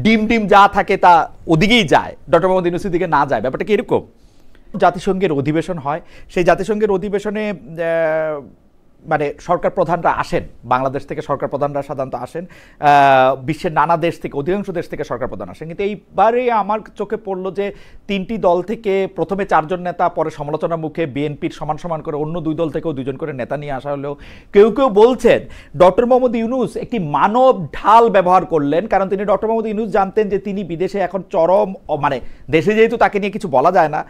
ডিম ডিম যা থাকে তা ওদিকেই যায়, ডক্টর মোহাম্মদ ইউনূসের দিকে না যায়। ব্যাপারটা কি এরকম? জাতিসংঘের অধিবেশন হয়, সেই জাতিসংঘের অধিবেশনে মানে সরকার প্রধানরা আসেন, বাংলাদেশ থেকে সরকার প্রধানরা সাধারণত আসেন, বিশ্বের নানা দেশ থেকে, অধিকাংশ দেশ থেকে সরকার প্রধান আসেন। কিন্তু এইবারে আমার চোখে পড়লো যে 3টি দল থেকে প্রথমে 4জন নেতা, পরে সমালোচনার মুখে বিএনপির সমান সমান করে অন্য 2 দল থেকেও 2জন করে নেতা নিয়ে আসা হলেও কেউ কেউ বলছেন ডক্টর মোহাম্মদ ইউনূস একটি মানব ঢাল ব্যবহার করলেন, কারণ তিনি ডক্টর মোহাম্মদ ইউনূস জানতেন যে তিনি বিদেশে এখন চরম, মানে দেশে যেহেতু তাকে নিয়ে কিছু বলা যায় না,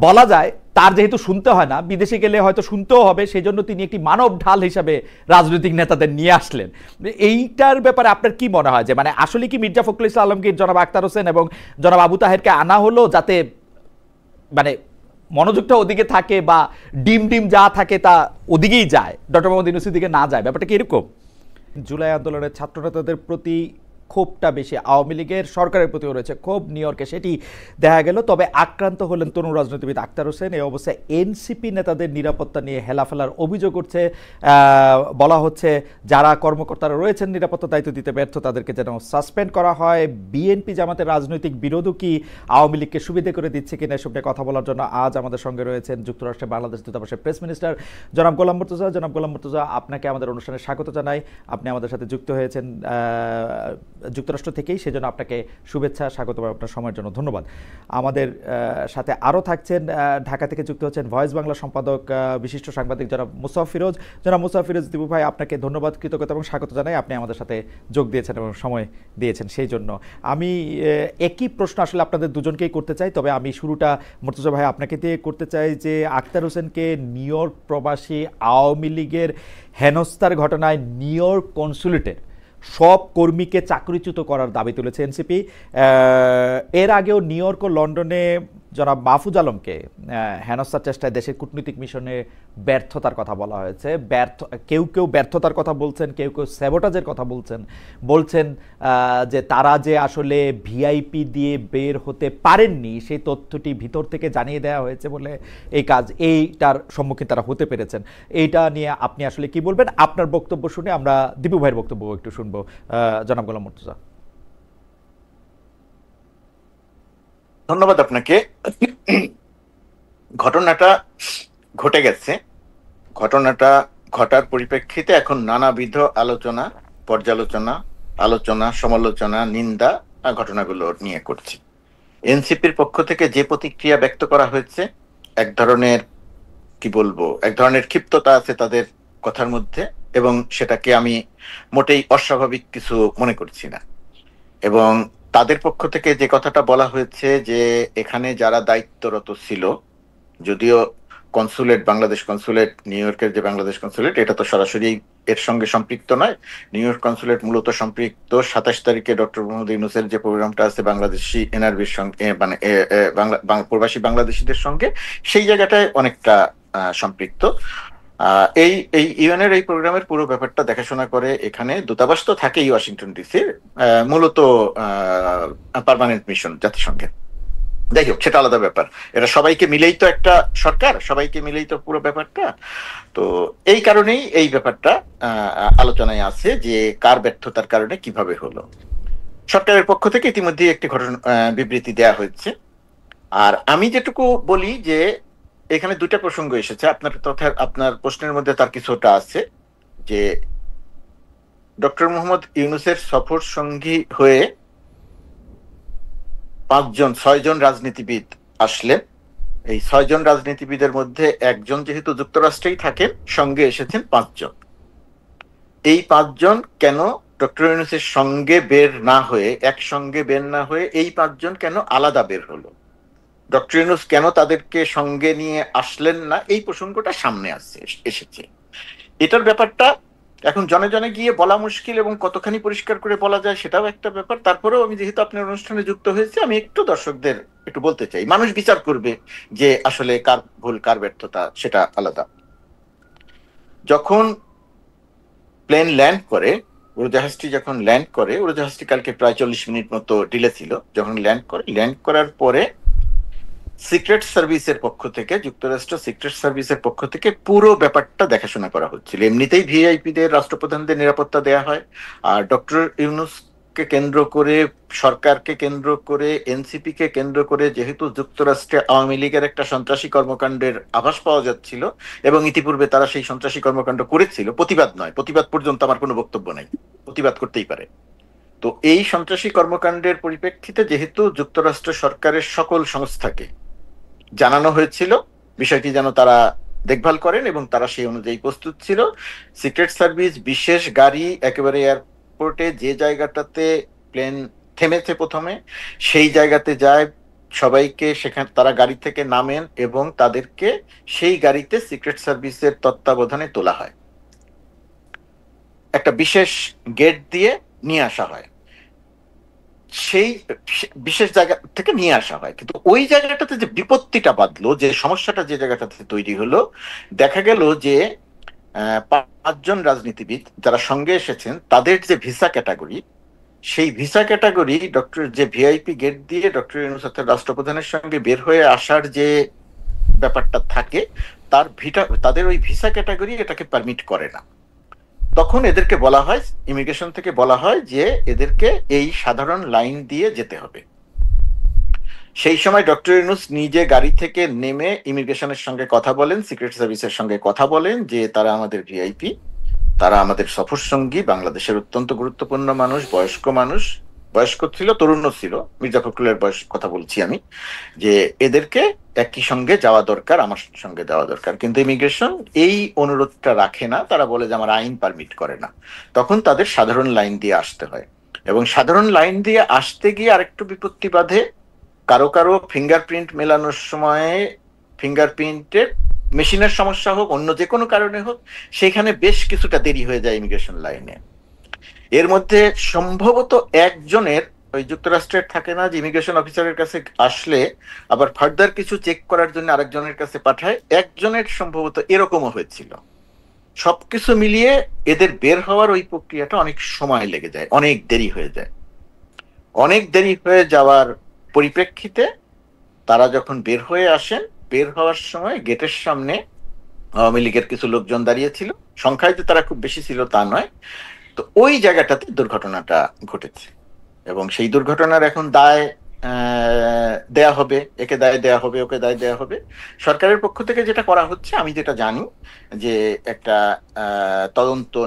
বলা যায় তার যেহেতু শুনতে হয় না, বিদেশে গেলে হয়তো শুনতেও হবে, সেই জন্য তিনি একটি মানব ঢাল হিসাবে রাজনৈতিক নেতাদের নিয়ে আসলেন। এইটার ব্যাপারে আপনার কি মনে হয় যে মানে আসলে কি মির্জা ফখরুল ইসলাম আলমগীর, জনাব আখতার হোসেন এবং জনাব আবু তাহেরকে আনা হলো যাতে মানে মনোযোগটা ওদিকে থাকে, বা ডিম ডিম যা থাকে তা ওদিকেই যায়, ডক্টর মোহাম্মদ ইউনূসের দিকে না যায়? ব্যাপারটা কি এরকম? জুলাই আন্দোলনের ছাত্র নেতাদের প্রতি ক্ষোভটা বেশি, আওয়ামী লীগের সরকারের প্রতিও রয়েছে ক্ষোভ, নিউ ইয়র্কে সেটি দেখা গেল। তবে আক্রান্ত হলেন তরুণ রাজনীতিবিদ আখতার হোসেন। এই অবস্থায় এনসিপি নেতাদের নিরাপত্তা নিয়ে হেলাফেলার অভিযোগ উঠছে। বলা হচ্ছে যারা কর্মকর্তারা রয়েছেন নিরাপত্তা দায়িত্ব দিতে ব্যর্থ তাদেরকে যেন সাসপেন্ড করা হয়। বিএনপি জামাতের রাজনৈতিক বিরোধও কি আওয়ামী লীগকে সুবিধা করে দিচ্ছে কিনা, এসব নিয়ে কথা বলার জন্য আজ আমাদের সঙ্গে রয়েছেন যুক্তরাষ্ট্রের বাংলাদেশ দূতাবাসের প্রেস মিনিস্টার জনাব গোলাম মুর্তজা। জনাব গোলাম মুর্তজা, আপনাকে আমাদের অনুষ্ঠানে স্বাগত জানাই। আপনি আমাদের সাথে যুক্ত হয়েছেন যুক্তরাষ্ট্র থেকেই, সেজন্য আপনাকে শুভেচ্ছা, স্বাগত, আপনার সময়ের জন্য ধন্যবাদ। আমাদের সাথে আরও থাকছেন ঢাকা থেকে যুক্ত হচ্ছেন ভয়েস বাংলা সম্পাদক বিশিষ্ট সাংবাদিক জনাব মুসাফ ফিরোজ। জনাব মুসাফ ফিরোজ দিবু ভাই, আপনাকে ধন্যবাদ, কৃতজ্ঞতা এবং স্বাগত জানাই। আপনি আমাদের সাথে যোগ দিয়েছেন এবং সময় দিয়েছেন, সেই জন্য আমি একই প্রশ্ন আসলে আপনাদের দুজনকেই করতে চাই। তবে আমি শুরুটা মুর্তজা ভাই আপনাকে দিয়ে করতে চাই যে আখতার হোসেনকে নিউ ইয়র্ক প্রবাসী আওয়ামী লীগের হেনস্থার ঘটনায় নিউ ইয়র্ক কনসুলেটের সব কর্মীকে চাকরিচ্যুত করার দাবি তুলেছে এনসিপি। এর আগেও নিউ ইয়র্ক ও লন্ডনে জনাব মাহফুজ আলমকে হেনস্থার চেষ্টায় দেশের কূটনৈতিক মিশনে ব্যর্থতার কথা বলা হয়েছে। কেউ কেউ ব্যর্থতার কথা বলছেন, কেউ কেউ স্যাবোটাজের কথা বলছেন যে তারা যে আসলে ভিআইপি দিয়ে বের হতে পারেননি সেই তথ্যটি ভিতর থেকে জানিয়ে দেওয়া হয়েছে বলে এইটার সম্মুখীন তারা হতে পেরেছেন। এইটা নিয়ে আপনি আসলে কি বলবেন? আপনার বক্তব্য শুনে আমরা দীপু ভাইয়ের বক্তব্য একটু শুনবো। জনাব গোলাম মুর্তজা। ধন্যবাদ আপনাকে। ঘটনাটা ঘটে গেছে, ঘটনাটা ঘটার পরিপ্রেক্ষিতে এখন নানাবিধ আলোচনা, পর্যালোচনা, আলোচনা, সমালোচনা, নিন্দা ঘটনাগুলো নিয়ে করছে। এনসিপির পক্ষ থেকে যে প্রতিক্রিয়া ব্যক্ত করা হয়েছে, এক ধরনের কি বলবো, এক ধরনের ক্ষিপ্ততা আছে তাদের কথার মধ্যে, এবং সেটাকে আমি মোটেই অস্বাভাবিক কিছু মনে করছি না। এবং তাদের পক্ষ থেকে যে কথাটা বলা হয়েছে যে এখানে যারা দায়িত্বরত ছিল, যদিও কনসুলেট, বাংলাদেশ কনসুলেট, নিউ ইয়র্কের যে বাংলাদেশ কনসুলেট, এটা তো সরাসরি এর সঙ্গে সম্পৃক্ত নয়। নিউ ইয়র্ক কনসুলেট মূলত সম্পৃক্ত 27 তারিখে ডক্টর মোহাম্মদ ইউনূসের যে প্রোগ্রামটা আছে বাংলাদেশি এনআরবির সঙ্গে, মানে প্রবাসী বাংলাদেশিদের সঙ্গে, সেই জায়গাটায় অনেকটা সম্পৃক্ত। এই ইউএনের এই প্রোগ্রামের পুরো ব্যাপারটা দেখাশোনা করে এখানে দূতাবাস তো থাকেই ওয়াশিংটন ডিসির, মূলত পার্মানেন্ট মিশন জাতিসংঘের। যাই হোক, সেটা আলাদা ব্যাপার। এটা সবাইকে মিলেই তো একটা সরকার, সবাইকে মিলেই তো পুরো ব্যাপারটা। তো এই কারণেই এই ব্যাপারটা আলোচনায় আছে যে কার ব্যর্থতার কারণে কিভাবে হলো। সরকারের পক্ষ থেকে ইতিমধ্যে একটি বিবৃতি দেয়া হয়েছে। আর আমি যেটুকু বলি যে এখানে দুইটা প্রসঙ্গ এসেছে, আপনার প্রশ্নের মধ্যে তার কিছুটা আছে, যে ডক্টর মোহাম্মদ ইউনূসের সফর সঙ্গী হয়ে 6জন রাজনীতিবিদ আসলেন। এই 6জন রাজনীতিবিদের মধ্যে একজন যেহেতু যুক্তরাষ্ট্রেই থাকেন, সঙ্গে এসেছেন 5 জন। এই 5 জন কেন ডক্টর ইউনূসের সঙ্গে বের না হয়ে, একসঙ্গে বের না হয়ে এই 5 জন কেন আলাদা বের হলো, ডক্টর ইউনূস কেন তাদেরকে সঙ্গে নিয়ে আসলেন না, এই প্রসঙ্গটা সামনে এসেছে। এটার ব্যাপারটা এখন জনে জনে গিয়ে বলা মুশকিল, এবং কতখানি পরিষ্কার করে বলা যায় সেটাও একটা ব্যাপার। তারপরেও আমি যেহেতু আপনার অনুষ্ঠানে যুক্ত হয়েছি, আমি একটু দর্শকদের একটু বলতে চাই। মানুষ বিচার করবে যে আসলে কার ভুল কার ব্যর্থতা, সেটা আলাদা। যখন প্লেন ল্যান্ড করে, উড়োজাহাজটি যখন ল্যান্ড করে, উড়োজাহাজটি কালকে প্রায় 40 মিনিট মতো ডিলে ছিল, যখন ল্যান্ড করার পরে সিক্রেট সার্ভিসের পক্ষ থেকে, যুক্তরাষ্ট্র সিক্রেট সার্ভিসের পক্ষ থেকে পুরো ব্যাপারটা দেখাশোনা করা হচ্ছিল। এমনিতেই ভিআইপিদের, রাষ্ট্রপ্রধানদের নিরাপত্তা দেয়া হয়, আর ডক্টর ইউনূস কে কেন্দ্র করে, সরকারকে কেন্দ্র করে, এনসিপি কে কেন্দ্র করে যেহেতু যুক্তরাষ্ট্রে আওয়ামী লীগের একটা সন্ত্রাসী কর্মকাণ্ডের আভাস পাওয়া যাচ্ছিল এবং ইতিপূর্বে তারা সেই সন্ত্রাসী কর্মকাণ্ড করেছিল, প্রতিবাদ নয়, প্রতিবাদ পর্যন্ত আমার কোনো বক্তব্য নাই, প্রতিবাদ করতেই পারে। তো এই সন্ত্রাসী কর্মকাণ্ডের পরিপ্রেক্ষিতে যেহেতু যুক্তরাষ্ট্র সরকারের সকল সংস্থাকে জানানো হয়েছিল বিষয়টি যেন তারা দেখভাল করেন এবং তারা সেই অনুযায়ী প্রস্তুত ছিল, সিক্রেট সার্ভিস বিশেষ গাড়ি একেবারে এয়ারপোর্টে যে জায়গাটাতে প্লেন থেমেছে প্রথমে সেই জায়গাতে যায়, সবাইকে সেখানে তারা গাড়ি থেকে নামেন এবং তাদেরকে সেই গাড়িতে সিক্রেট সার্ভিসের তত্ত্বাবধানে তোলা হয়, একটা বিশেষ গেট দিয়ে নিয়ে আসা হয়, সেই বিশেষ জায়গা থেকে নিয়ে আসা হয়। কিন্তু ওই জায়গাটাতে যে বিপত্তিটা বাঁধলো, যে সমস্যাটা যে জায়গাটাতে তৈরি হলো, দেখা গেল যে 5 জন রাজনীতিবিদ যারা সঙ্গে এসেছেন তাদের যে ভিসা ক্যাটাগরি, সেই ভিসা ক্যাটাগরি ডক্টর যে ভিআইপি গেট দিয়ে ডক্টর ইউনূস রাষ্ট্রপ্রধানের সঙ্গে বের হয়ে আসার যে ব্যাপারটা থাকে, তাদের ওই ভিসা ক্যাটাগরি এটাকে পারমিট করে না। তখন এদেরকে বলা হয়, ইমিগ্রেশন থেকে বলা হয় যে এদেরকে এই সাধারণ লাইন দিয়ে যেতে হবে। সেই সময় ডক্টর ইউনূস নিজে গাড়ি থেকে নেমে ইমিগ্রেশনের সঙ্গে কথা বলেন, সিক্রেট সার্ভিসের সঙ্গে কথা বলেন যে তারা আমাদের ভিআইপি, তারা আমাদের সফর সঙ্গী, বাংলাদেশের অত্যন্ত গুরুত্বপূর্ণ মানুষ, বয়স্ক ছিল, তরুণও ছিল, মির্জা ফখরুলের বয়স কথা বলছি আমি, যে এদেরকে একই সঙ্গে যাওয়া দরকার, আমার সঙ্গে যাওয়া দরকার। কিন্তু ইমিগ্রেশন এই অনুরোধটা রাখে না, তারা বলে যে আমার আইন পারমিট করে না। তখন তাদের সাধারণ লাইন দিয়ে আসতে হয় এবং সাধারণ লাইন দিয়ে আসতে গিয়ে আরেকটু বিপত্তি বাধে, কারো কারো ফিঙ্গারপ্রিন্ট মেলানোর সময় ফিঙ্গারপ্রিন্টের মেশিনের সমস্যা হোক, অন্য যে কোনো কারণে হোক, সেখানে বেশ কিছুটা দেরি হয়ে যায় ইমিগ্রেশন লাইনে। এর মধ্যে সম্ভবত একজনের, ওই যুক্তরাষ্ট্রের থাকে না যে ইমিগ্রেশন অফিসারের কাছে আসলে আবার ফার্দার কিছু চেক করার জন্য আরেকজনের কাছে পাঠায়, একজনের সম্ভবত এরকমও হয়েছিল। সবকিছু মিলিয়ে এদের বের হওয়ার ওই প্রক্রিয়াটা অনেক সময় লেগে যায়, অনেক দেরি হয়ে যায়। অনেক দেরি হয়ে যাওয়ার পরিপ্রেক্ষিতে তারা যখন বের হয়ে আসেন, বের হওয়ার সময় গেটের সামনে আওয়ামী লীগের কিছু লোকজন দাঁড়িয়েছিল, সংখ্যায় যে তারা খুব বেশি ছিল তা নয়। তো ওই জায়গাটাতে দুর্ঘটনাটা ঘটেছে এবং সেই দুর্ঘটনার এখন দায় দেয়া হবে, একে দায় দেয়া হবে, ওকে দায় দেয়া হবে। সরকারের পক্ষ থেকে যেটা করা হচ্ছে, আমি যেটা জানি, যে একটা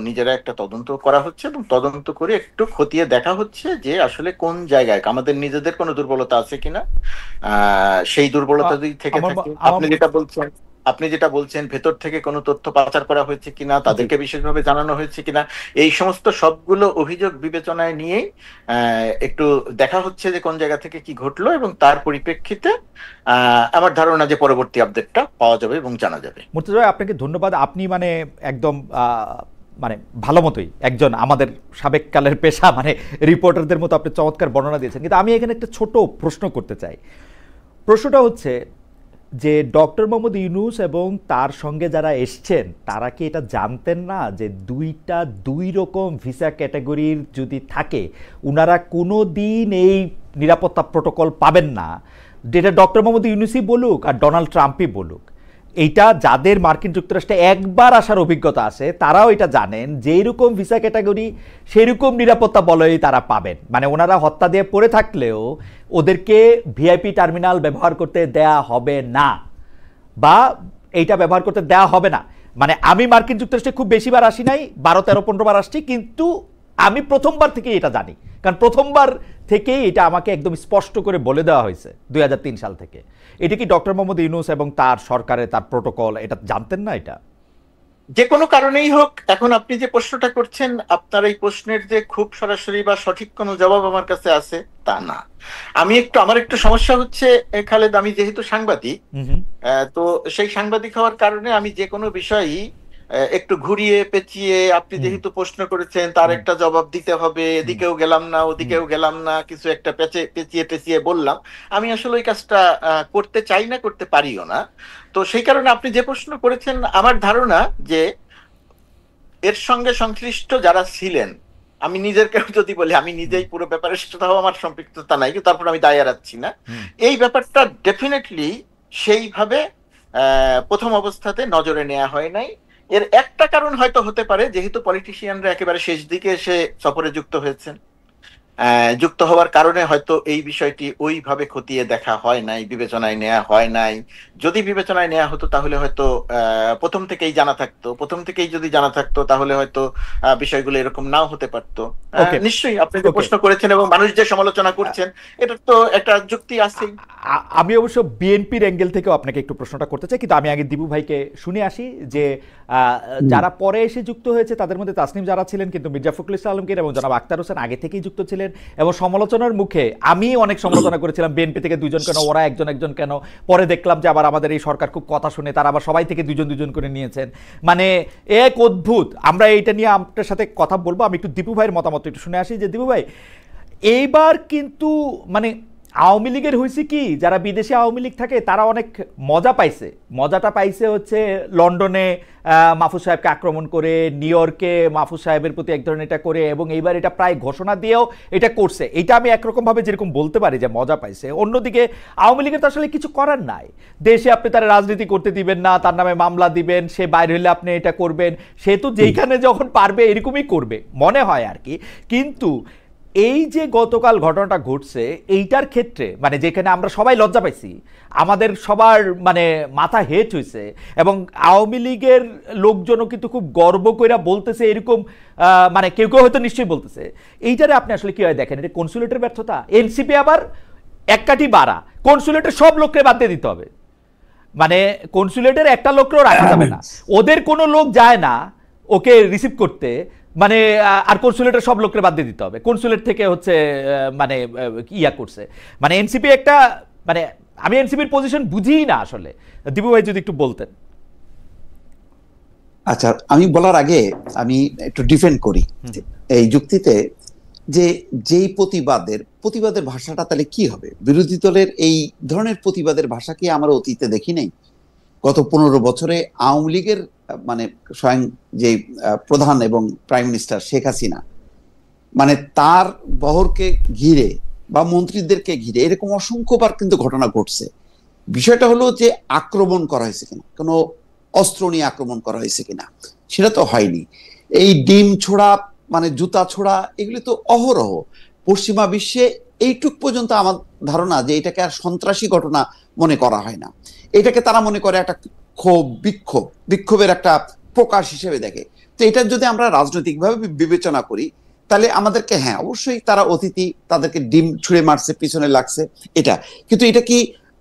নিজেরা একটা তদন্ত করা হচ্ছে এবং তদন্ত করে একটু খতিয়ে দেখা হচ্ছে যে আসলে কোন জায়গায় আমাদের নিজেদের কোনো দুর্বলতা আছে কিনা। সেই দুর্বলতা যদি থেকে থাকে, আপনি যেটা বলছেন ভেতর থেকে কোনো তথ্য পাচার করা হয়েছে কিনা, তাদেরকে বিশেষভাবে জানানো হয়েছে কিনা, এই সমস্ত সবগুলো অভিযোগ বিবেচনায় নিয়েই একটু দেখা হচ্ছে যে কোন জায়গা থেকে কি ঘটলো এবং তার পরিপ্রেক্ষিতে আমার ধারণা যে পরবর্তী আপডেটটা পাওয়া যাবে এবং জানা যাবে। মুর্তজা ভাই, আপনাকে ধন্যবাদ। আপনি মানে একদম মানে ভালো মতোই একজন আমাদের সাবেককালের পেশা মানে রিপোর্টারদের মতো আপনি চমৎকার বর্ণনা দিয়েছেন। কিন্তু আমি এখানে একটা ছোট প্রশ্ন করতে চাই। প্রশ্নটা হচ্ছে যে ডক্টর মোহাম্মদ ইউনূস এবং তার সঙ্গে যারা এসছেন তারা কি এটা জানতেন না যে দুই রকম ভিসা ক্যাটাগরির যদি থাকে উনারা কোনো দিন এই নিরাপত্তা প্রোটোকল পাবেন না, যেটা ডক্টর মোহাম্মদ ইউনূসই বলুক আর ডোনাল্ড ট্রাম্পই বলুক। এইটা যাদের মার্কিন যুক্তরাষ্ট্রে একবার আসার অভিজ্ঞতা আছে তারাও এটা জানেন, যেই রকম ভিসা ক্যাটাগরি সেই রকম নিরাপত্তা বলয় তারা পাবেন। মানে ওনারা হত্যা দিয়ে পড়ে থাকলেও ওদেরকে ভিআইপি টার্মিনাল ব্যবহার করতে দেয়া হবে না, বা এইটা ব্যবহার করতে দেয়া হবে না। মানে আমি মার্কিন যুক্তরাষ্ট্রে খুব বেশিবার আসি নাই, 12, 13, 15 বার আসছি, কিন্তু আমি প্রথমবার থেকেই এটা জানি, কারণ প্রথমবার থেকেই এটা আমাকে একদম স্পষ্ট করে বলে দেওয়া হয়েছে 2003 সাল থেকে। এটা কি ডক্টর মোহাম্মদ ইউনূস এবং তার সরকারের তার প্রোটোকল এটা জানতেন না? এটা যে কোনো কারণেই হোক, এখন আপনি যে প্রশ্নটা করছেন, আপনার এই প্রশ্নের যে খুব সরাসরি বা সঠিক কোনো জবাব আমার কাছে আছে তা না। আমার একটু সমস্যা হচ্ছে খালেদ, আমি যেহেতু সাংবাদিক, তো সেই সাংবাদিক হওয়ার কারণে আমি যে কোনো বিষয়ই একটু ঘুরিয়ে পেঁচিয়ে, আপনি যেহেতু প্রশ্ন করেছেন তার একটা জবাব দিতে হবে, এদিকেও গেলাম না ওদিকেও গেলাম না, কিছু একটা পেঁচিয়ে পেঁচিয়ে বললাম। আমি আসলে ওই কাজটা করতে চাই না, করতে পারিও না। তো সেই কারণে আপনি যে প্রশ্ন করেছেন, আমার ধারণা যে এর সঙ্গে সংশ্লিষ্ট যারা ছিলেন, আমি নিজেকে যদি বলি আমি নিজেই পুরো ব্যাপারের সাথে আমার সম্পৃক্ততা নাই, কিন্তু তারপর আমি দায় এড়াচ্ছি না, এই ব্যাপারটা ডেফিনেটলি সেইভাবে প্রথম অবস্থাতে নজরে নেওয়া হয় নাই। এর একটা কারণ হয়তো হতে পারে, যেহেতু পলিটিশিয়ানরা একেবারে শেষ দিকে এসে সফরে যুক্ত হয়েছেন, যুক্ত হওয়ার কারণে হয়তো এই বিষয়টি ওইভাবে খতিয়ে দেখা হয় নাই, বিবেচনায় নেওয়া হয় নাই। যদি বিবেচনায় নেওয়া হতো তাহলে হয়তো প্রথম থেকেই জানা থাকতো। প্রথম থেকেই যদি জানা থাকতো তাহলে হয়তো বিষয়গুলো এরকম নাও হতে পারতো। ওকে, নিশ্চয়ই আপনি যে ওকে। প্রশ্ন করেছেন এবং মানুষ যে সমালোচনা করছেন, এটা তো একটা যুক্তি আছেই। আমি অবশ্য বিএনপির অ্যাঙ্গেল থেকেও আপনাকে একটু প্রশ্নটা করতে চাই, কিন্তু আমি আগে দিবু ভাইকে শুনে আসি যে যারা পরে এসে যুক্ত হয়েছে তাদের মধ্যে তাসনিম যারা ছিলেন, কিন্তু মির্জা ফখরুল ইসলাম আলমগীর এবং জনাব আখতার হোসেন আগে থেকেই যুক্ত ছিলেন এবং সমালোচনার মুখে আমি অনেক সমালোচনা করেছিলাম বিএনপি থেকে দুজন কেন, ওরা একজন একজন কেন। পরে দেখলাম যে আবার আমাদের এই সরকার খুব কথা শুনে তারা আবার সবাই থেকে দুজন দুজন করে নিয়েছেন। মানে এক অদ্ভুত। আমরা এইটা নিয়ে আপনার সাথে কথা বলবো। আমি একটু দীপু ভাইয়ের মতামত একটু শুনে আসি যে দীপু ভাই, এইবার কিন্তু মানে আওয়ামী লীগের হয়েছে কি, যারা বিদেশে আওয়ামী লীগ থাকে তারা অনেক মজা পাইছে। মজাটা পাইছে হচ্ছে লন্ডনে মাহফুজ সাহেবকে আক্রমণ করে, নিউ ইয়র্কে মাহফুজ সাহেবের প্রতি এক ধরনের এটা করে, এবং এইবার এটা প্রায় ঘোষণা দিয়েও এটা করছে। এটা আমি একরকমভাবে যেরকম বলতে পারি যে মজা পাইছে। অন্যদিকে আওয়ামী লীগের তো আসলে কিছু করার নাই। দেশে আপনি তার রাজনীতি করতে দিবেন না, তার নামে মামলা দিবেন, সে বাইরে হলে আপনি এটা করবেন। সে তো যেইখানে যখন পারবে এরকমই করবে মনে হয় আর কি। কিন্তু এই যে গতকাল ঘটনাটা ঘটছে এইটার ক্ষেত্রে মানে যেখানে আমরা সবাই লজ্জা পাইছি, আমাদের সবার মানে মাথা হেট হয়েছে, এবং আওয়ামী লীগের লোকজনও কিন্তু খুব গর্ব করে বলতেছে এরকম, মানে কেউ কেউ হয়তো নিশ্চয়ই বলতেছে। এইটারে আপনি আসলে কি হয় দেখেন, এটা কনসুলেটের ব্যর্থতা। এনসিপি আবার এক কাঠি বাড়া, কনসুলেটের সব লোককে বাদ দিয়ে দিতে হবে। মানে কনসুলেটের একটা লোককেও রাখা যাবে না, ওদের কোনো লোক যায় না ওকে রিসিভ করতে, মানে আর কনসুলেটের সব লোককে বাদ দিয়ে দিতে হবে। কনসুলেট থেকে হচ্ছে মানে ইয়া করছে, মানে এনসিপি একটা মানে আমি এনসিপির পজিশন বুঝিই না আসলে। দীপু ভাই যদি একটু বলতেন। আচ্ছা, আমি বলার আগে আমি একটু ডিফেন্ড করি এই যুক্তিতে যে যেই প্রতিবাদের ভাষাটা তাহলে কি হবে? বিরোধী দলের এই ধরনের প্রতিবাদের ভাষা কি আমরা অতীতে দেখি নাই? গত 15 বছরে আওয়ামী লীগের মানে স্বয়ং যে প্রধান এবং প্রাইম মিনিস্টার শেখ হাসিনা, মানে তার বহরকে ঘিরে বা মন্ত্রীদেরকে ঘিরে এরকম অসংখ্যবার কিন্তু ঘটনা ঘটছে। বিষয়টা হলো যে আক্রমণ করা হয়েছে কিনা, কোনো অস্ত্র নিয়ে আক্রমণ করা হয়েছে কিনা, সেটা তো হয়নি। এই ডিম ছোড়া মানে জুতা ছোড়া এগুলি তো অহরহ পশ্চিমা বিশ্বে। এইটুক পর্যন্ত আমার ধারণা যে এটাকে আর সন্ত্রাসী ঘটনা মনে করা হয় না, এটাকে তারা মনে করে একটা ক্ষোভ, বিক্ষোভের একটা প্রকাশ হিসেবে দেখে। তো এটা যদি আমরা রাজনৈতিকভাবে বিবেচনা করি তাহলে আমাদেরকে, হ্যাঁ অবশ্যই তারা অতিথি, তাদেরকে ডিম ছুঁড়ে মারছে, পিছনে লাগছে এটা, কিন্তু এটা কি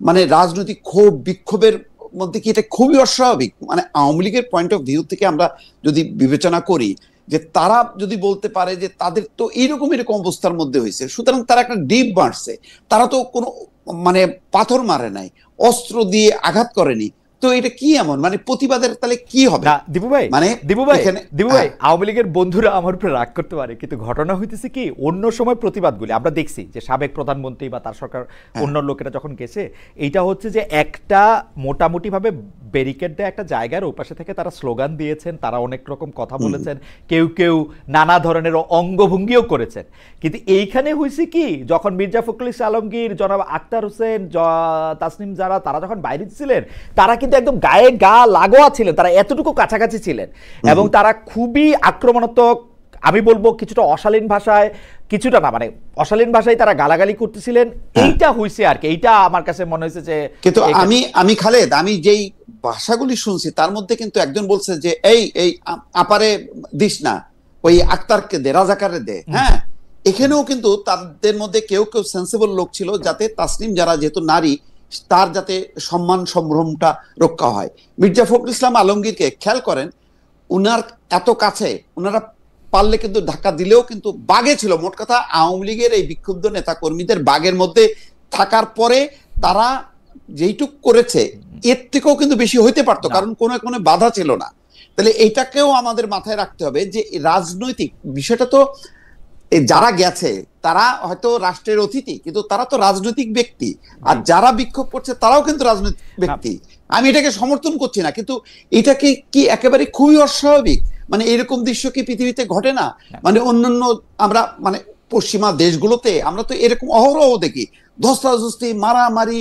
মানে রাজনৈতিক ক্ষোভ বিক্ষোভের মধ্যে কি এটা খুবই অস্বাভাবিক? মানে আওয়ামী লীগের পয়েন্ট অফ ভিউ থেকে আমরা যদি বিবেচনা করি যে তারা যদি বলতে পারে যে তাদের তো এরকম অবস্থার মধ্যে হয়েছে, সুতরাং তারা একটা ডিপ মারছে, তারা তো কোনো মানে পাথর মারে নাই, অস্ত্র দিয়ে আঘাত করেনি, তো এটা কি এমন মানে প্রতিবাদের তাহলে কি হবে? দীপু ভাই, মানে দীপু ভাই আওয়ামী লীগের বন্ধুরা আমার উপরে রাগ করতে পারে, কিন্তু ঘটনা হইতেছে কি অন্য সময় প্রতিবাদগুলি আমরা দেখছি যে সাবেক প্রধানমন্ত্রী বা তার সরকার অন্য লোকেরা যখন গেছে, এইটা হচ্ছে যে একটা মোটামুটিভাবে ব্যারিকেড দেয় একটা জায়গার ওপাশে থেকে তারা স্লোগান দিয়েছেন, তারা অনেক রকম কথা বলেছেন, কেউ কেউ নানা ধরনের অঙ্গভঙ্গিও করেছেন। কিন্তু এইখানে হয়েছে কি, যখন মির্জা ফখরুল ইসলাম আলমগীর, জনাব আখতার হোসেন, তাসনিম যারা, তারা যখন বাইরে ছিলেন তারা কিন্তু একদম গায়ে গা লাগোয়া ছিলেন, তারা এতটুকু কাছাকাছি ছিলেন, এবং তারা খুবই আক্রমণাত্মক, আমি বলবো কিছুটা অশালীন ভাষায়, কিছুটা না মানে অশালীন ভাষায় তারা গালাগালি করতেছিলেন। এইটা হইছে আর কি, এইটা আমার কাছে মনে হয়েছে যে। কিন্তু আমি খালেদ, আমি যেই ভাষাগুলি শুনছি তার মধ্যে কিন্তু একজন বলছে যে এই এই আপারে দিস না, ওই আক্তারকে দে, রাজাকারে দে। হ্যাঁ, এখানেও কিন্তু তাদের মধ্যে কেউ কেউ সেন্সিবল লোক ছিল যাতে তাসনিম যারা যেহেতু নারী, তার যাতে সম্মান সম্ভ্রমটা রক্ষা হয়। মির্জা ফখরুল ইসলাম আলমগীরকে খেয়াল করেন, উনার এত কাছে, উনারা পারলে কিন্তু ধাক্কা দিলেও কিন্তু বাগে ছিল। মোট কথা আওয়ামী লীগের এই বিক্ষুব্ধ নেতা কর্মীদের বাগের মধ্যে থাকার পরে তারা যেইটুক করেছে এর থেকেও কিন্তু বেশি হইতে পারতো, কারণ কোনো বাধা ছিল না। তাহলে এইটাকেও আমাদের মাথায় রাখতে হবে যে রাজনৈতিক বিষয়টা তো, যারা গেছে তারা হয়তো রাষ্ট্রের অতিথি, কিন্তু তারা তো রাজনৈতিক ব্যক্তি, আর যারা বিক্ষোভ করছে তারাও কিন্তু রাজনৈতিক ব্যক্তি। আমি এটাকে সমর্থন করছি না, কিন্তু এটাকে কি একেবারে খুবই অস্বাভাবিক? মানে এরকম দৃশ্য কি পৃথিবীতে ঘটে না? মানে অন্যান্য আমরা মানে পশ্চিমা দেশগুলোতে আমরা তো এরকম অহরহ দেখি, ধস্তাধস্তি, মারামারি,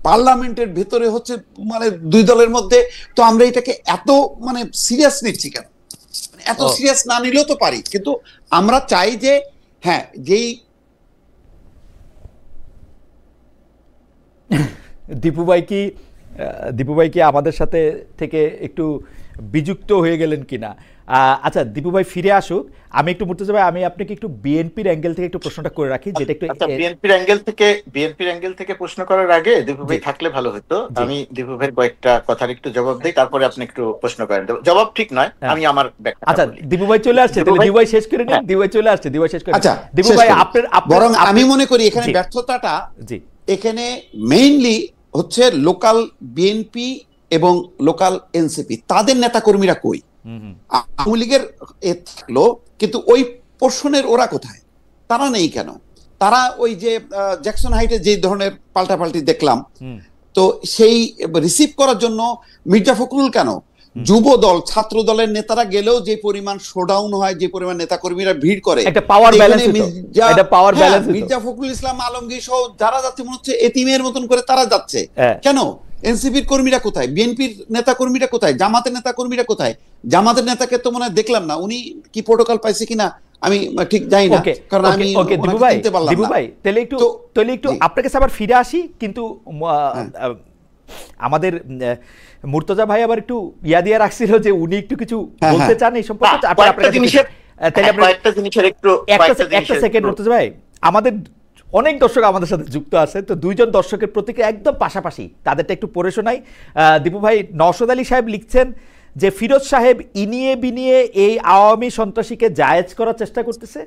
পার্লামেন্টের ভেতরে হচ্ছে মানে দুই দলের মধ্যে। তো আমরা এটাকে এত মানে সিরিয়াস নিচ্ছি কেন? এত সিরিয়াস না নিলেও তো পারি, কিন্তু আমরা চাই যে হ্যাঁ যেই দীপু ভাই কি আমাদের সাথে থেকে একটু বিযুক্ত হয়ে গেলেন কিনা? আচ্ছা, দীপু ভাই ফিরে আসুক। আমি একটু মুর্তজা ভাই, আমি আপনাকে একটু বিএনপির অ্যাঙ্গেল থেকে একটু প্রশ্নটা করে রাখি, যেটা একটু বিএনপির অ্যাঙ্গেল থেকে প্রশ্ন করার আগে দীপু ভাই থাকলে ভালো হতো। আমি দীপু ভাইয়ের কয়েকটা কথার একটু জবাব দিই, তারপরে আপনি একটু প্রশ্ন করেন। জবাব ঠিক নয়, আমি আমার ব্যাখ্যা। আচ্ছা, দীপু ভাই চলে আসছে, তাহলে দীপু ভাই শেষ করে নিন। দীপু ভাই চলে আসছে, দীপু ভাই শেষ করে। আচ্ছা, দীপু ভাই বরং আমি মনে করি এখানে ব্যর্থতাটা এখানে মেইনলি হচ্ছে লোকাল বিএনপি এবং লোকাল এনসিপি, তাদের নেতাকর্মীরা কই? আওয়ামী লীগের থাকলো, কিন্তু ওই পোর্শনের ওরা কোথায়? তারা নেই কেন? তারা ওই যে জ্যাকসন হাইটে যে ধরনের পাল্টাপাল্টি দেখলাম, তো সেই রিসিভ করার জন্য মির্জা ফখরুল কেন? যুব দল, ছাত্র দলের নেতারা গেলেও যে পরিমাণ শোডাউন হয়, যে পরিমাণ নেতাকর্মীরা ভিড় করে, একটা পাওয়ার ব্যালেন্স, মির্জা ফখরুল ইসলাম আলমগীর সহ যারা যাচ্ছে মনে হচ্ছে এতিমের মতন করে তারা যাচ্ছে কেন? এনসিপির কর্মীরা কোথায়? বিএনপির নেতা কর্মীরা কোথায়? জামাতের নেতা কর্মীরা কোথায়? জামাতের নেতাকে তো মনে হয় দেখলাম না, উনি কি প্রোটোকল পাইছে কিনা আমি ঠিক জানি না, কারণ আমি চিনতে পারলাম না। দীপু ভাই তাহলে একটু আপনার কাছে আবার ফিরে আসি, কিন্তু আমাদের মুর্তজা ভাই আবার একটু দিয়ে রাখছিল যে উনি একটু কিছু বলতে চান এই সম্পর্কে। একটা সেকেন্ড মুর্তজা ভাই, আমাদের অনেক দর্শক আমাদের সাথে যুক্ত আছে, তো দুইজন দর্শকের প্রতিক্রিয়া একদম পাশাপাশি, তাদেরটা একটু পড়ে শোনাই। দীপু ভাই, নওশাদ আলী সাহেব লিখছেন যে ফিরোজ সাহেব ইনিয়ে বিনিয়ে এই আওয়ামী সন্ত্রাসীকে জায়েজ করার চেষ্টা করতেছে।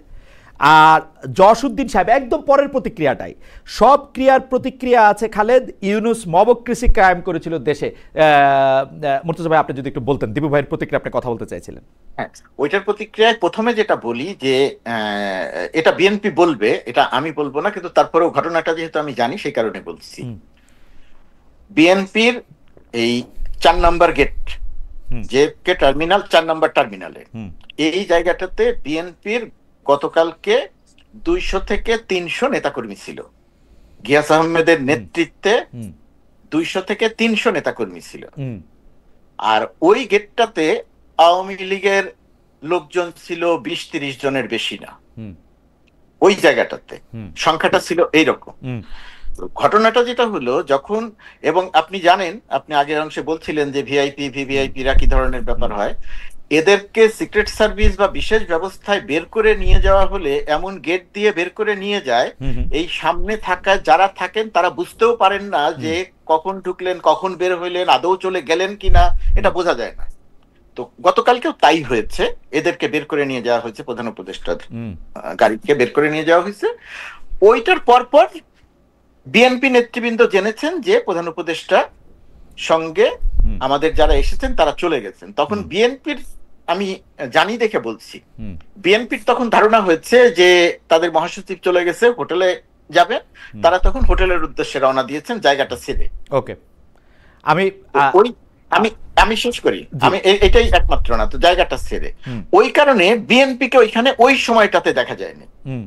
আর জসউদ্দিন সাহেব একদম পরের প্রতিক্রিয়াটাই, সব ক্রিয়ার প্রতিক্রিয়া আছে খালেদ, ইউনুস মবক্রেসি কায়েম করেছিল দেশে। মুর্তজা ভাই, আপনি যদি একটু বলতেন দীপু ভাইয়ের প্রতিক্রিয়া, আপনি কথা বলতে চাইছিলেন। হ্যাঁ, ওইটার প্রতিক্রিয়ায় প্রথমে যেটা বলি যে এটা বিএনপি বলবে, এটা আমি বলবো না, কিন্তু তারপরেও ঘটনাটা যেহেতু আমি জানি সেই কারণে বলছি। বিএনপির এই 4 নম্বর গেট, যে টার্মিনাল 4 নম্বর টার্মিনালে, এই জায়গাটাতে বিএনপির গতকালকে 200 থেকে 300 নেতাকর্মী ছিল। গিয়াস আহমেদের নেতৃত্বে 200 থেকে 300 নেতাকর্মী ছিল। আর ওই গেটটাতে আওয়ামী লীগের লোকজন ছিল 20-30 জনের বেশি না। ওই জায়গাটাতে সংখ্যাটা ছিল এইরকম। ঘটনাটা যেটা হলো, যখন, এবং আপনি জানেন, আপনি আগের অংশে বলছিলেন যে ভিআইপি ভিভিআইপিরা কি ধরনের ব্যাপার হয়, এদেরকে সিক্রেট সার্ভিস বা বিশেষ ব্যবস্থায় বের করে নিয়ে যাওয়া হলে এমন গেট দিয়ে বের করে নিয়ে যায়, এই সামনে থাকা যারা থাকেন তারা বুঝতেও পারেন না যে কখন ঢুকলেন, কখন বের হইলেন, আদৌ চলে গেলেন কিনা, এটা বোঝা যায় না। তো গতকালকেও তাই হয়েছে, এদেরকে বের করে নিয়ে যাওয়া হয়েছে, প্রধান উপদেষ্টার গাড়িকে বের করে নিয়ে যাওয়া হয়েছে। ওইটার পরপর বিএনপি নেতৃবৃন্দ জেনেছেন যে প্রধান উপদেষ্টা সঙ্গে আমাদের যারা এসেছেন তারা চলে গেছেন। তখন বিএনপির, আমি জানি দেখে বলছি, বিএনপির তখন ধারণা হয়েছে যে তাদের মহাসচিব চলে গেছে, হোটেলে যাবে, তারা তখন হোটেলের উদ্দেশ্যে রওনা দিয়েছেন জায়গাটা ছেড়ে। ওকে, আমি শেষ করি, আমি এটাই একমাত্র না, তো জায়গাটা ছেড়ে। ওই কারণে বিএনপিকে ওইখানে ওই সময়টাতে দেখা যায়নি।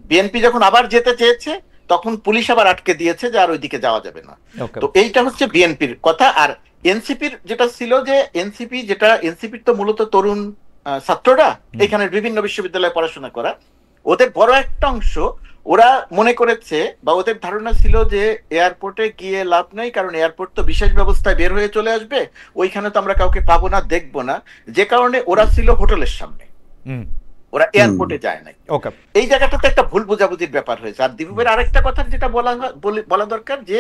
বিএনপি যখন আবার যেতে চেয়েছে তখন পুলিশ আবার আটকে দিয়েছে যে আর ওইদিকে যাওয়া যাবে না। তো এইটা হচ্ছে বিএনপির কথা। আর এনসিপির যেটা ছিল, যে এনসিপির তো মূলত তরুণ ছাত্ররা, এখানের বিভিন্ন বিশ্ববিদ্যালয়ে পড়াশোনা করা, ওদের বড় একটা অংশ, ওরা মনে করেছে বা ওদের ধারণা ছিল যে এয়ারপোর্টে গিয়ে লাভ নেই, কারণ এয়ারপোর্ট তো বিশেষ ব্যবস্থায় বের হয়ে চলে আসবে, ওইখানে তো আমরা কাউকে পাবো না, দেখবো না, যে কারণে ওরা ছিল হোটেলের সামনে, ওরা এয়ারপোর্টে যায় নাই। এই জায়গাটাতে একটা ভুল বোঝাবুঝির ব্যাপার হয়েছে। আর দীপুবের আরেকটা কথা যেটা বলা দরকার, যে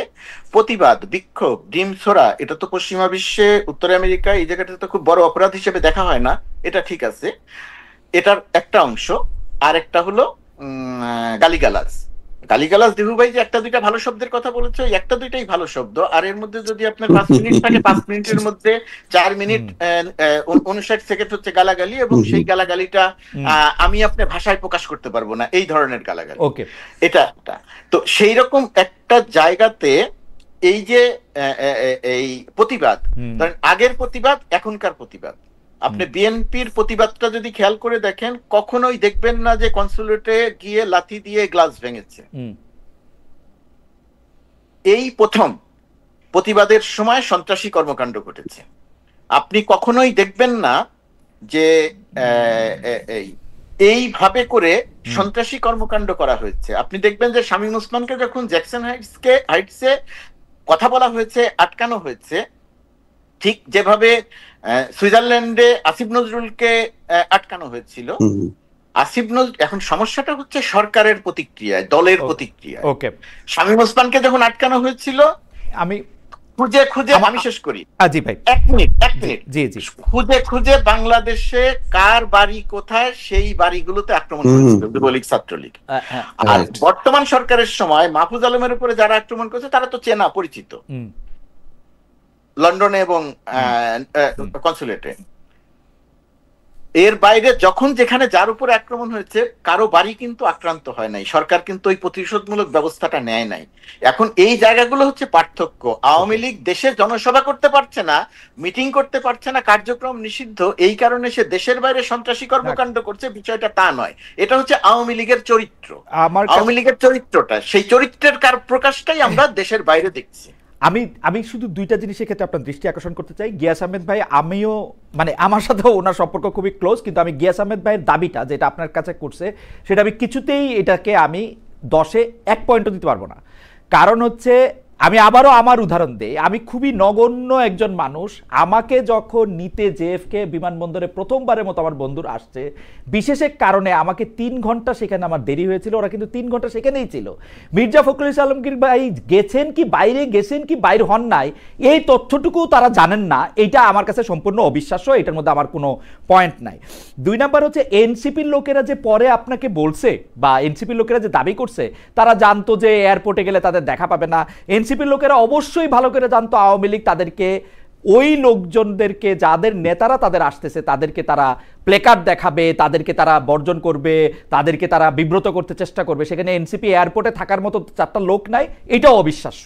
প্রতিবাদ, বিক্ষোভ, ডিম ছোড়া, এটা তো পশ্চিমা বিশ্বে, উত্তর আমেরিকা, এই জায়গাটা তো খুব বড় অপরাধ হিসেবে দেখা হয় না, এটা ঠিক আছে, এটার একটা অংশ। আর একটা হলো গালিগালাজ। দীপু ভাই যে একটা দুইটা ভালো শব্দের কথা বলেছে, ওই একটা দুইটাই ভালো শব্দ। আর এর মধ্যে যদি আপনার 5 মিনিট থাকে, 5 মিনিটের মধ্যে 4 মিনিট 59 সেকেন্ড হচ্ছে গালাগালি, এবং সেই গালাগালিটা আমি আপনার ভাষায় প্রকাশ করতে পারবো না, এই ধরনের গালাগালি। এটা তো সেই রকম একটা জায়গাতে এই যে এই প্রতিবাদ, ধরেন আগের প্রতিবাদ, এখনকার প্রতিবাদ, আপনি বিএনপির প্রতিবাদটা যদি খেয়াল করে দেখেন, কখনোই দেখবেন না যে কনসুলেটে গিয়ে লাথি দিয়ে গ্লাস ভেঙেছে। এই প্রথম প্রতিবাদের সময় সন্ত্রাসী কর্মকাণ্ড ঘটেছে। আপনি কখনোই দেখবেন না যে এইভাবে করে সন্ত্রাসী কর্মকাণ্ড করা হয়েছে। আপনি দেখবেন যে শামীম ওসমানকে যখন জ্যাকসন হাইটসে কথা বলা হয়েছে, আটকানো হয়েছে, ঠিক যেভাবে সুইজারল্যান্ডে আসিফ নজরুলকে আটকানো হয়েছিল। আসিফ নজরুল, এখন সমস্যাটা হচ্ছে সরকারের প্রতিক্রিয়ায়, দলের প্রতিক্রিয়ায়। ওকে, শামীম ওসমানকে যখন আটকানো হয়েছিল, আমি খুঁজে খুঁজে, আমি শেষ করি, জি ভাই, এক মিনিট, জি জি, খুঁজে খুঁজে বাংলাদেশে কার বাড়ি কোথায় সেই বাড়িগুলোতে আক্রমণ করেছিল যুবলীগ ছাত্রলীগ। আর বর্তমান সরকারের সময় মাহফুজ আলমের উপরে যারা আক্রমণ করেছে তারা তো চেনা পরিচিত, লন্ডনে এবং কনসুলেটে। এর বাইরে যখন যেখানে যার উপরে আক্রমণ হয়েছে কারো বাড়ি কিন্তু আক্রান্ত হয় নাই, সরকার কিন্তু ওই প্রতিশোধমূলক ব্যবস্থাটা নেয় নাই। এখন এই জায়গাগুলো হচ্ছে পার্থক্য। আওয়ামী লীগ দেশে জনসভা করতে পারছে না, মিটিং করতে পারছে না, কার্যক্রম নিষিদ্ধ, এই কারণে সে দেশের বাইরে সন্ত্রাসী কর্মকাণ্ড করছে, বিষয়টা তা নয়। এটা হচ্ছে আওয়ামী লীগের চরিত্র, আওয়ামী লীগের চরিত্রটা, সেই চরিত্রের প্রকাশটাই আমরা দেশের বাইরে দেখছি। আমি শুধু দুইটা জিনিসের ক্ষেত্রে আপনার দৃষ্টি আকর্ষণ করতে চাই। গিয়াস আহমেদ ভাই, আমিও মানে আমার সাথেও ওনার সম্পর্ক খুবই ক্লোজ, কিন্তু আমি গিয়াস আহমেদ ভাইয়ের দাবিটা যেটা আপনার কাছে করছে সেটা আমি কিছুতেই এটাকে আমি 10-এ 1 পয়েন্টও দিতে পারবো না। কারণ হচ্ছে আমি আবারও আমার উদাহরণ দিই, আমি খুবই নগণ্য একজন মানুষ। আমাকে যখন নিতে জেএফকে বিমানবন্দরে প্রথমবারের মতো আমার বন্ধুরা আসছে, বিশেষ এক কারণে আমাকে 3 ঘন্টা সেখানে আমার দেরি হয়েছিল, ওরা কিন্তু 3 ঘন্টা সেখানেই ছিল। মির্জা ফখরুল ইসলাম আলমগীর ভাই গেছেন কি বাইরে হন নাই, এই তথ্যটুকু তারা জানেন না। এইটা আমার কাছে সম্পূর্ণ অবিশ্বাস্য, এটার মধ্যে আমার কোনো পয়েন্ট নাই। 2 নাম্বার হচ্ছে এনসিপির লোকেরা যে পরে আপনাকে বলছে বা এনসিপির লোকেরা যে দাবি করছে তারা জানতো যে এয়ারপোর্টে গেলে তাদের দেখা পাবে না। এনসিপির লোকেরা অবশ্যই ভালো করে জানতো আওয়ামী লীগ তাদেরকে, ওই লোকজনদেরকে যাদের নেতারা তাদের আসতেছে তাদেরকে তারা প্লেকার্ড দেখাবে, তাদেরকে তারা বর্জন করবে, তাদেরকে তারা বিব্রত করতে চেষ্টা করবে। সেখানে এনসিপি এয়ারপোর্টে থাকার মতো 4টা লোক নাই, এটাও অবিশ্বাস্য।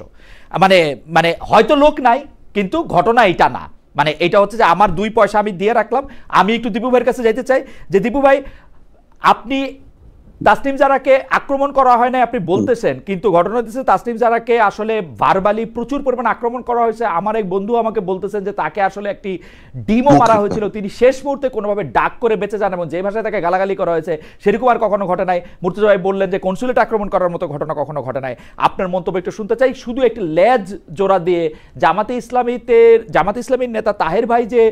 মানে হয়তো লোক নাই, কিন্তু ঘটনা এটা না। মানে এটা হচ্ছে যে আমার 2 পয়সা আমি দিয়ে রাখলাম। আমি একটু দীপু ভাইয়ের কাছে যাইতে চাই যে দীপু ভাই, আপনি তাসনিম জারাকে আক্রমণ করা হয় না আপনি বলতেছেন, কিন্তু ঘটনা হচ্ছে তাসনিম জারাকে আসলে ভার্বালি প্রচুর পরিমাণে আক্রমণ করা হয়েছে। আমার এক বন্ধু আমাকে বলতেছেন যে তাকে আসলে একটি ডিমও মারা হয়েছিল, তিনি শেষ মুহূর্তে কোনোভাবে ডাক করে বেঁচে যান, এবং যে ভাষায় তাকে গালাগালি করা হয়েছে সেরকম আর কখনো ঘটে নাই। মুর্তজা ভাই বললেন যে কনসুলেট আক্রমণ করার মতো ঘটনা কখনো ঘটে নাই। আপনার মন্তব্য একটু শুনতে চাই। শুধু একটি লেজ জোড়া দিয়ে জামাতে ইসলামীর নেতা তাহের ভাই যে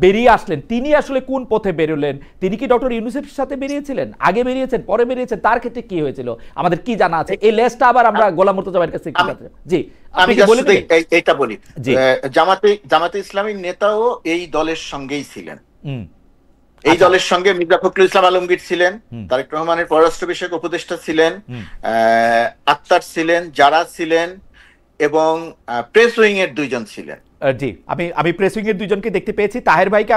বেরিয়ে আসলেন, তিনি আসলে কোন পথে বেরোলেন? তিনি কি ডক্টর ইউনূসের সাথে বেরিয়েছিলেন, আগে বেরিয়েছেন, পরে বেরিয়েছেন? তার ক্ষেত্রে কি হয়েছিল আমাদের কি জানা আছে? এই লেজটা আবার আমরা গোলাম মুর্তজা ভাইয়ের কাছে জি আমি এইটা বলি। জামাতে ইসলামীর নেতাও এই দলের সঙ্গেই ছিলেন, এই দলের সঙ্গে মির্জা ফখরুল ইসলাম আলমগীর ছিলেন, তারেক রহমানের পররাষ্ট্র বিষয়ক উপদেষ্টা ছিলেন, আক্তার ছিলেন, যারা ছিলেন, এবং প্রেস উইং এর 2 জন ছিলেন। জি, আমি প্রেস উইং এর 2 জনকে দেখতে পেয়েছি। তাহের ভাইকে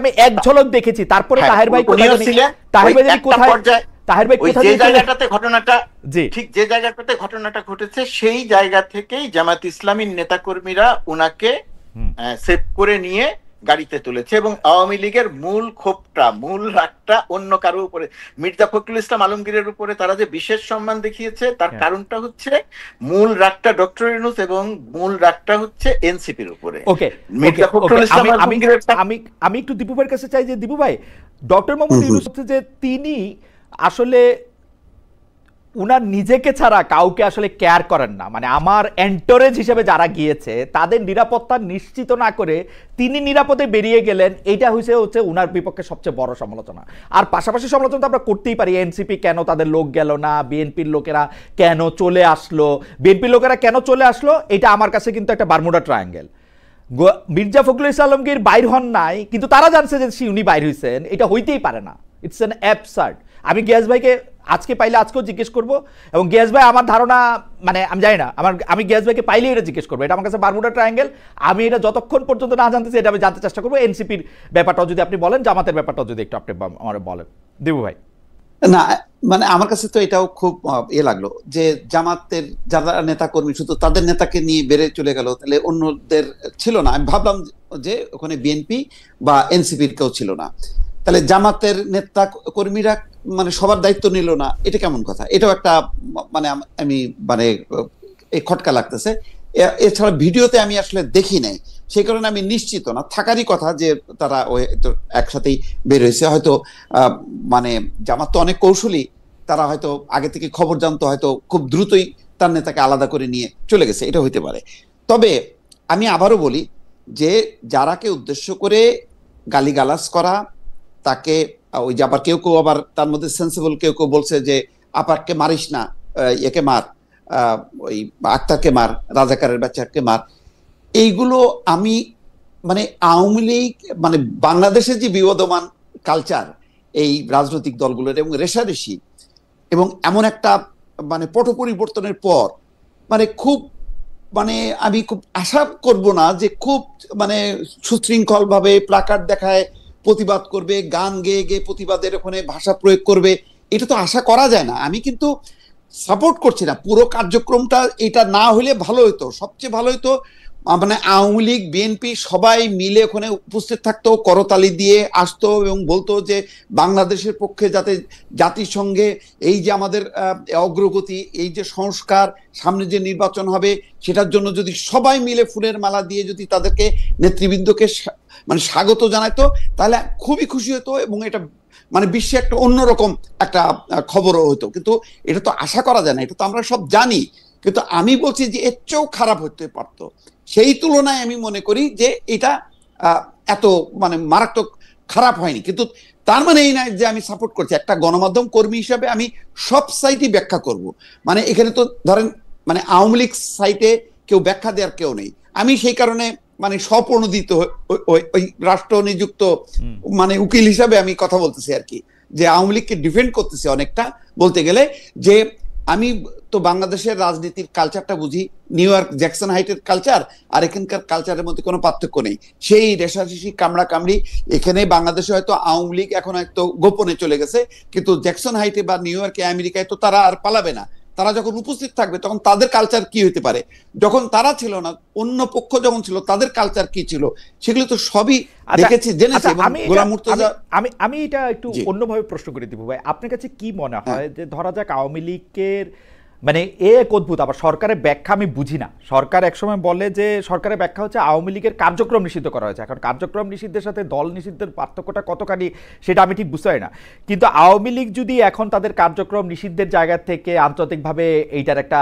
আমি এক ঝলক দেখেছি, তারপরে তাহের ভাই কোথায় ছিলেন, তাহের ভাই কোথায়, তাহের ভাই কোথায়, যে জায়গাটাতে ঘটনাটা, ঠিক যে জায়গাটাতে ঘটনাটা ঘটেছে সেই জায়গা থেকেই জামাত ইসলামীর নেতাকর্মীরা ওনাকে সেভ করে নিয়ে গাড়িতে তুলেছে, এবং আওয়ামী লীগের মূল ক্ষোভটা, মূল রাগটা অন্য কারো উপরে, মির্জা ফখরুল ইসলাম আলমগীরের উপরে তারা যে বিশেষ সম্মান দেখিয়েছে তার কারণটা হচ্ছে মূল রাগটা ডক্টর ইউনূস এবং মূল রাগটা হচ্ছে এনসিপির উপরে। ওকে, মির্জা ফখরুল ইসলাম আলমগীরের আমি একটু দীপু ভাইয়ের কাছে চাই যে দীপু ভাই, ডক্টর মোহাম্মদ ইউনূস হচ্ছে যে তিনি আসলে উনার নিজেকে ছাড়া কাউকে আসলে কেয়ার করেন না। মানে আমার এন্টোরেজ হিসেবে যারা গিয়েছে তাদের নিরাপত্তা নিশ্চিত না করে তিনি নিরাপদে বেরিয়ে গেলেন, এইটা হচ্ছে উনার বিপক্ষে সবচেয়ে বড় সমালোচনা। আর পাশাপাশি সমালোচনা তো আমরা করতেই পারি, এনসিপি কেন তাদের লোক গেল না, বিএনপির লোকেরা কেন চলে আসলো, এটা আমার কাছে কিন্তু একটা বারমুডা ট্রায়াঙ্গেল। মির্জা ফখরুল ইসলাম আলমগীর বাইর হন নাই, কিন্তু তারা জানছে যে উনি বাইর হয়েছেন, এটা হইতেই পারে না। It's an absurd. আমি গিয়াস ভাইকে আজকে পাইলে আজকেও জিজ্ঞেস করবো, এবং গিয়াস ভাই আমার ধারণা, মানে আমি জানি না, আমি গিয়াস ভাইকে পাইলে এটা জিজ্ঞেস করবো। এটা আমার কাছে বারমুডা ট্রায়াঙ্গেল। আমি এটা যতক্ষণ পর্যন্ত না জানতেছি এটা আমি জানতে চেষ্টা করবো। এনসিপির ব্যাপারটাও যদি আপনি বলেন, জামাতের ব্যাপারটাও যদি একটু আপনি আমার বলেন দেবু ভাই। না, মানে আমার কাছে তো এটাও খুব লাগলো যে জামাতের যারা নেতা কর্মী শুধু তাদের নেতাকে নিয়ে বেড়ে চলে গেল, তাহলে অন্যদের ছিল না। আমি ভাবলাম যে ওখানে বিএনপি বা এনসিপির কেউ ছিল না, তাহলে জামাতের নেতা কর্মীরা মানে সবার দায়িত্ব নিল না, এটা কেমন কথা? এটাও একটা আমি এই খটকা লাগতেছে। এছাড়া ভিডিওতে আমি আসলে দেখি নাই, সেই কারণে আমি নিশ্চিত না, থাকারই কথা যে তারা একসাথেই বের হয়েছে। হয়তো জামাত তো অনেক কৌশলী, তারা হয়তো আগে থেকে খবর জানতো, হয়তো খুব দ্রুতই তার নেতাকে আলাদা করে নিয়ে চলে গেছে, এটা হইতে পারে। তবে আমি আবারও বলি যে যারাকে উদ্দেশ্য করে গালিগালাজ করা, তাকে ওই যে আবার কেউ কেউ আবার তার মধ্যে সেন্সিবল কেউ কেউ বলছে যে আপারকে মারিস না, একে মার, ওই আক্তারকে মার, রাজাকারের বাচ্চাকে মার, এইগুলো আমি মানে আওয়ামী লীগ মানে বাংলাদেশের যে বিবদমান কালচার এই রাজনৈতিক দলগুলোর এবং রেশারেশি এবং এমন একটা মানে পট পরিবর্তনের পর মানে খুব মানে আমি খুব আশা করব না যে খুব মানে সুশৃঙ্খল ভাবে প্লাকার্ড দেখায় প্রতিবাদ করবে, গান গেয়ে গেয়ে প্রতিবাদের ওখানে ভাষা প্রয়োগ করবে, এটা তো আশা করা যায় না। আমি কিন্তু সাপোর্ট করছি না পুরো কার্যক্রমটা, এটা না হলে ভালো হতো, সবচেয়ে ভালো হতো মানে আওয়ামী লীগ বিএনপি সবাই মিলে ওখানে উপস্থিত থাকতো, করতালি দিয়ে আসতো এবং বলতো যে বাংলাদেশের পক্ষে যাতে জাতিসংঘে এই যে আমাদের অগ্রগতি, এই যে সংস্কার, সামনে যে নির্বাচন হবে সেটার জন্য যদি সবাই মিলে ফুলের মালা দিয়ে যদি তাদেরকে নেতৃবৃন্দকে মানে স্বাগত জানাতো তাহলে খুবই খুশি হতো এবং এটা মানে বিশ্বে একটা অন্যরকম একটা খবরও হতো। কিন্তু এটা তো আশা করা যায় না, এটা তো আমরা সব জানি। কিন্তু আমি বলছি যে এর চেয়েও খারাপ হতে পারতো। সেই তুলনায় আমি মনে করি যে এটা এত মানে মারাত্মক খারাপ হয়নি। কিন্তু তার মানে এই নয় যে আমি সাপোর্ট করছি। একটা গণমাধ্যম কর্মী হিসাবে আমি সব সাইটই ব্যাখ্যা করব। মানে এখানে তো ধরেন মানে আওয়ামী লীগ সাইটে কেউ ব্যাখ্যা দেওয়ার কেউ নেই, আমি সেই কারণে মানে স্বপ্রণোদিত ওই রাষ্ট্র নিযুক্ত মানে উকিল হিসাবে আমি কথা বলতেছি আর কি, যে আওয়ামী লীগকে ডিফেন্ড করতেছি অনেকটা বলতে গেলে। যে আমি তো বাংলাদেশের রাজনীতির কালচারটা বুঝি, নিউ ইয়র্ক জ্যাকসন হাইটের কালচার আর এখানকার কালচারের মধ্যে কোনো পার্থক্য নেই। সেই রেশারেশি কামড়া কামড়ি এখানে বাংলাদেশে হয়তো আওয়ামী লীগ এখন হয়তো গোপনে চলে গেছে, কিন্তু জ্যাকসন হাইটে বা নিউ ইয়র্কে আমেরিকায় তো তারা আর পালাবে না। তারা যখন উপস্থিত থাকবে তখন তাদের কালচার কি হতে পারে, যখন তারা ছিল না অন্য পক্ষ যখন ছিল তাদের কালচার কি ছিল, সেগুলো তো সবই দেখেছি জেনেছি। গোলাম মুর্তজা আমি এটা একটু অন্যভাবে প্রশ্ন করে দিব ভাই, আপনার কাছে কি মনে হয় যে ধরা যাক আওয়ামী লীগের মানে এক অদ্ভুত, আবার সরকারের ব্যাখ্যা আমি বুঝি না। সরকার একসময় বলে যে সরকারের ব্যাখ্যা হচ্ছে আওয়ামী লীগের কার্যক্রম নিষিদ্ধ করা হয়েছে। এখন কার্যক্রম নিষিদ্ধের সাথে দল নিষিদ্ধের পার্থক্যটা কতখানি সেটা আমি ঠিক বুঝতে পারি না। কিন্তু আওয়ামী লীগ যদি এখন তাদের কার্যক্রম নিষিদ্ধের জায়গা থেকে আন্তর্জাতিকভাবে এইটার একটা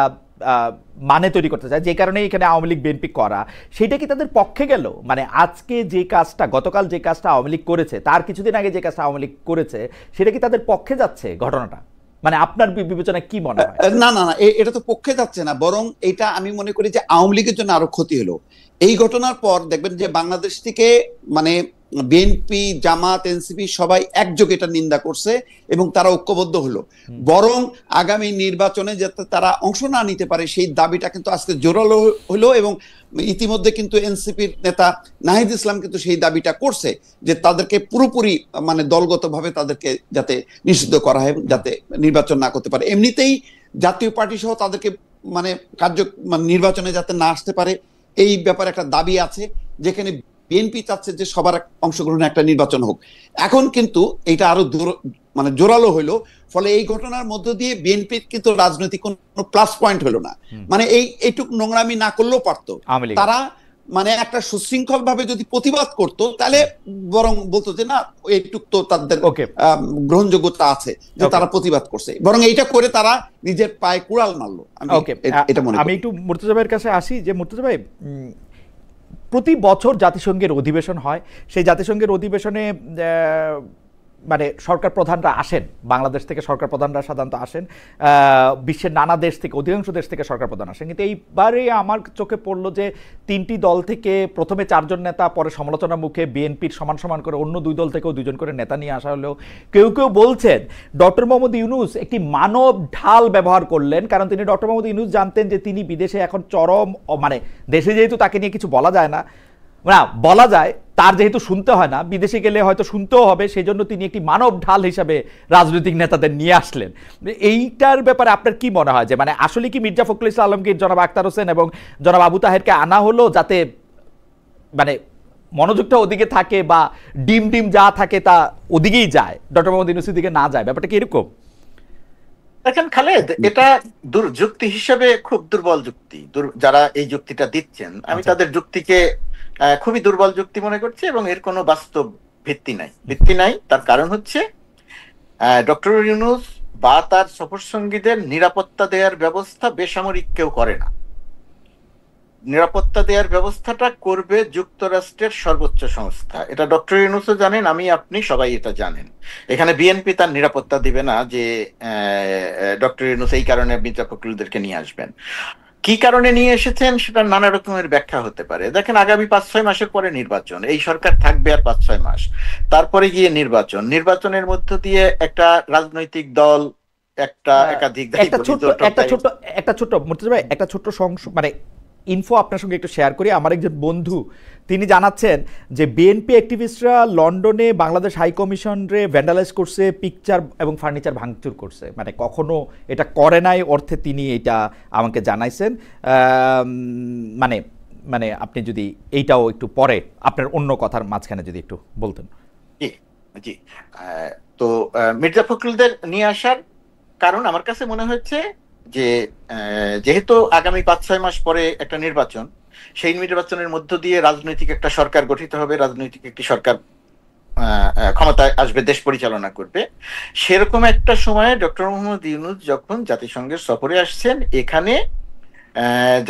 মানে তৈরি করতে চায়, যে কারণে এখানে আওয়ামী লীগ বিএনপি করা, সেটা কি তাদের পক্ষে গেল? মানে আজকে যে কাজটা, গতকাল যে কাজটা আওয়ামী লীগ করেছে, তার কিছুদিন আগে যে কাজটা আওয়ামী লীগ করেছে, সেটা কি তাদের পক্ষে যাচ্ছে ঘটনাটা? মানে আপনার বিবেচনায় কি মনে হয়? না না না, এটা তো পক্ষে যাচ্ছে না, বরং এটা আমি মনে করি যে আওয়ামী লীগের জন্য আরো ক্ষতি হলো। এই ঘটনার পর দেখবেন যে বাংলাদেশ থেকে মানে বিএনপি, জামাত, এনসিপি সবাই একযোগে এটা নিন্দা করছে এবং তারা ঐক্যবদ্ধ হলো। বরং আগামী নির্বাচনে যাতে তারা অংশ না নিতে পারে সেই দাবিটা কিন্তু আজকে জোরালো হলো এবং ইতিমধ্যে কিন্তু এনসিপির নেতা নাহিদ ইসলাম কিন্তু সেই দাবিটা করছে যে তাদেরকে পুরোপুরি মানে দলগতভাবে তাদেরকে যাতে নিষিদ্ধ করা হয়, যাতে নির্বাচন না করতে পারে। এমনিতেই জাতীয় পার্টি সহ তাদেরকে মানে নির্বাচনে যাতে না আসতে পারে এই ব্যাপারে একটা দাবি আছে, যেখানে বিএনপি চাচ্ছে যে সবার অংশগ্রহণে একটা নির্বাচন হোক। এখন কিন্তু এটা আরো মানে জোরালো হইলো, ফলে এই ঘটনার মধ্য দিয়ে বিএনপির কিন্তু রাজনৈতিক কোনো প্লাস পয়েন্ট হলো না। মানে এইটুক নোংরামি না করলেও পারতো। তারা মানে একটা সুশৃঙ্খল ভাবে যদি প্রতিবাদ করতো তাহলে বরং বলতো যে না এইটুক তো তাদের গ্রহণযোগ্যতা আছে যে তারা প্রতিবাদ করছে, বরং এইটা করে তারা নিজের পায়ে কুড়াল মারলো। আমি একটু মুর্তজা ভাইয়ের কাছে আসি, যে মুর্তজা ভাই প্রতি বছর জাতিসংঘের অধিবেশন হয়, সেই জাতিসংঘের অধিবেশনে মানে সরকার প্রধানরা আসেন, বাংলাদেশ থেকে সরকার প্রধানরা সাধারণত আসেন, বিশ্বের নানা দেশ থেকে, অধিকাংশ দেশ থেকে সরকার প্রধান আসেন। কিন্তু এইবারে আমার চোখে পড়লো যে তিনটি দল থেকে প্রথমে 4 জন নেতা, পরে সমালোচনার মুখে বিএনপির সমান সমান করে অন্য 2 দল থেকেও 2 জন করে নেতা নিয়ে আসা হলেও কেউ কেউ বলছেন ডক্টর মোহাম্মদ ইউনূস একটি মানব ঢাল ব্যবহার করলেন, কারণ তিনি ডক্টর মোহাম্মদ ইউনূস জানতেন যে তিনি বিদেশে এখন চরম মানে দেশে যেহেতু তাকে নিয়ে কিছু বলা যায় না, বলা যায় তার যেহেতু শুনতে হয় না, বিদেশে গেলে হয়তো শুনতেও হবে, সেই জন্য তিনি একটি মানব ঢাল হিসাবে রাজনৈতিক নেতাদের নিয়ে আসলেন। এইটার ব্যাপারে আপনার কি মনে হয় যে মানে আসলে কি মির্জা ফখরুল ইসলাম আলমগীর, জনাব আখতার হোসেন এবং জনাব আবু তাহেরকে আনা হলো যাতে মানে মনোযোগটা ওদিকে থাকে বা ডিম যা থাকে তা ওদিকেই যায়, ডক্টর মোহাম্মদ ইউনূসের দিকে না যায়? ব্যাপারটা কি এরকম? দেখেন খালেদ, এটা যুক্তি হিসেবে খুব দুর্বল যুক্তি। যারা এই যুক্তিটা দিচ্ছেন আমি তাদের যুক্তিকে খুবই দুর্বল যুক্তি মনে করছি এবং এর কোনো বাস্তব ভিত্তি নাই। তার কারণ হচ্ছে ডক্টর ইউনূস বা তার সফরসঙ্গীদের নিরাপত্তা দেওয়ার ব্যবস্থা বেসামরিক কেউ করে না। নিরাপত্তা দেওয়ার ব্যবস্থাটা করবে যুক্তরাষ্ট্রের সর্বোচ্চ সংস্থা। এটা ডক্টর ইউনূসও জানেন, আমি আপনি সবাই এটা জানেন। এখানে বিএনপি তার নিরাপত্তা দিবে না যে ডক্টর ইউনূস এই কারণে মির্জা ফখরুলদেরকে নিয়ে আসবেন। কি কারণে নিয়ে এসেছেন সেটা নানা রকমের ব্যাখ্যা হতে পারে। দেখেন, আগামী 5-6 মাসের পরে নির্বাচন, এই সরকার থাকবে আর 5-6 মাস, তারপরে গিয়ে নির্বাচনের মধ্য দিয়ে একটা রাজনৈতিক দল একটা একাধিক একটা ছোট্ট মুর্তজা ভাই, একটা ছোট্ট মানে ইনফো আপনার সঙ্গে একটু শেয়ার করি। আমার একজন বন্ধু তিনি জানাচ্ছেন যে বিএনপি অ্যাক্টিভিস্টরা লন্ডনে বাংলাদেশ হাই কমিশনরে ভ্যান্ডালাইজ করছে, পিকচার এবং ফার্নিচার ভাঙচুর করছে, মানে কখনো এটা করে নাই অর্থে তিনি এটা আমাকে জানাইছেন। মানে মানে আপনি যদি এইটাও একটু পরে আপনার অন্য কথার মাঝখানে যদি একটু বলতেন। জি জি, তো মির্জা ফখরুলদের নিয়ে আসার কারণ আমার কাছে মনে হচ্ছে যে যেহেতু আগামী 5-6 মাস পরে একটা নির্বাচন, সেই নির্বাচনের মধ্য দিয়ে রাজনৈতিক একটা সরকার গঠিত হবে, রাজনৈতিক একটি সরকার ক্ষমতায় আসবে, দেশ পরিচালনা করবে। সেরকম একটা সময়ে ডক্টর মোহাম্মদ ইউনূস যখন জাতিসংঘের সফরে আসছেন, এখানে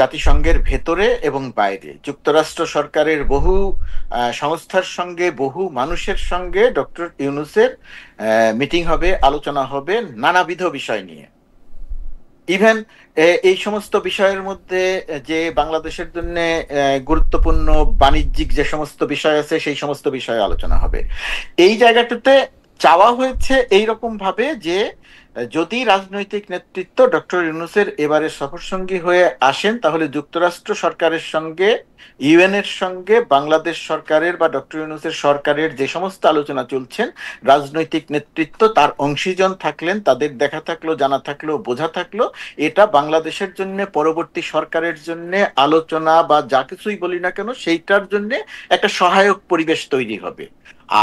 জাতিসংঘের ভেতরে এবং বাইরে যুক্তরাষ্ট্র সরকারের বহু সংস্থার সঙ্গে, বহু মানুষের সঙ্গে ডক্টর ইউনূসের মিটিং হবে, আলোচনা হবে নানাবিধ বিষয় নিয়ে। ইভেন এই সমস্ত বিষয়ের মধ্যে যে বাংলাদেশের জন্য গুরুত্বপূর্ণ বাণিজ্যিক যে সমস্ত বিষয় আছে সেই সমস্ত বিষয়ে আলোচনা হবে। এই জায়গাটাতে চাওয়া হয়েছে এইরকম ভাবে যে যদি রাজনৈতিক নেতৃত্ব ডক্টর ইউনূসের এবারে সফরসঙ্গী হয়ে আসেন, তাহলে যুক্তরাষ্ট্র সরকারের সঙ্গে, ইউএন এর সঙ্গে বাংলাদেশ সরকারের বা ডক্টর ইউনূসের সরকারের যে সমস্ত আলোচনা চলছেন, রাজনৈতিক নেতৃত্ব তার অংশীজন থাকলেন, তাদের দেখা থাকলো, জানা থাকলো, বোঝা থাকলো, এটা বাংলাদেশের জন্য, পরবর্তী সরকারের জন্য আলোচনা বা যা কিছুই বলি না কেন সেইটার জন্য একটা সহায়ক পরিবেশ তৈরি হবে।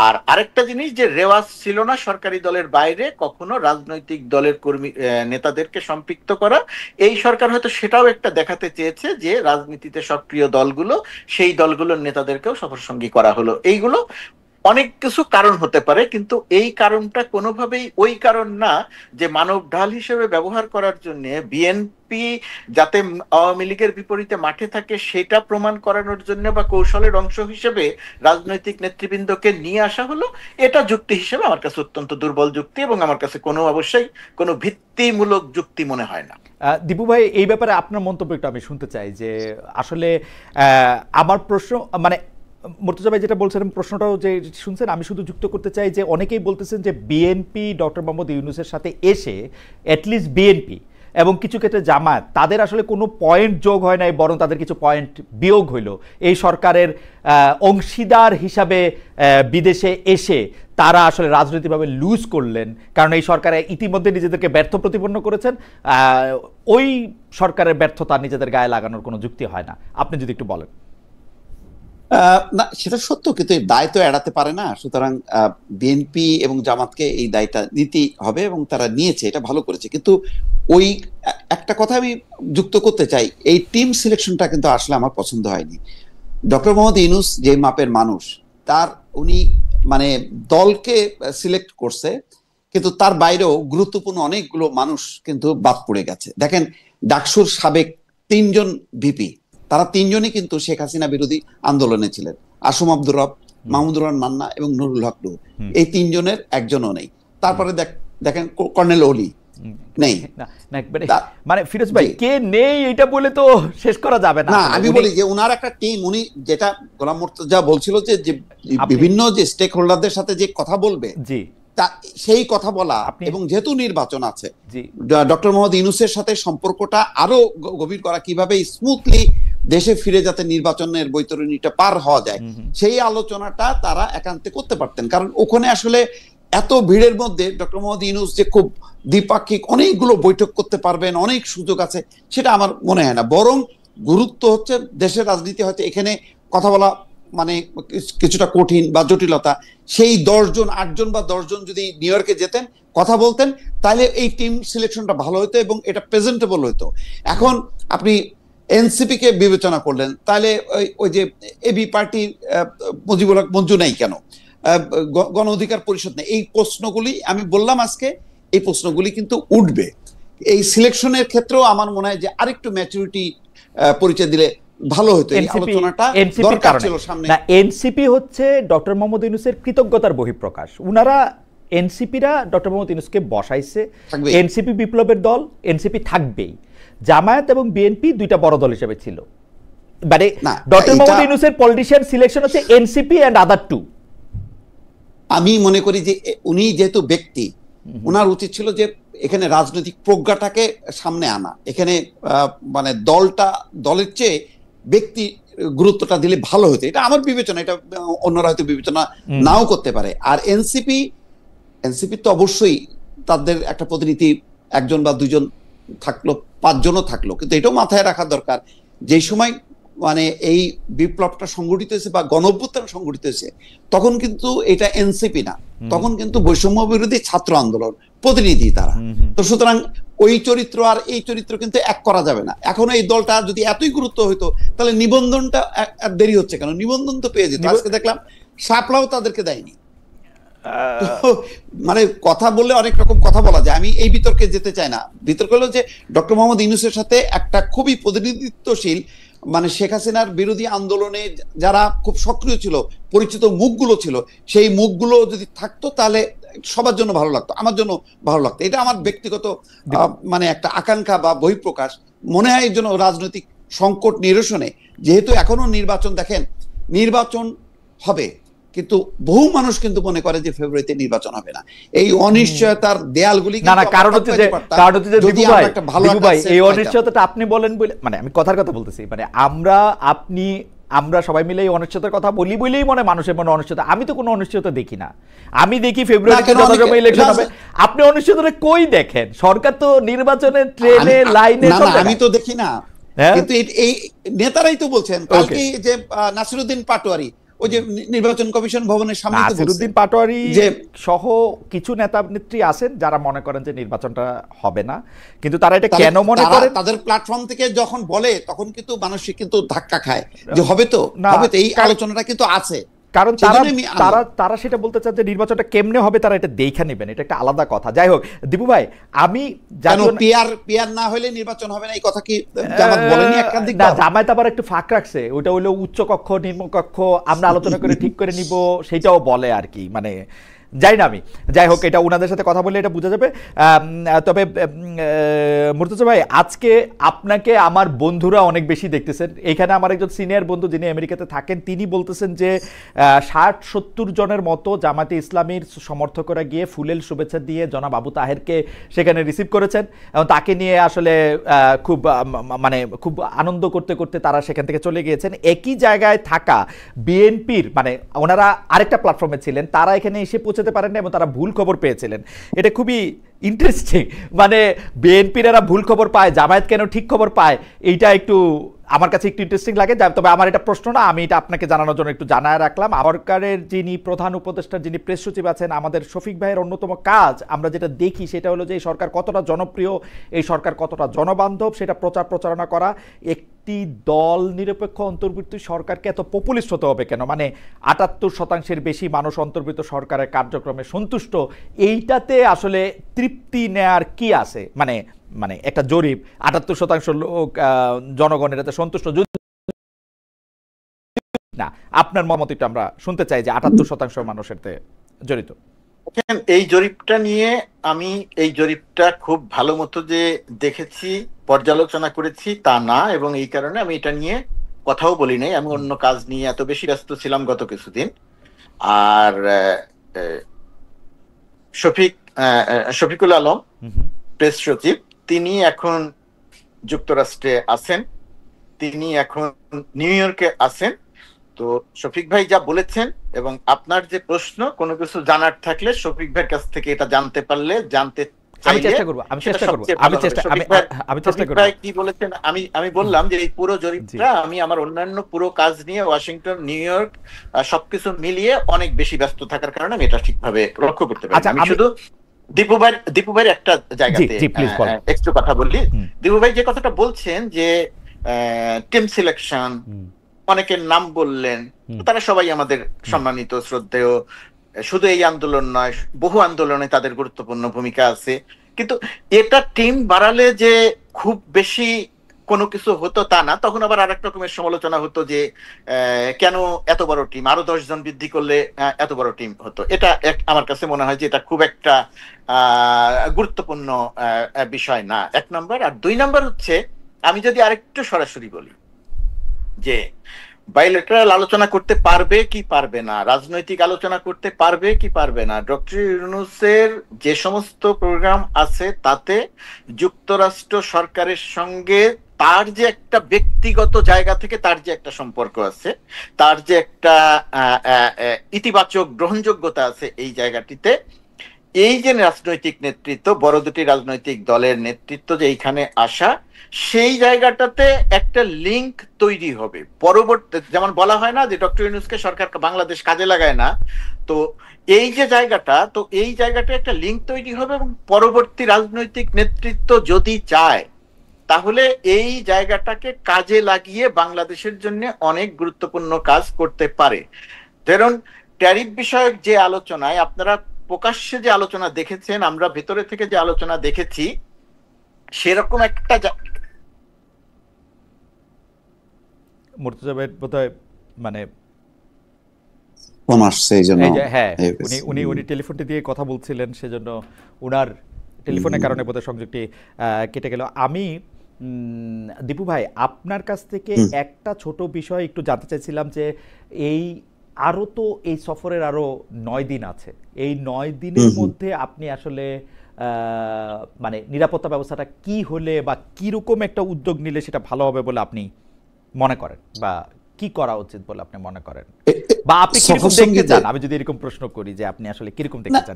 আর আরেকটা জিনিস যে রেওয়াজ ছিল না সরকারি দলের বাইরে কখনো রাজনৈতিক দলের কর্মী নেতাদেরকে সম্পৃক্ত করা, এই সরকার হয়তো সেটাও একটা দেখাতে চেয়েছে যে রাজনীতিতে সক্রিয় দলগুলো, সেই দলগুলোর নেতাদেরকেও সফরসঙ্গী করা হলো। এইগুলো অনেক কিছু কারণ হতে পারে, কিন্তু এই কারণটা কোনোভাবেই ওই কারণ না যে মানব ঢাল হিসেবে ব্যবহার করার জন্য বিএনপি যাতে আওয়ামী লীগের বিপরীতে মাঠে থাকে সেটা প্রমাণ করানোর জন্য বা কৌশলের অংশ হিসেবে রাজনৈতিক নেতৃবৃন্দকে নিয়ে আসা হলো। এটা যুক্তি হিসেবে আমার কাছে অত্যন্ত দুর্বল যুক্তি, এবং আমার কাছে অবশ্যই কোনো ভিত্তিমূলক যুক্তি মনে হয় না। দীপু ভাই, এই ব্যাপারে আপনার মন্তব্য একটু আমি শুনতে চাই যে আসলে আমার প্রশ্ন, মানে মুর্তজা ভাই যেটা বলছিলেন প্রশ্নটাও যে শুনছেন, আমি শুধু যুক্ত করতে চাই যে অনেকেই বলতেছেন যে বিএনপি ডক্টর মোহাম্মদ ইউনূসের সাথে এসে অ্যাটলিস্ট বিএনপি এবং কিছু ক্ষেত্রে জামায়াত, তাদের আসলে কোনো পয়েন্ট যোগ হয় নাই, বরং তাদের কিছু পয়েন্ট বিয়োগ হইল এই সরকারের অংশীদার হিসাবে বিদেশে এসে তারা আসলে রাজনৈতিকভাবে লুজ করলেন, কারণ এই সরকারে ইতিমধ্যে নিজেদেরকে ব্যর্থ প্রতিপন্ন করেছেন। ওই সরকারের ব্যর্থতা নিজেদের গায়ে লাগানোর কোনো যুক্তি হয় না। আপনি যদি একটু বলেন। না, সেটা সত্য, কিন্তু এই দায় তো এড়াতে পারে না। সুতরাং বিএনপি এবং জামাতকে এই দায়টা নিতেই হবে, এবং তারা নিয়েছে, এটা ভালো করেছে। কিন্তু ওই একটা কথা আমি যুক্ত করতে চাই, এই টিম সিলেকশনটা কিন্তু আসলে আমার পছন্দ হয়নি। ডক্টর মোহাম্মদ ইউনূস যে মাপের মানুষ, তার উনি মানে দলকে সিলেক্ট করছে, কিন্তু তার বাইরেও গুরুত্বপূর্ণ অনেকগুলো মানুষ কিন্তু বাদ পড়ে গেছে। দেখেন, ডাকসুর সাবেক 3 জন ভিপি, তারা 3 জনই কিন্তু শেখ হাসিনা বিরোধী আন্দোলনে ছিলেন। আসম আব্দুর রব, মাহমুদুর রহমান মান্না এবং নুরুল হক নূর, এই 3 জনের একজনও নেই। তারপরে দেখেন কর্নেল অলি নেই। মানে ফিরোজ ভাই, কে নেই এটা বলে তো শেষ করা যাবে না। আমি বলি যে উনার একটা টিম, উনি যেটা গোলাম মুর্তজা বলছিল যে বিভিন্ন যে স্টেক হোল্ডারদের সাথে যে কথা বলবে, জি, সেই কথা বলা, এবং যেহেতু নির্বাচন আছে, ডক্টর মোহাম্মদ ইউনূসের সাথে সম্পর্কটা আরো গভীর করা, কিভাবে স্মুথলি দেশে ফিরে যাতে নির্বাচনের বৈতরণীটা পার হওয়া যায়, সেই আলোচনাটা তারা একান্তে করতে পারতেন। কারণ ওখানে আসলে এত ভিড়ের মধ্যে ডক্টর মোহাম্মদ ইউনূস যে খুব দ্বিপাক্ষিক অনেকগুলো বৈঠক করতে পারবেন, অনেক সুযোগ আছে, সেটা আমার মনে হয় না। বরং গুরুত্ব হচ্ছে দেশের রাজনীতি হয়তো এখানে কথা বলা মানে কিছুটা কঠিন বা জটিলতা। সেই 10 জন 8 জন বা 10 জন যদি নিউ ইয়র্কে যেতেন, কথা বলতেন, তাহলে এই টিম সিলেকশনটা ভালো হতো এবং এটা প্রেজেন্টেবল হতো। এখন আপনি এনসিপি কে বিবেচনা করলেন, তাহলে ওই যে এবি পার্টি মুজিবুল হক মঞ্জু নেই কেন, গণ অধিকার পরিষদ নেই, এই প্রশ্নগুলি আমি বললাম আজকে এই প্রশ্নগুলি কিন্তু উঠবে। এই সিলেকশনের ক্ষেত্রেও আমার মনে হয় যে আরেকটু ম্যাচুরিটি পরিচয় দিলে ভালো হতো। এই আলোচনাটা দরকার ছিল সামনে। না, এনসিপি হচ্ছে ডক্টর মোহাম্মদ ইউনূসের কৃতজ্ঞতার বহিঃপ্রকাশ। উনারা এনসিপিরা ডক্টর মোহাম্মদ ইউনূসকে বসাইছে, এনসিপি বিপ্লবের দল, এনসিপি থাকবেই। জামায়াত এবং বিএনপি দুইটা বড় দল হিসেবে ছিল, মানে ডক্টর মোহাম্মদ ইউনূসের পলিটিশিয়ান সিলেকশন হচ্ছে এনসিপি এন্ড আদার টু। আমি মনে করি যে উনি যেহেতু ব্যক্তি, ওনার উচিত ছিল যে এখানে রাজনৈতিক প্রজ্ঞাটাকে সামনে আনা। এখানে মানে দলের চেয়ে ব্যক্তি গুরুত্বটা দিলে ভালো হতো, এটা আমার বিবেচনা। এটা অন্যরা হয়তো বিবেচনা নাও করতে পারে। আর এনসিপি তো অবশ্যই তাদের একটা প্রতিনিধি একজন বা দুজন থাকলো, 5 জনও থাকলো, কিন্তু এটাও মাথায় রাখা দরকার যে সময় মানে এই বিপ্লবটা সংগঠিত হয়েছে বা গণঅভ্যুত্থান সংগঠিত হয়েছে, তখন কিন্তু এটা এনসিপি না, তখন কিন্তু বৈষম্য বিরোধী ছাত্র আন্দোলন প্রতিনিধি তারা। তো সুতরাং ওই চরিত্র আর এই চরিত্র কিন্তু এক করা যাবে না। এখন এই দলটা যদি এতই গুরুত্ব হইতো তাহলে নিবন্ধনটা দেরি হচ্ছে কেন? নিবন্ধন তো পেয়ে যেত। আজকে দেখলাম শাপলাও তাদেরকে দেয়নি। মানে কথা বললে অনেক রকম কথা বলা যায়, আমি এই বিতর্কে যেতে চাই না। বিতর্ক হলো যে ডক্টর মোহাম্মদ ইউনূসের সাথে একটা খুবই প্রতিনিধিত্বশীল, মানে শেখ হাসিনার বিরোধী আন্দোলনে যারা খুব সক্রিয় ছিল, পরিচিত মুখগুলো ছিল, সেই মুখগুলো যদি থাকতো তাহলে সবার জন্য ভালো লাগতো, আমার জন্য ভালো লাগতো। এটা আমার ব্যক্তিগত মানে একটা আকাঙ্ক্ষা বা বহিঃপ্রকাশ। মনে হয় এর জন্য রাজনৈতিক সংকট নিরসনে, যেহেতু এখনো নির্বাচন, দেখেন নির্বাচন হবে, কিন্তু বহু মানুষ কিন্তু মনে করে যে ফেব্রুয়ারিতে নির্বাচন হবে না। এই অনিশ্চয়তার দেয়ালগুলি না, কারণ হচ্ছে যে দিবু ভাই এই অনিশ্চয়তাটা আপনি বলেন বলে, মানে আমি কথার কথা বলতেছি, মানে আমরা সবাই মিলে এই অনিশ্চয়তার কথা বলি বলেই মনে মানুষের মনে অনিশ্চয়তা। আমি তো কোনো অনিশ্চয়তা দেখি না। আমি দেখি ফেব্রুয়ারিতে যথাসময়ে ইলেকশন হবে। আপনি অনিশ্চয়তা কই দেখেন? সরকার তো নির্বাচনের ট্রেনে লাইনে, আমি তো দেখি না, কিন্তু এই নেতারাই তো বলছেন। কালকে যে নাসিরউদ্দিন পাটোয়ারি ওই যে নির্বাচন কমিশন ভবনের সামনে নাসিরউদ্দিন পাটোয়ারি সহ কিছু নেতা নেত্রী আছেন যারা মনে করেন যে নির্বাচনটা হবে না, কিন্তু তারা এটা কেন মনে করেন? তাদের প্ল্যাটফর্ম থেকে যখন বলে তখন কিন্তু মানুষ কিন্তু ধাক্কা খায় যে হবে তো, এই আলোচনাটা কিন্তু আছে। কারণ তারা সেটা বলতে চান যে নির্বাচনটা কেমনে হবে তারা এটা দেখে নেবেন, এটা একটা আলাদা কথা। যাই হোক দিবু ভাই, আমি পিয়ার না হলে নির্বাচন হবে না এই কথা কি জামাত বলেনি? একাধিক না, জামায়াত আবার একটু ফাঁক রাখছে, ওটা হলো উচ্চ কক্ষ নিম্নকক্ষ আমরা আলোচনা করে ঠিক করে নিব, সেটাও বলে আর কি। মানে যাই না আমি, যাই হোক এটা ওনাদের সাথে কথা বললে এটা বোঝা যাবে। তবে মুর্তজা ভাই, আজকে আপনাকে আমার বন্ধুরা অনেক বেশি দেখতেছেন। এখানে আমার একজন সিনিয়র বন্ধু যিনি আমেরিকাতে থাকেন, তিনি বলতেছেন যে 60-70 জনের মতো জামাতে ইসলামীর সমর্থকরা গিয়ে ফুলেল শুভেচ্ছা দিয়ে জনাব আবু তাহেরকে সেখানে রিসিভ করেছেন এবং তাকে নিয়ে আসলে খুব আনন্দ করতে করতে তারা সেখান থেকে চলে গিয়েছেন। একই জায়গায় থাকা বিএনপির, মানে ওনারা আরেকটা প্ল্যাটফর্মে ছিলেন, তারা এখানে এসে পৌঁছাতে পারেন না এবং তারা ভুল খবর পেয়েছিলেন। এটা খুবই ইন্টারেস্টিং, মানে বিএনপির এরা ভুল খবর পায়, জামায়াত কেন ঠিক খবর পায়, এইটা একটু আমার কাছে একটু ইন্টারেস্টিং লাগে। তবে আমার এটা প্রশ্ন না, আমি এটা আপনাকে জানানোর জন্য একটু জানায় রাখলাম। সরকারের যিনি প্রধান উপদেষ্টা, যিনি প্রেস সচিব আছেন, আমাদের শফিক ভাইয়ের অন্যতম কাজ আমরা যেটা দেখি সেটা হলো যে এই সরকার কতটা জনপ্রিয়, এই সরকার কতটা জনবান্ধব সেটা প্রচারণা করা। একটি দল নিরপেক্ষ অন্তর্বর্তী সরকারকে এত পপুলিস্ট হতে হবে কেন? মানে 78% বেশি মানুষ অন্তর্বর্তী সরকারের কার্যক্রমে সন্তুষ্ট, এইটাতে আসলে তৃপ্তি নেয়ার কি আছে? মানে একটা জরিপ 78% লোক জনগণের এতে সন্তুষ্ট না, আপনার মতামত একটু আমরা শুনতে চাই যে 78% মানুষের জড়িত। এই জরিপটা নিয়ে আমি এই জরিপটা খুব ভালো মতো যে দেখেছি, পর্যালোচনা করেছি তা না, এবং এই কারণে আমি এটা নিয়ে কথাও বলি নাই। আমি অন্য কাজ নিয়ে এত বেশি ব্যস্ত ছিলাম গত কিছুদিন। আর শফিকুল আলম প্রেস সচিব, তিনি এখন যুক্তরাষ্ট্রে আছেন, তিনি এখন নিউ ইয়র্কে আছেন। তো শফিক ভাই যা বলেছেন এবং আপনার যে প্রশ্ন, কোনো কিছু জানার থাকলে শফিক ভাইয়ের কাছ থেকে এটা জানতে পারলে, জানতে কি বলেছেন আমি বললাম যে এই পুরো জরিপটা আমি আমার অন্যান্য পুরো কাজ নিয়ে ওয়াশিংটন, নিউ ইয়র্ক সবকিছু মিলিয়ে অনেক বেশি ব্যস্ত থাকার কারণে আমি এটা ঠিকভাবে লক্ষ্য করতে পারি। আমি শুধু দীপু ভাইয়ের একটা জায়গাতে একটু কথা বললি। দীপু ভাই যে কথাটা বলছেন যে টিম সিলেকশন, অনেকের নাম বললেন, তারা সবাই আমাদের সম্মানিত শ্রদ্ধেয় শুধু এই আন্দোলন নয়, বহু আন্দোলনে তাদের গুরুত্বপূর্ণ ভূমিকা আছে। কিন্তু এটা টিম বাড়ালে যে খুব বেশি কোনো কিছু হতো তা না। তখন আবার আরেক রকমের সমালোচনা হতো যে কেন এত বড় টিম, আরো 10 জন বৃদ্ধি করলে এত বড় টিম হতো। এটা আমার কাছে মনে হয় যে এটা খুব একটা গুরুত্বপূর্ণ বিষয় না, 1 নম্বর। আর 2 নম্বর হচ্ছে, আমি যদি আরেকটু সরাসরি বলি যে বাইলেটারাল আলোচনা করতে পারবে কি পারবে না, রাজনৈতিক আলোচনা করতে পারবে কি পারবে না, ডক্টর ইউনূসের যে সমস্ত প্রোগ্রাম আছে তাতে যুক্তরাষ্ট্র সরকারের সঙ্গে তার যে একটা ব্যক্তিগত জায়গা থেকে তার যে একটা সম্পর্ক আছে, তার যে একটা ইতিবাচক গ্রহণযোগ্যতা আছে, এই জায়গাটিতে এই যে রাজনৈতিক নেতৃত্ব, বড় দুটি রাজনৈতিক দলের নেতৃত্ব যে এইখানে আসা, সেই জায়গাটাতে একটা লিংক তৈরি হবে। পরবর্তী, যেমন বলা হয় না যে ডক্টর ইউনূসকে সরকার বাংলাদেশ কাজে লাগায় না, তো এই যে জায়গাটা, তো এই জায়গাটা একটা লিংক তৈরি হবে এবং পরবর্তী রাজনৈতিক নেতৃত্ব যদি চায় তাহলে এই জায়গাটাকে কাজে লাগিয়ে বাংলাদেশের জন্য অনেক গুরুত্বপূর্ণ কাজ করতে পারে। ধরুন ট্যারিফ বিষয়ক যে আলোচনায় আপনারা প্রকাশ্যে যে আলোচনা দেখেছেন, আমরা ভেতরে থেকে যে আলোচনা দেখেছি, সেরকম একটা মুর্তজা ভাই বোধহয় মানে ফোন আসছে এই জন্য, হ্যাঁ উনি টেলিফোনটি দিয়ে কথা বলছিলেন, সেজন্য ওনার টেলিফোনের কারণে বোধহয় সংযোগটি কেটে গেল। আমি দীপু ভাই আপনার কাছ থেকে একটা ছোট বিষয় একটু জানতে চাইছিলাম যে এই আরো তো এই সফরের আরো 9 দিন আছে, এই 9 দিনের মধ্যে আপনি আসলে মানে নিরাপত্তা ব্যবস্থাটা কি হলে বা কিরকম একটা উদ্যোগ নিলে সেটা ভালো হবে বলে আপনি মনে করেন, বা কি করা উচিত বলে আপনি মনে করেন, বা আপনি কিরকম দেখতে চান? আমি যদি এরকম প্রশ্ন করি যে আপনি আসলে কিরকম দেখতে চান?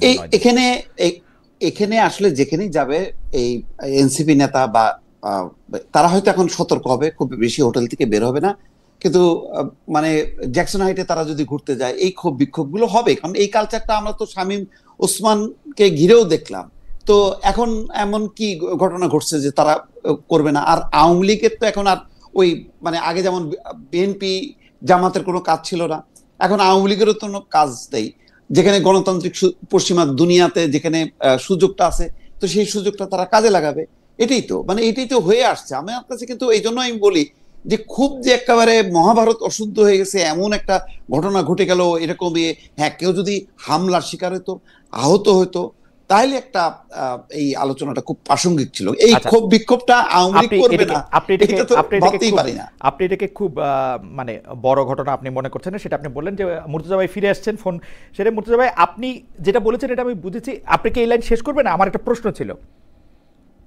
এখানে আসলে যেখানেই যাবে এই এনসিপি নেতা বা তারা হয়তো এখন সতর্ক হবে, খুব বেশি হোটেল থেকে বের হবে না, কিন্তু মানে জ্যাকসন হাইটে তারা যদি ঘুরতে যায় এই ক্ষোভ বিক্ষোভ গুলো হবে, কারণ এই কালচারটা আমরা তো শামীম ওসমানকে ঘিরেও দেখলাম। তো এখন এমন কি ঘটনা ঘটছে যে তারা করবে না? আর আওয়ামী লীগের তো এখন আর ওই মানে আগে যেমন বিএনপি জামাতের কোনো কাজ ছিল না, এখন আওয়ামী লীগেরও তো কোনো কাজ নেই। যেখানে গণতান্ত্রিক পশ্চিমা দুনিয়াতে যেখানে সুযোগটা আছে, তো সেই সুযোগটা তারা কাজে লাগাবে। এটাই তো হয়ে আসছে আমার কাছে। কিন্তু এই জন্য আমি বলি যে খুব যে একেবারে মহাভারত অশুদ্ধ হয়ে গেছে এমন একটা ঘটনা ঘটে গেল এরকম, হ্যাঁ কেউ যদি হামলার শিকার হতো, আহত হতো, তাহলে একটা এই আলোচনাটা খুব প্রাসঙ্গিক ছিল। এই ক্ষোভ বিক্ষোভটা আওয়ামী লীগ করবে না, এটা তো ভাবতেই পারি না। আপনি এটাকে খুব মানে বড় ঘটনা আপনি মনে করছেন না, সেটা আপনি বললেন যে মুর্তজা ভাই ফিরে আসছেন ফোন সেটা। মুর্তজা ভাই আপনি যেটা বলেছেন এটা আমি বুঝেছি, আপনি কি এই লাইন শেষ করবেন? আমার একটা প্রশ্ন ছিল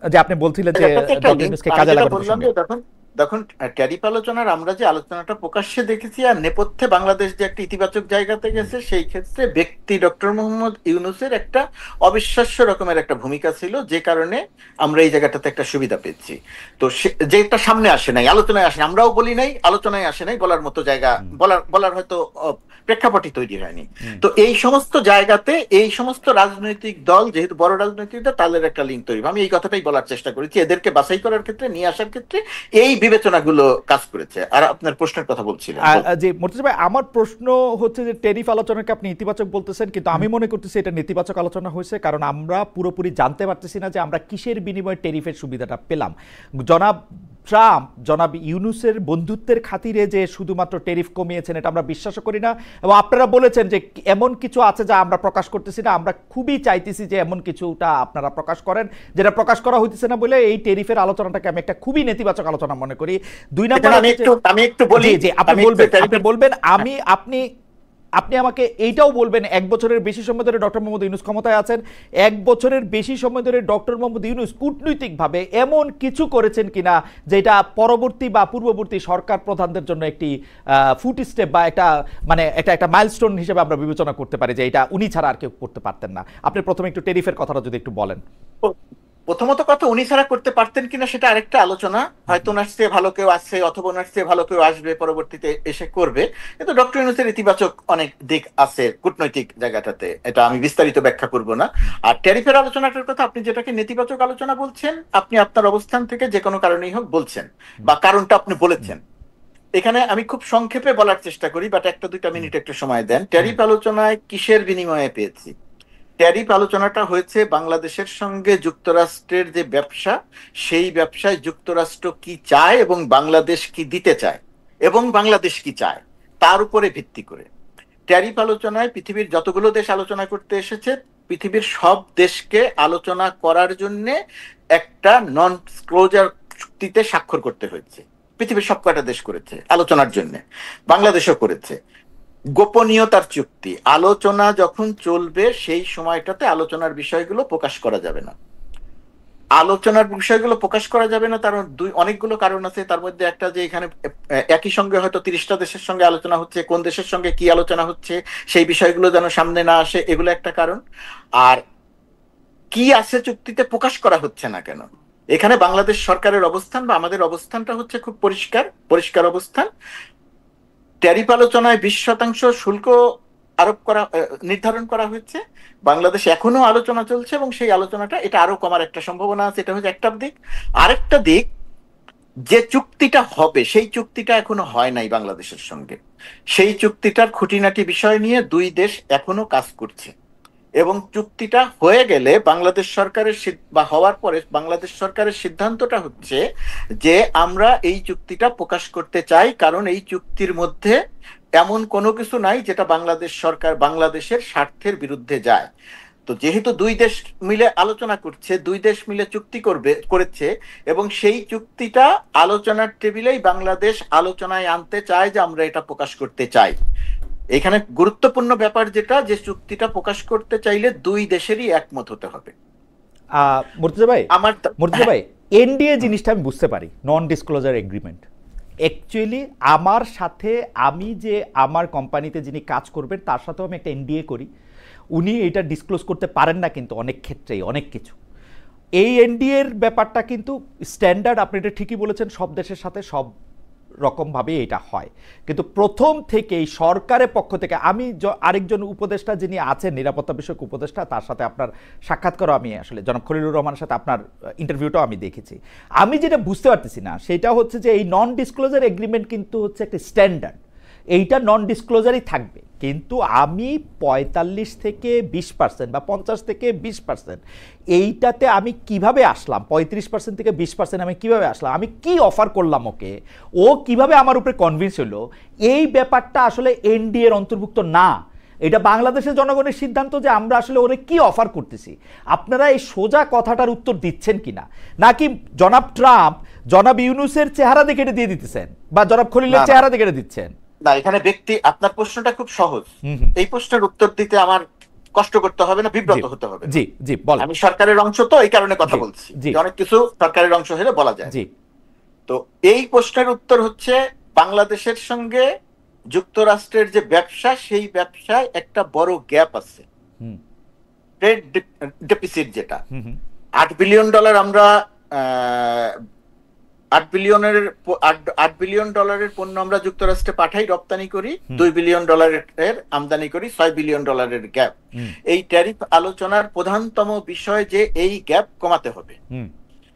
যে আপনি বলছিলেন যে ডক্টর ইউনূসকে কাজে লাগানো। দেখুন ট্যারিফ আলোচনার আমরা যে আলোচনাটা প্রকাশ্যে দেখেছি আর নেপথ্যে বাংলাদেশ যে একটা ইতিবাচক জায়গাতে গেছে, সেই ক্ষেত্রে ব্যক্তি ডক্টর মোহাম্মদ ইউনূসের একটা অবিশ্বাস্য রকমের একটা ভূমিকা ছিল, যে কারণে আমরা এই জায়গাটাতে একটা সুবিধা পেয়েছি। তো যেটা সামনে আসে নাই, আলোচনায় আসে, আমরাও বলি নাই, আলোচনায় আসে নাই, বলার মতো জায়গা বলার হয়তো প্রেক্ষাপটই তৈরি হয়নি। তো এই সমস্ত জায়গাতে এই সমস্ত রাজনৈতিক দল, যেহেতু বড় রাজনৈতিক দল, তাদের একটা লিঙ্ক তৈরি। আমি এই কথাটাই বলার চেষ্টা করেছি, এদেরকে বাছাই করার ক্ষেত্রে, নিয়ে আসার ক্ষেত্রে এই বিবেচনাগুলো কাজ করেছে। আর আপনার প্রশ্নের কথা বলছিলেন যে মুর্তজা ভাই, আমার প্রশ্ন হচ্ছে যে ট্যারিফ আলোচনাকে আপনি ইতিবাচক বলতেছেন, কিন্তু আমি মনে করতেছি এটা নেতিবাচক আলোচনা হয়েছে, কারণ আমরা পুরোপুরি জানতে পারতেছি না যে আমরা কিসের বিনিময়ে ট্যারিফের সুবিধাটা পেলাম। জনাব ট্রাম্প জনাব ইউনূসের বন্ধুত্বের খাতিরে যে শুধুমাত্র ট্যারিফ কমিয়েছেন এটা আমরা বিশ্বাস করি না, এবং আপনারা বলেছেন যে এমন কিছু আছে যা আমরা প্রকাশ করতেছি না। আমরা খুবই চাইতেছি যে এমন কিছুটা আপনারা প্রকাশ করেন, যেটা প্রকাশ করা হইতেছে না বলে এই ট্যারিফের আলোচনাটাকে আমি একটা খুবই নেতিবাচক আলোচনা মনে করি। 2 নম্বর আমি একটু বলি, যে আপনি বলবেন আপনি আমাকে এইটাও বলবেন, 1 বছরের বেশি সময় ধরে ডক্টর মোহাম্মদ ইউনূস ক্ষমতায় আছেন, 1 বছরের বেশি সময় ধরে ডক্টর মোহাম্মদ ইউনূস কূটনৈতিকভাবে এমন কিছু করেছেন কিনা যেটা পরবর্তী বা পূর্ববর্তী সরকার প্রধানদের জন্য একটি ফুট স্টেপ বা একটা মাইলস্টোন হিসেবে আমরা বিবেচনা করতে পারি যে এটা উনি ছাড়া আর কেউ করতে পারতেন না। আপনি প্রথমে একটু ট্যারিফের কথাটা যদি একটু বলেন। প্রথমত কথা, উনি ছাড়া করতে পারতেন কিনা সেটা আরেকটা আলোচনা। হয়তো ওনার চেয়ে ভালো কেউ আসছে, অথবা ওনার চেয়ে ভালো কেউ আসবে পরবর্তীতে এসে করবে, কিন্তু ডক্টর ইউনূসের ইতিবাচক অনেক দিক আছে কূটনৈতিক জায়গাটাতে, এটা আমি বিস্তারিত ব্যাখ্যা করব না। আর ট্যারিফের আলোচনাটার কথা, আপনি যেটাকে নেতিবাচক আলোচনা বলছেন, আপনি আপনার অবস্থান থেকে যে কোনো কারণেই হোক বলছেন, বা কারণটা আপনি বলেছেন। এখানে আমি খুব সংক্ষেপে বলার চেষ্টা করি, বাট 1-2 মিনিট একটু সময় দেন। ট্যারিফ আলোচনায় কিসের বিনিময়ে পেয়েছি? ট্যারিফ আলোচনাটা হয়েছে বাংলাদেশের সঙ্গে যুক্তরাষ্ট্রের যে ব্যবসা, সেই ব্যবসায় যুক্তরাষ্ট্র কি চায় এবং বাংলাদেশ কি দিতে চায় এবং বাংলাদেশ কি চায় তার উপরে ভিত্তি করে। ট্যারিফ আলোচনায় পৃথিবীর যতগুলো দেশ আলোচনা করতে এসেছে, পৃথিবীর সব দেশকে আলোচনা করার জন্য একটা নন ডিসক্লোজার চুক্তিতে স্বাক্ষর করতে হয়েছে। পৃথিবীর সব কয়টা দেশ করেছে আলোচনার জন্য, বাংলাদেশও করেছে। গোপনীয়তার চুক্তি, আলোচনা যখন চলবে সেই সময়টাতে আলোচনার বিষয়গুলো প্রকাশ করা যাবে না। আলোচনার বিষয়গুলো প্রকাশ করা যাবে না তার অনেকগুলো কারণ আছে। তার মধ্যে একটা যে এখানে একই সঙ্গে হয়তো 30টা দেশের সঙ্গে আলোচনা হচ্ছে, কোন দেশের সঙ্গে কি আলোচনা হচ্ছে সেই বিষয়গুলো যেন সামনে না আসে, এগুলো একটা কারণ। আর কি আছে চুক্তিতে প্রকাশ করা হচ্ছে না কেন? এখানে বাংলাদেশ সরকারের অবস্থান বা আমাদের অবস্থানটা হচ্ছে খুব পরিষ্কার অবস্থান। ট্যারিফ আলোচনায় 20% শুল্ক আরোপ করা নির্ধারণ করা হয়েছে। বাংলাদেশ এখনো আলোচনা চলছে এবং সেই আলোচনাটা এটা আরো কমার একটা সম্ভাবনা আছে। এটা হচ্ছে একটা দিক। আরেকটা দিক, যে চুক্তিটা হবে সেই চুক্তিটা এখনো হয় নাই বাংলাদেশের সঙ্গে। সেই চুক্তিটার খুঁটিনাটি বিষয় নিয়ে দুই দেশ এখনো কাজ করছে এবং চুক্তিটা হয়ে গেলে বাংলাদেশ সরকারের বা হওয়ার পরে বাংলাদেশ সরকারের সিদ্ধান্তটা হচ্ছে যে আমরা এই চুক্তিটা প্রকাশ করতে চাই, কারণ এই চুক্তির মধ্যে এমন কোনো কিছু নাই যেটা বাংলাদেশ সরকার বাংলাদেশের স্বার্থের বিরুদ্ধে যায়। তো যেহেতু দুই দেশ মিলে আলোচনা করছে, দুই দেশ মিলে চুক্তি করেছে এবং সেই চুক্তিটা আলোচনার টেবিলেই বাংলাদেশ আলোচনায় আনতে চায় যে আমরা এটা প্রকাশ করতে চাই। এখানে গুরুত্বপূর্ণ ব্যাপার যেটা, যে চুক্তিটা প্রকাশ করতে চাইলে দুই দেশেরই একমত হতে হবে। মুর্তজা ভাই, এনডিএ জিনিসটা আমি বুঝতে পারি, নন ডিসক্লোজার এগ্রিমেন্ট। অ্যাকচুয়ালি আমার সাথে, আমি যে আমার কোম্পানিতে যিনি কাজ করবেন তার সাথেও আমি একটা এনডিএ করি। উনি এটা ডিসক্লোজ করতে পারেন না কিন্তু অনেক ক্ষেত্রেই অনেক কিছু। এই এনডিএর ব্যাপারটা কিন্তু স্ট্যান্ডার্ড, আপনি এটা ঠিকই বলেছেন, সব দেশের সাথে সব রকমভাবে এটা হয়। কিন্তু প্রথম থেকেই সরকারের পক্ষ থেকে, আমি আরেকজন উপদেষ্টা যিনি আছেন নিরাপত্তা বিষয়ক উপদেষ্টা, তার সাথে আপনার সাক্ষাৎকারও আমি আসলে জনাব খলিলুর রহমানের সাথে আপনার ইন্টারভিউটাও আমি দেখেছি। আমি যেটা বুঝতে পারতেছি না সেটা হচ্ছে যে এই নন ডিসক্লোজার এগ্রিমেন্ট কিন্তু হচ্ছে একটা স্ট্যান্ডার্ড, এইটা নন ডিসক্লোজারই থাকবে। কিন্তু আমি 45 থেকে 20% বা 50 থেকে 20% এইটাতে আমি কিভাবে আসলাম, 35% থেকে 20% আমি কিভাবে আসলাম, আমি কি অফার করলাম ওকে, ও কিভাবে আমার উপরে কনভিন্স হলো, এই ব্যাপারটা আসলে এনডিএর অন্তর্ভুক্ত না। এটা বাংলাদেশের জনগণের সিদ্ধান্ত যে আমরা আসলে ওরে কি অফার করতেছি। আপনারা এই সোজা কথাটার উত্তর দিচ্ছেন কিনা, নাকি জনাব ট্রাম্প জনাব ইউনূসের চেহারা দেখে এটা দিয়ে দিতেছেন বা জনাব খলিলের চেহারা দেখে এটা দিচ্ছেন? না, এখানে আপনার প্রশ্নটা খুব সহজ। এই প্রশ্নের উত্তর দিতে আমার কষ্ট করতে হবে না, বিব্রত হতে হবে। জি জি বলেন। আমি সরকারের অংশ, তো এই কারণে কথা বলছি, অনেক কিছু সরকারের অংশ হলে বলা যায়। জি, তো এই প্রশ্নের উত্তর হচ্ছে, বাংলাদেশের সঙ্গে যুক্তরাষ্ট্রের যে ব্যবসা, সেই ব্যবসায় একটা বড় গ্যাপ আছে, ট্রেড ডেফিসিট, যেটা $8 বিলিয়ন আমরা 8 বিলিয়ন ডলারের পণ্য আমরা যুক্তরাষ্ট্রে পাঠাই, রপ্তানি করি, $2 বিলিয়ন আমদানি করি, $6 বিলিয়ন গ্যাপ। এই ট্যারিফ আলোচনার প্রধানতম বিষয় যে এই গ্যাপ কমাতে হবে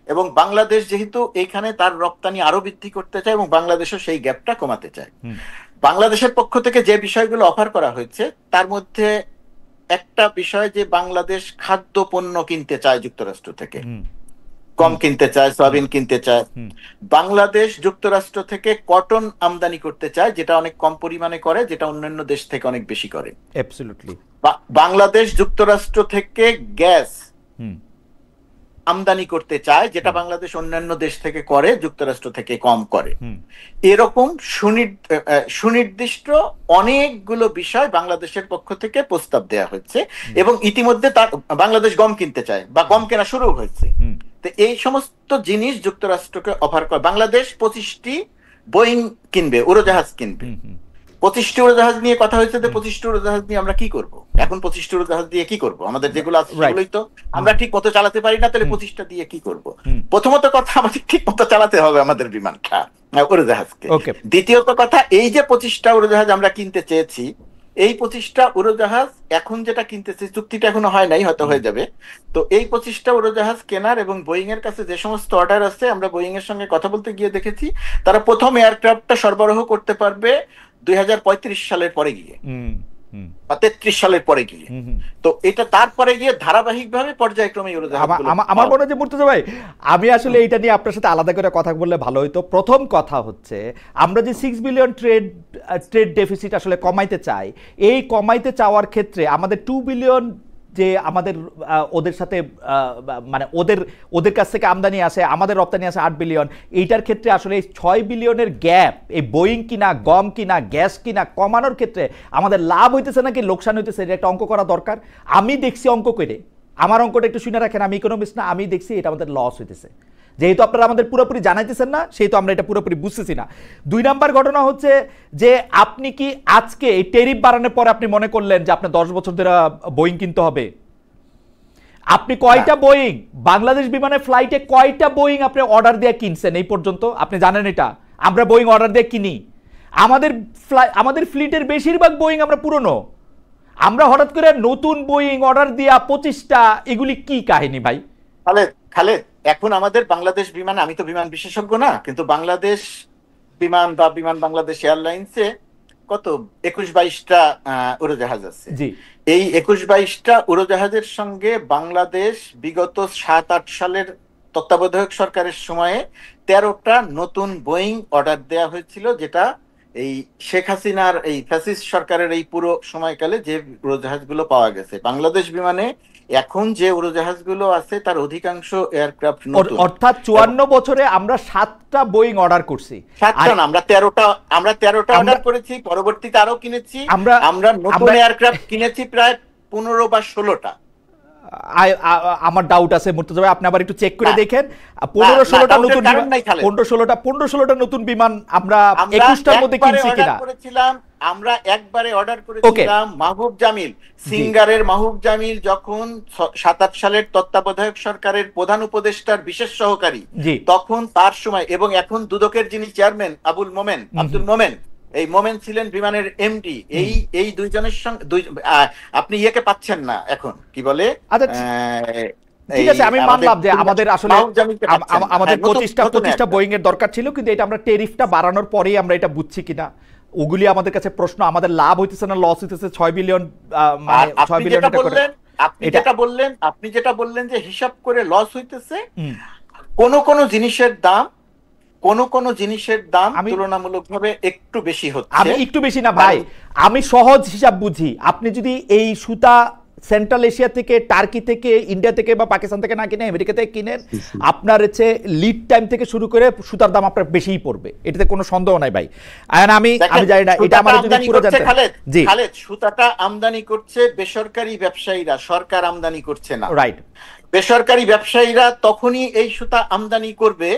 এবং বাংলাদেশ যেহেতু এইখানে তার রপ্তানি আরো বৃদ্ধি করতে চায় এবং বাংলাদেশও সেই গ্যাপটা কমাতে চায়। বাংলাদেশের পক্ষ থেকে যে বিষয়গুলো অফার করা হয়েছে তার মধ্যে একটা বিষয় যে বাংলাদেশ খাদ্য পণ্য কিনতে চায় যুক্তরাষ্ট্র থেকে, কম কিনতে চায়, সয়াবিন কিনতে চায়। বাংলাদেশ যুক্তরাষ্ট্র থেকে কটন আমদানি করতে চায়, যেটা অনেক কম পরিমাণে করে, যেটা অন্যান্য দেশ থেকে অনেক বেশি করে। অ্যাবসলিউটলি। বাংলাদেশ যুক্তরাষ্ট্র থেকে গ্যাস আমদানি করতে চায়, যেটা বাংলাদেশ অন্যান্য দেশ থেকে করে, যুক্তরাষ্ট্র থেকে কম করে। এরকম সুনির্দিষ্ট অনেকগুলো বিষয় বাংলাদেশের পক্ষ থেকে প্রস্তাব দেওয়া হচ্ছে এবং ইতিমধ্যে বাংলাদেশ গম কিনতে চায় বা গম কেনা শুরু হয়েছে। তো এই সমস্ত জিনিস যুক্তরাষ্ট্রকে অফার করে। বাংলাদেশ 25টি বোয়িং কিনবে, উড়োজাহাজ কিনবে। 25টি উড়োজাহাজ নিয়ে কথা হয়েছে যে 25টি উড়োজাহাজ নিয়ে আমরা কি করব? এখন 25টি উড়োজাহাজ দিয়ে কি করব? আমাদের যেগুলো আছে সেগুলোই তো আমরা ঠিক মতো চালাতে পারি না, তাহলে 25টা দিয়ে কি করব? প্রথমত কথা, আমাদের ঠিক মতো চালাতে হবে আমাদের বিমানটা, উড়োজাহাজকে। দ্বিতীয়ত কথা, এই যে 25টা উড়োজাহাজ আমরা কিনতে চেয়েছি, এই 25টা উড়োজাহাজ এখন যেটা কিনতেছে, চুক্তিটা এখনো হয় নাই, হয়তো হয়ে যাবে। তো এই 25টা উড়োজাহাজ কেনার এবং বোয়িং এর কাছে যে সমস্ত অর্ডার আছে, আমরা বোয়িং এর সঙ্গে কথা বলতে গিয়ে দেখেছি তারা প্রথম এয়ারক্রাফটটা সরবরাহ করতে পারবে 2035 সালের পরে গিয়ে, বা 33 সালের পরে গিয়ে। তো এটা তারপরে গিয়ে ধারাবাহিকভাবে পর্যায়ক্রমে আমার মনে হয় যে মুর্তজা ভাই, আমি আসলে এইটা নিয়ে আপনার সাথে আলাদা করে কথা বললে ভালো হইতো। প্রথম কথা হচ্ছে, আমরা যে 6 বিলিয়ন ট্রেড ডেফিসিট আসলে কমাইতে চাই, এই কমাইতে চাওয়ার ক্ষেত্রে আমাদের 2 বিলিয়ন যে আমাদের ওদের সাথে মানে ওদের কাছ থেকে আমদানি আসে, আমাদের রপ্তানি আসে 8 বিলিয়ন, এইটার ক্ষেত্রে আসলে এই 6 বিলিয়নের গ্যাপ, এই বোয়িং কিনা, গম কিনা, গ্যাস কিনা কমানোর ক্ষেত্রে আমাদের লাভ হইতেছে নাকি লোকসান হইতেছে, এটা একটা অঙ্ক করা দরকার। আমি দেখছি অঙ্ক করে, আমার অঙ্কটা একটু শুনে রাখেন, আমি ইকোনমিস্ট না, আমি দেখছি এটা আমাদের লস হইতেছে। যেহেতু আপনারা আমাদের পুরোপুরি জানাইতেছেন না, সেহেতু আমরা এটা পুরোপুরি বুঝতেছি না। 2 নাম্বার ঘটনা হচ্ছে যে আপনি কি আজকে এই ট্যারিফ বাড়ানোর পরে আপনি মনে করলেন যে আপনার 10 বছর ধরে বোয়িং কিনতে হবে? আপনি কয়টা বোয়িং বাংলাদেশ বিমানের ফ্লাইটে, কয়টা বোয়িং আপনি অর্ডার দিয়ে কিনছেন এই পর্যন্ত? আপনি জানেন এটা? আমরা বোয়িং অর্ডার দিয়ে কিনি, আমাদের ফ্লিটের বেশিরভাগ বোয়িং আমরা পুরনো। আমরা হঠাৎ করে নতুন বোয়িং অর্ডার দিয়া 25টা, এগুলি কি কাহিনী ভাই? খালেদ, এখন আমাদের বাংলাদেশ বিমান, আমি তো বিমান বিশেষজ্ঞ না, কিন্তু বাংলাদেশ বিমান বা বিমান বাংলাদেশ এয়ারলাইন্সে কত 21-22টা উড়োজাহাজ আছে। এই 21-22টা উড়োজাহাজের সঙ্গে বাংলাদেশ বিগত 7-8 সালের তত্ত্বাবধায়ক সরকারের সময়ে 13টা নতুন বোয়িং অর্ডার দেওয়া হয়েছিল, যেটা এই শেখ হাসিনার এই ফ্যাসিস্ট সরকারের এই পুরো সময়কালে যে উড়োজাহাজগুলো পাওয়া গেছে। বাংলাদেশ বিমানে এখন যে উড়োজাহাজগুলো আছে তার অধিকাংশ এয়ারক্রাফট নতুন। অর্থাৎ 54 বছরে আমরা 7টা বোয়িং অর্ডার করছি। 7টা না, আমরা 13টা অর্ডার করেছি, পরবর্তীতে আরো কিনেছি। আমরা নতুন এয়ারক্রাফট কিনেছি প্রায় 15 বা 16টা। আমার ডাউট আছে মুর্তজা ভাই, আপনি আবার একটু চেক করে দেখেন। 15-16টা নতুন বিমান, 15-16টা নতুন বিমান আমরা 21টার মধ্যে কিনছি কিনা? আমরা একবারে অর্ডার করেছিলাম মাহবুব জামিল, সিঙ্গারের মাহবুব জামিল যখন 7-8 সালের তত্ত্বাবধায়ক সরকারের প্রধান উপদেষ্টার বিশেষ সহকারী, তখন তার সময়, এবং এখন দুদকের যিনি চেয়ারম্যান আব্দুল মোমেন, এই মোমেন ছিলেন বিমানের এমডি। এই দুইজনের সঙ্গে আপনি ইয়েকে পাচ্ছেন না এখন, কি বলে, ঠিক আছে, আমি মানলাম যে আমাদের আসলে আমাদের 25টা বোয়িং এর দরকার ছিল, কিন্তু এটা আমরা ট্যারিফটা বাড়ানোর পরেই আমরা এটা বুঝছি কিনা, ওগুলি আমাদের কাছে প্রশ্ন। আমাদের লাভ হইতেছে না লস হইতেছে? 6 বিলিয়ন মানে 6 বিলিয়ন টাকা করে আপনি যেটা বললেন যে হিসাব করে লস হইতেছে, কোন জিনিসের দাম তুলনামূলকভাবে একটু বেশি হচ্ছে। আমি একটু বেশি না ভাই, আমি সহজ হিসাব বুঝি। আপনি যদি এই সুতা সেন্ট্রাল এশিয়া থেকে, টার্কি থেকে, ইন্ডিয়া থেকে বা পাকিস্তান থেকে না কিনে আমেরিকা থেকে কিনেন, আপনার হচ্ছে লিড টাইম থেকে শুরু করে সুতার দাম আপনার বেশিই পড়বে, এটাতে কোনো সন্দেহ নাই ভাই। আমি জানি না এটা আমার যদি পুরো জানতে। জি খালেদ, সুতাটা আমদানি করছে বেসরকারি ব্যবসায়ীরা, সরকার আমদানি করছে না। রাইট। বেসরকারি ব্যবসায়ীরা তখনই এই সুতা আমদানি করবে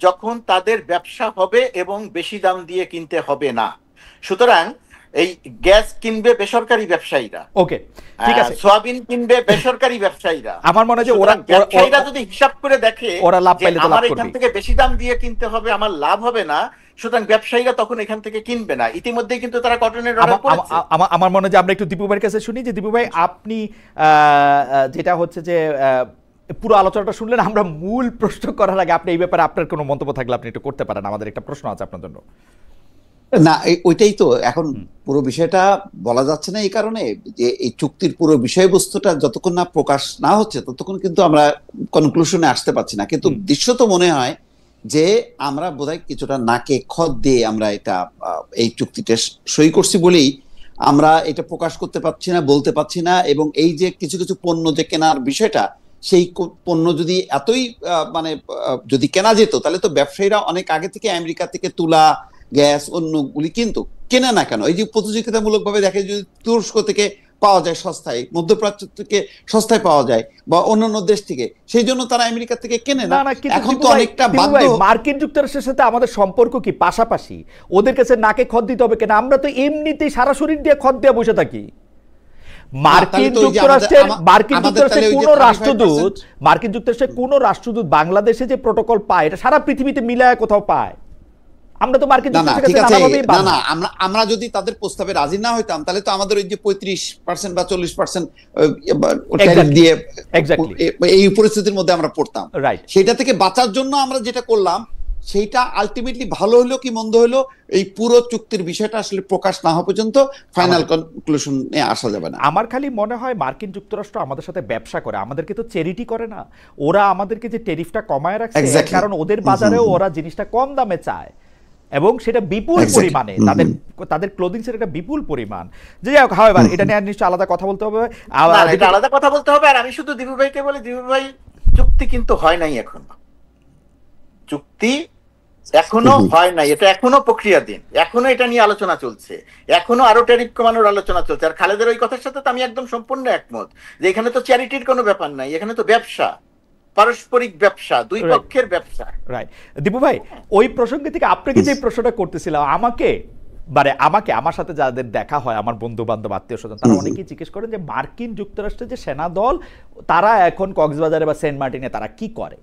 যখন তাদের ব্যবসা হবে এবং বেশি দাম দিয়ে কিনতে হবে না। সুতরাং এই গ্যাস কিনবে বেসরকারি ব্যবসায়ীরা, ওকে ঠিক আছে, সোয়াবিন কিনবে বেসরকারি ব্যবসায়ীরা। আমার মনে হয় যে ওরা ব্যবসায়ীরা যদি হিসাব করে দেখে ওরা লাভ পাইলে তো লাভ আমার করবে, এখান থেকে বেশি দাম দিয়ে কিনতে হবে, আমার লাভ হবে না, সুতরাং ব্যবসায়ীরা তখন এখান থেকে কিনবে না। ইতিমধ্যেই কিন্তু তারা কটনের অর্ডার করেছে। আমার মনে হয় যে আমরা একটু দীপু ভাইয়ের কাছে শুনি, যে দীপু ভাই আপনি যেটা হচ্ছে যে পুরো আলোচনাটা শুনলেন, আমরা মূল প্রশ্ন করার আগে আপনি এই ব্যাপারে আপনার কোনো মন্তব্য থাকলে আপনি একটু করতে পারেন। আমাদের একটা প্রশ্ন আছে আপনার জন্য। না, ওইটাই তো এখন পুরো বিষয়টা বলা যাচ্ছে না, এই কারণে যে এই চুক্তির পুরো বিষয়বস্তুটা যতক্ষণ না প্রকাশ না হচ্ছে ততক্ষণ কিন্তু আমরা কনক্লুশনে আসতে পারছি না। কিন্তু দৃশ্যত মনে হয় যে আমরা বোধহয় কিছুটা নাকে খত দিয়ে আমরা এটা এই চুক্তিটা সই করছি বলেই আমরা এটা প্রকাশ করতে পারছি না, বলতে পারছি না। এবং এই যে কিছু কিছু পণ্য যে কেনার বিষয়টা, সেই পণ্য যদি এতই মানে যদি কেনা যেত, তাহলে তো ব্যবসায়ীরা অনেক আগে থেকে আমেরিকা থেকে তুলা, গ্যাস, অন্যগুলি কিন্তু কেনে না কেন? এই যে প্রতিযোগিতামূলক ভাবে দেখে, যদি তুরস্ক থেকে পাওয়া যায় সস্তায়, মধ্যপ্রাচ্য থেকে সস্তায় পাওয়া যায়, বা অন্যান্য দেশ থেকে, সেই জন্য তারা আমেরিকা থেকে কেনে না। এখন তো অনেকটা বাধ্য। মার্কিন যুক্তরাষ্ট্রের সাথে আমাদের সম্পর্ক কি পাশাপাশি? ওদের কাছে নাকে খত দিতে হবে কেন? আমরা তো এমনিতেই সারা শরীর দিয়ে খত দিয়ে বসে থাকি। মার্কিন যুক্তরাষ্ট্রের কোন রাষ্ট্রদূত বাংলাদেশে যে প্রটোকল পায়, এটা সারা পৃথিবীতে মিলায় কোথাও পায়? আমরা তো মার্কিন না না যুক্তরাষ্ট্রের ঠিক কাছে আছে, নানাভাবেই না বাধা। না আমরা যদি তাদের প্রস্তাবে রাজি না হইতাম তাহলে তো আমাদের ওই যে 35% বা 40% ট্যারিফ দিয়ে Exactly. এই পরিস্থিতির মধ্যে আমরা পড়তাম। রাইট। সেটা থেকে বাঁচার জন্য আমরা যেটা করলাম সেইটা আলটিমেটলি ভালো হলো কি মন্দ হলো এই পুরো চুক্তির বিষয়টা আসলে প্রকাশ না হওয়া পর্যন্ত ফাইনাল কনক্লুশনে আসা যাবে না। আমার খালি মনে হয় মার্কিন যুক্তরাষ্ট্র আমাদের সাথে ব্যবসা করে, আমাদেরকে তো চ্যারিটি করে না। ওরা আমাদেরকে যে ট্যারিফটা কমায় রাখছে Exactly. কারণ ওদের বাজারেও ওরা জিনিসটা কম দামে চায় এবং সেটা বিপুল Exactly. পরিমাণে তাদের ক্লোদিংস এর একটা বিপুল পরিমাণ। যে যাই হোক, হাওয়েভার এটা নিয়ে নিশ্চয়ই আলাদা কথা বলতে হবে। না, এটা আলাদা কথা বলতে হবে। আর আমি শুধু দিবু ভাইকে বলি, দিবু ভাই চুক্তি কিন্তু হয় নাই এখনো, চুক্তি এখনো হয় নাই, এটা এখনো প্রক্রিয়াধীন, এখনো এটা নিয়ে আলোচনা চলছে, এখনো আরো ট্যারিফ কমানোর আলোচনা চলছে। আর খালেদের ওই কথার সাথে তো আমি একদম সম্পূর্ণ একমত যে এখানে তো চ্যারিটির কোনো ব্যাপার নাই, এখানে তো ব্যবসা, পারস্পরিক ব্যবসা, দুই পক্ষের ব্যবসা। রাইট। দীপু ভাই, ওই প্রসঙ্গে থেকে আপনাকে যে প্রশ্নটা করতেছিলাম, আমাকে আমার সাথে যাদের দেখা হয়, আমার বন্ধু বান্ধব আত্মীয় স্বজন, তারা অনেকেই জিজ্ঞেস করেন যে মার্কিন যুক্তরাষ্ট্রের যে সেনা দল তারা এখন কক্সবাজারে বা সেন্ট মার্টিনে তারা কি করে।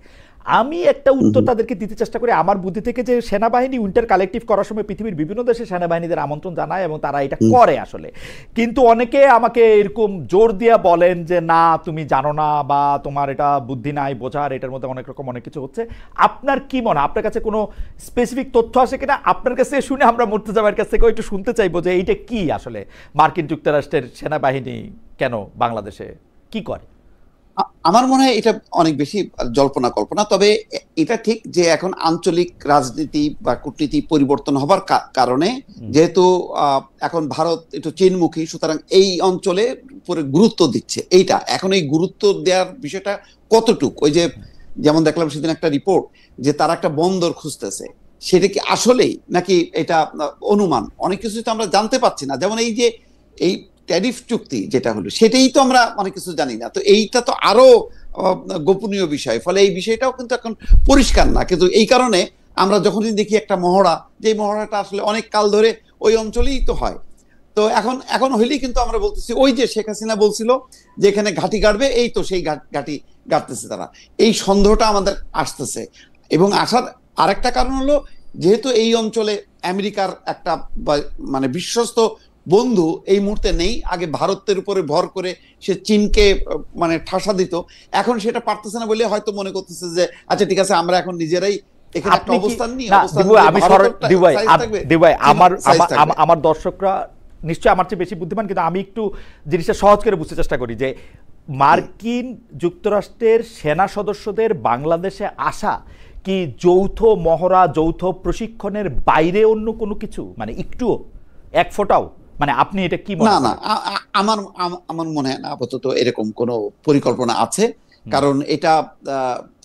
আমি একটা উত্তর তাদেরকে দিতে চেষ্টা করি আমার বুদ্ধি থেকে, যে সেনাবাহিনী উইন্টার কালেকটিভ করার সময় পৃথিবীর বিভিন্ন দেশে সেনাবাহিনীদের আমন্ত্রণ জানায় এবং তারা এটা করে আসলে। কিন্তু অনেকে আমাকে এরকম জোর দিয়ে বলেন যে না তুমি জানো না বা তোমার এটা বুদ্ধি নাই বোঝার, এটার মধ্যে অনেক রকম অনেক কিছু হচ্ছে। আপনার কি মনে হয়, আপনার কাছে কোনো স্পেসিফিক তথ্য আসে কিনা? আপনার কাছে শুনে আমরা মুর্তজা ভাইয়ের কাছ থেকে একটু শুনতে চাইবো যে এইটা কি আসলে মার্কিন যুক্তরাষ্ট্রের সেনাবাহিনী কেন বাংলাদেশে কি করে। আমার মনে হয় এটা অনেক বেশি জল্পনা কল্পনা। তবে এটা ঠিক যে এখন আঞ্চলিক রাজনীতি বা কূটনীতি পরিবর্তন হবার কারণে যেহেতু এখন ভারত একটু চীনমুখী, সুতরাং এই অঞ্চলে পুরো গুরুত্ব দিচ্ছে। এইটা এখন এই গুরুত্ব দেওয়ার বিষয়টা কতটুক, ওই যে যেমন দেখলাম সেদিন একটা রিপোর্ট যে তারা একটা বন্দর খুঁজতেছে, সেটা কি আসলেই নাকি এটা অনুমান, অনেক কিছু তো আমরা জানতে পারছি না। যেমন এই যে এই ট্যারিফ চুক্তি যেটা হলো সেটাই তো আমরা অনেক কিছু জানি না, তো এইটা তো আরো গোপনীয় বিষয়, ফলে এই বিষয়টাও কিন্তু এখন পরিষ্কার না। কিন্তু এই কারণে আমরা যখনই দেখি একটা মহড়া, যে মহড়াটা আসলে অনেক কাল ধরে ওই অঞ্চলেই তো হয়, তো এখন হইলেই কিন্তু আমরা বলতেছি ওই যে শেখ হাসিনা বলছিল যে এখানে ঘাঁটি গাড়বে, এই তো সেই ঘাঁটি গাড়তেছে তারা, এই সন্দেহটা আমাদের আসতেছে। এবং আসার আরেকটা কারণ হলো যেহেতু এই অঞ্চলে আমেরিকার একটা মানে বিশ্বস্ত বন্ধু এই মুহূর্তে নেই, আগে ভারতের উপরে ভর করে সে চীনকে মানে ঠাসা দিত, এখন সেটা পারতেছে না বলে হয়তো মনে করতেছে যে আচ্ছা ঠিক আছে আমরা এখন নিজেরাই এখানে একটা অবস্থান নিই। আমার দর্শকরা নিশ্চয়ই আমার চেয়ে বেশি বুদ্ধিমান, কিন্তু আমি একটু জিনিসটা সহজ করে বুঝতে চেষ্টা করি যে মার্কিন যুক্তরাষ্ট্রের সেনা সদস্যদের বাংলাদেশে আসা কি যৌথ মহড়া, যৌথ প্রশিক্ষণের বাইরে অন্য কোনো কিছু, মানে একটুও এক ফোঁটাও, মানে আপনি এটা কি মনে করেন? না আমার মনে হয় না আপাতত এরকম কোনো পরিকল্পনা আছে, কারণ এটা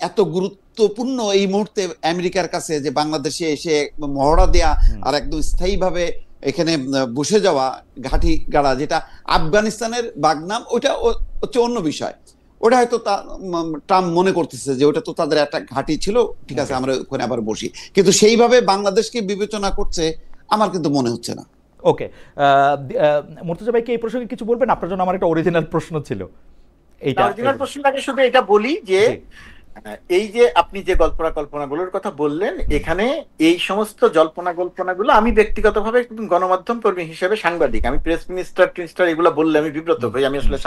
এত গুরুত্বপূর্ণ এই মুহূর্তে আমেরিকার কাছে যে বাংলাদেশে এসে মহড়া দেয়া আর একদম স্থায়ীভাবে এখানে বসে যাওয়া ঘাঁটি গাড়া, যেটা আফগানিস্তানের বাগনাম, ওটা হচ্ছে অন্য বিষয়। ওটা হয়তো ট্রাম্প মনে করতেছে যে ওটা তো তাদের একটা ঘাঁটি ছিল, ঠিক আছে আমরা ওখানে আবার বসি, কিন্তু সেইভাবে বাংলাদেশকে বিবেচনা করছে আমার কিন্তু মনে হচ্ছে না। ওকে, মুর্তজা ভাই কি এই প্রসঙ্গে কিছু বলবেন? আপনার জন্য আমার একটা অরিজিনাল প্রশ্ন ছিল। এইটা অরিজিনাল প্রশ্নটাকে শুধু এটা বলি যে এই যে আপনি যে কল্পনাগুলোর কথা বললেন, এখানে এই সমস্ত কল্পনাগুলো আমি ব্যক্তিগতভাবে গণমাধ্যম কর্মী হিসেবে সাংবাদিক, আমি প্রেস মিনিস্টার এগুলো বললে আমি বিব্রত হই, আমি আসলে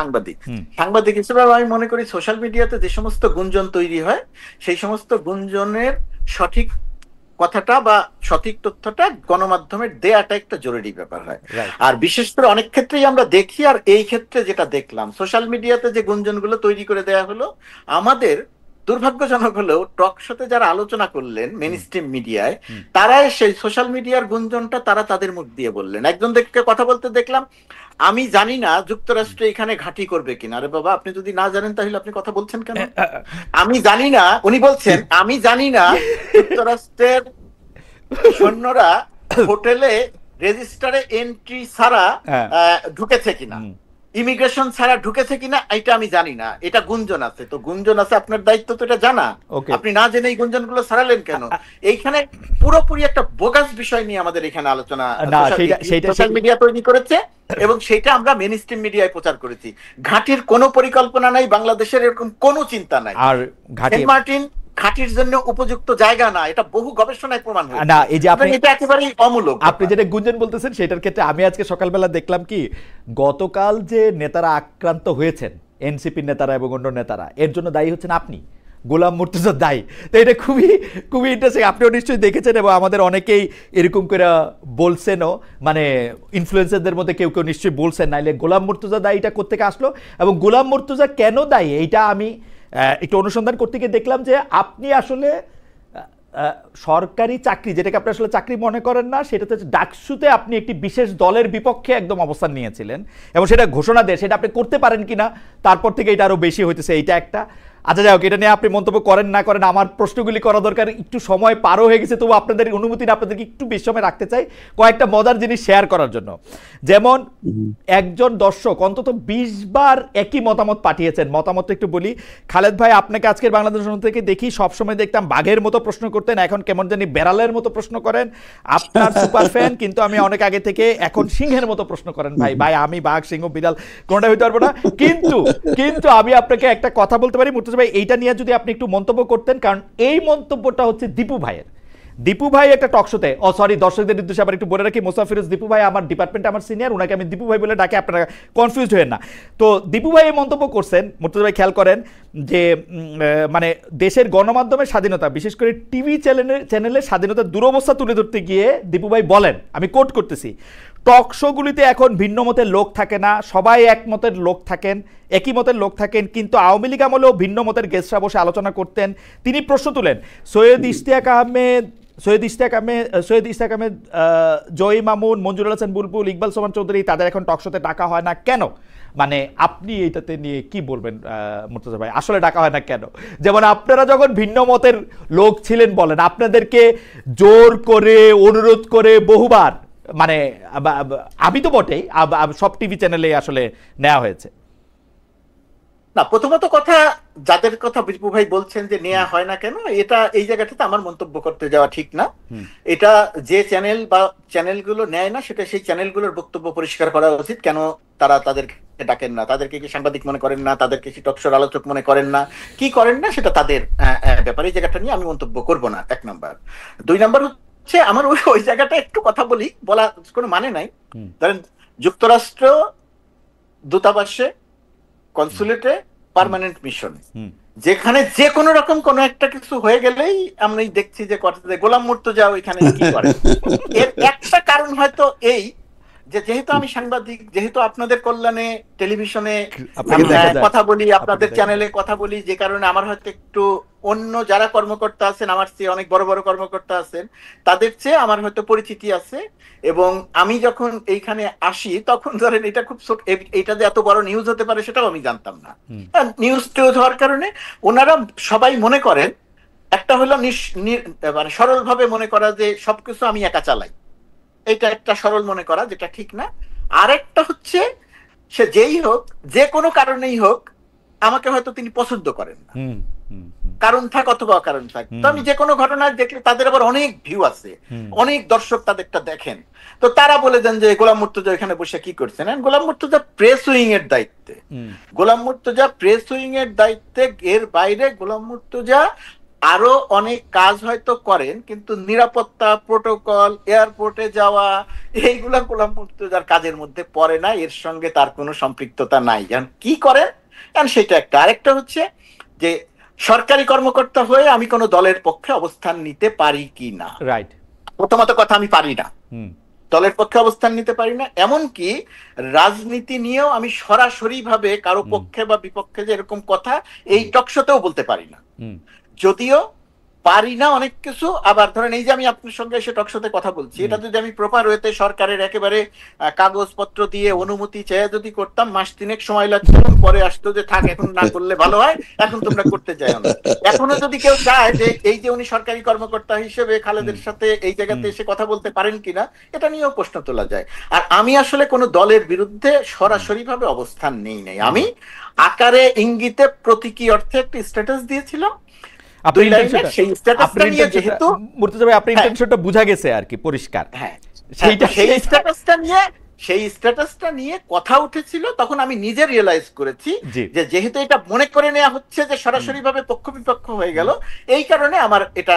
সাংবাদিক হিসেবে আমি মনে করি সোশ্যাল মিডিয়াতে যে সমস্ত গুঞ্জন তৈরি হয় সেই সমস্ত গুঞ্জনের সঠিক কথাটা বা সঠিক তথ্যটা গণমাধ্যমের দেয়াটা একটা জরুরি ব্যাপার হয়। আর বিশেষ করে অনেক ক্ষেত্রেই আমরা দেখি, আর এই ক্ষেত্রে যেটা দেখলাম সোশ্যাল মিডিয়াতে যে গুঞ্জনগুলো তৈরি করে দেয়া হলো, আমাদের দুর্ভাগ্যজনক হলেও টক শোতে যারা আলোচনা করলেন মেইন স্ট্রিম মিডিয়ায়, তারা সেই সোশ্যাল মিডিয়ার গুঞ্জনটা তারা তাদের মুখ দিয়ে বললেন। একজন দেখে কথা বলতে দেখলাম, আমি জানি না যুক্তরাষ্ট্র এখানে ঘাঁটি করবে কিনা। আরে বাবা, আপনি যদি না জানেন তাহলে আপনি কথা বলছেন কেন? আমি জানি না, উনি বলছেন আমি জানি না যুক্তরাষ্ট্রের সৈন্যরা হোটেলে রেজিস্টারে এন্ট্রি ছাড়া ঢুকেছে কিনা, ইমিগ্রেশন ছাড়া ঢুকেছে কিনা, এটা আমি জানি না। এটা গুঞ্জন আছে, তো গুঞ্জন আছে, আপনার দায়িত্ব তো এটা জানা। আপনি না জেনে এই গুঞ্জনগুলো ছাড়ালেন কেন? এইখানে পুরোপুরি একটা বোগাস বিষয় নিয়ে আমাদের এখানে আলোচনা সোশ্যাল মিডিয়া তৈরি করেছে এবং সেটা আমরা মেইন স্ট্রিম মিডিয়ায় প্রচার করেছি। ঘাঁটির কোনো পরিকল্পনা নাই বাংলাদেশের, এরকম কোনো চিন্তা নাই। আর সেন্ট মার্টিন ঘাঁটির জন্য উপযুক্ত জায়গা না, এটা বহু গবেষণায় প্রমাণ হয়েছে। না, এই যে আপনি এটা একেবারেই অমূলক। আপনি যেটা গুঞ্জন বলতেছেন সেটার ক্ষেত্রে আমি আজকে সকালবেলা দেখলাম কি, গতকাল যে নেতারা আক্রান্ত হয়েছেন, এনসিপির নেতারা এবং অন্য নেতারা, এর জন্য দায়ী হচ্ছেন আপনি, গোলাম মুর্তজা দায়ী। তো এটা খুবই খুবই ইন্টারেস্টিং। আপনিও নিশ্চয়ই দেখেছেন এবং আমাদের অনেকেই এরকম করে বলছেনও, মানে ইনফ্লুয়েন্সারদের মধ্যে কেউ কেউ নিশ্চয়ই বলছেন, নাইলে গোলাম মুর্তজা দায়ীটা কোত্থেকে আসলো এবং গোলাম মুর্তজা কেন দায়ী, এইটা আমি একটু অনুসন্ধান করতে গিয়ে দেখলাম যে আপনি আসলে সরকারি চাকরি, যেটাকে আপনি আসলে চাকরি মনে করেন না, সেটাতে ডাকসুতে আপনি একটি বিশেষ দলের বিপক্ষে একদম অবস্থান নিয়েছিলেন এবং সেটা ঘোষণা দেয়, সেটা আপনি করতে পারেন কিনা তারপর থেকে এটা আরো বেশি হইতেছে, এইটা একটা। আচ্ছা যাই হোক, এটা নিয়ে আপনি মন্তব্য করেন না করেন, আমার প্রশ্নগুলি করা দরকার, একটু সময় পারও হয়ে গেছে, তবু আপনাদের অনুমতি না, আপনাদেরকে একটু বেশি সময় রাখতে চাই কয়েকটা মজার জিনিস শেয়ার করার জন্য। যেমন একজন দর্শক অন্তত 20 বার একই মতামত পাঠিয়েছেন। মতামতটা একটু বলি। খালেদ ভাই, আপনাকে আজকের বাংলাদেশ থেকে দেখি সবসময় দেখতাম বাঘের মতো প্রশ্ন করতেন, এখন কেমন জানি বেড়ালের মতো প্রশ্ন করেন। আপনার সুপার ফ্যান, কিন্তু আমি অনেক আগে থেকে এখন সিংহের মতো প্রশ্ন করেন। ভাই ভাই আমি বাঘ সিংহ বিড়াল কোনটা হইতে পারবো না, কিন্তু আমি আপনাকে একটা কথা বলতে পারি মুর্তজা ভাই, এইটা নিয়ে যদি আপনি একটু মন্তব্য করতেন, কারণ এই মন্তব্যটা হচ্ছে দীপু ভাইয়ের। দীপু ভাই একটা টকশোতে, সরি দর্শকদের উদ্দেশ্যে আবার একটু বলে রাখি, মোসাফিরুজ দীপু ভাই আমার ডিপার্টমেন্টে আমার সিনিয়র, ওনাকে আমি দীপু ভাই বলে ডাকি, আপনারা কনফিউজড হয়েন না। তো দীপু ভাই এই মন্তব্য করছেন, মুর্তজা ভাই খেয়াল করেন যে মানে দেশের গণমাধ্যমের স্বাধীনতা, বিশেষ করে টিভি চ্যানেলের স্বাধীনতার দুরবস্থা তুলে ধরতে গিয়ে দীপু ভাই বলেন, আমি কোট করতেছি, টক শোগুলিতে এখন ভিন্ন মতের লোক থাকে না, সবাই একমতের লোক থাকেন, একই মতের লোক থাকেন, কিন্তু আওয়ামী লীগ আমলেও ভিন্ন মতের গেস্টরা বসে আলোচনা করতেন। তিনি প্রশ্ন তুলেন, সৈয়দ ইশতিয়াক আহমেদ, জয়ী মামুন, মঞ্জুরুল হাসান বুলবুল, ইকবাল সোমান চৌধুরী, তাদের এখন টকশোতে ডাকা হয় না কেন? মানে আপনি এইটাতে নিয়ে কি বলবেন মুর্তজা ভাই, আসলে ডাকা হয় না কেন? যেমন আপনারা যখন ভিন্ন মতের লোক ছিলেন বলেন, আপনাদেরকে জোর করে অনুরোধ করে বহুবার, মানে আমি তো বটেই, সব টিভি চ্যানেলে আসলে নেওয়া হয়েছে। না, প্রথমত কথা, যাদের কথা বিপু ভাই বলছেন যে নেওয়া হয় না কেন, এটা এই জায়গাটাতে আমার মন্তব্য করতে যাওয়া ঠিক না। এটা যে চ্যানেল বা চ্যানেলগুলো নেয় না, সেটা সেই চ্যানেলগুলোর বক্তব্য পরিষ্কার করা উচিত, কেন তারা তাদেরকে ডাকেন না, তাদেরকে কি সাংবাদিক মনে করেন না, তাদেরকে কি টকশোর আলোচক মনে করেন না, কি করেন না, সেটা তাদের ব্যাপারে। এই জায়গাটা নিয়ে আমি মন্তব্য করব না, 1 নাম্বার। 2 নাম্বার হচ্ছে, আমার ওই জায়গাটা একটু কথা বলি, বলা কোনো মানে নাই। ধরেন যুক্তরাষ্ট্র দূতাবাসে, কনসুলেটে, পার্মানেন্ট মিশন, যেখানে যে কোনো রকম কোন একটা কিছু হয়ে গেলেই আমরা দেখছি যে গোলাম মুর্তজা ওইখানে কি করে। এর একটা কারণ হয়তো এই যে, যেহেতু আমি সাংবাদিক, যেহেতু আপনাদের কল্যাণে টেলিভিশনে কথা বলি, আপনাদের চ্যানেলে কথা বলি, যে কারণে আমার হয়তো একটু অন্য যারা কর্মকর্তা আছেন, আমার চেয়ে অনেক বড় বড় কর্মকর্তা আছেন, তাদের চেয়ে আমার হয়তো পরিচিতি আছে। এবং আমি যখন এইখানে আসি, তখন ধরেন এটা খুব এইটা যে এত বড় নিউজ হতে পারে সেটাও আমি জানতাম না। নিউজ টিউজ হওয়ার কারণে ওনারা সবাই মনে করেন, একটা হলো মানে সরল ভাবে মনে করা যে সবকিছু আমি একা চালাই, এটা একটা সরল মনে করা, যেটা ঠিক না। আরেকটা হচ্ছে, সে যেই হোক, যে কোনো কারণেই হোক, আমাকে হয়তো তিনি পছন্দ করেন না, কারণ থাক অথবা অকারণ থাক। তো আমি যে কোনো ঘটনা দেখলে তাদের আবার অনেক ভিউ আছে, অনেক দর্শক তাদেরটা দেখেন, তো তারা বলে দেন যে গোলাম মুর্তজা এখানে বসে কি করছেন। গোলাম মুর্তজা প্রেস উইং এর দায়িত্বে, গোলাম মুর্তজা প্রেস উইং এর দায়িত্বে, এর বাইরে গোলাম মুর্তজা আরো অনেক কাজ হয়তো করেন, কিন্তু নিরাপত্তা, প্রোটোকল, এয়ারপোর্টে যাওয়া, এইগুলা গোলাম মুর্তজার কাজের মধ্যে পড়ে না, এর সঙ্গে তার কোনো সম্পৃক্ততা নাই। কি করেন সেটা একটা। আরেকটা হচ্ছে যে, সরকারি কর্মকর্তা হয়ে আমি কোনো দলের পক্ষে অবস্থান নিতে পারি কি না। রাইট, প্রথমত কথা, আমি পারি না, দলের পক্ষে অবস্থান নিতে পারি না। এমনকি রাজনীতি নিয়েও আমি সরাসরি ভাবে কারো পক্ষে বা বিপক্ষে যে এরকম কথা এই টকশোতেও বলতে পারি না। যদিও পারি না অনেক কিছু, আবার ধরেন এই যে আমি আপনার সঙ্গে এসে টকশোতে কথা বলছি, এটা যদি আমি প্রপার ওয়েতে সরকারের একেবারে কাগজপত্র দিয়ে অনুমতি চেয়ে যদি করতাম, মাস 3 সময় লাগতো, পরে আসতো যে থাক, এখন না করলে ভালো হয়, এখন তোমরা করতে চাই না। এখনো যদি কেউ চায় যে এই যে উনি সরকারি কর্মকর্তা হিসেবে খালেদের সাথে এই জায়গাতে এসে কথা বলতে পারেন কিনা, এটা নিয়েও প্রশ্ন তোলা যায়। আর আমি আসলে কোনো দলের বিরুদ্ধে সরাসরি ভাবে অবস্থান নেই নাই, আমি আকারে ইঙ্গিতে প্রতীকী অর্থে একটা স্ট্যাটাস দিয়েছিলাম। মুর্তজা ভাই, আপনার ইন্টেনশনটা বোঝা গেছে আর কি, পরিষ্কার। সেই স্ট্যাটাসটা নিয়ে সেই স্ট্যাটাসটা নিয়ে কথা উঠেছিল, তখন আমি নিজে রিয়েলাইজ করেছি জি। যে যেহেতু এটা মনে করে নেওয়া হচ্ছে যে সরাসরি ভাবে পক্ষ বিপক্ষ হয়ে গেল, এই কারণে আমার এটা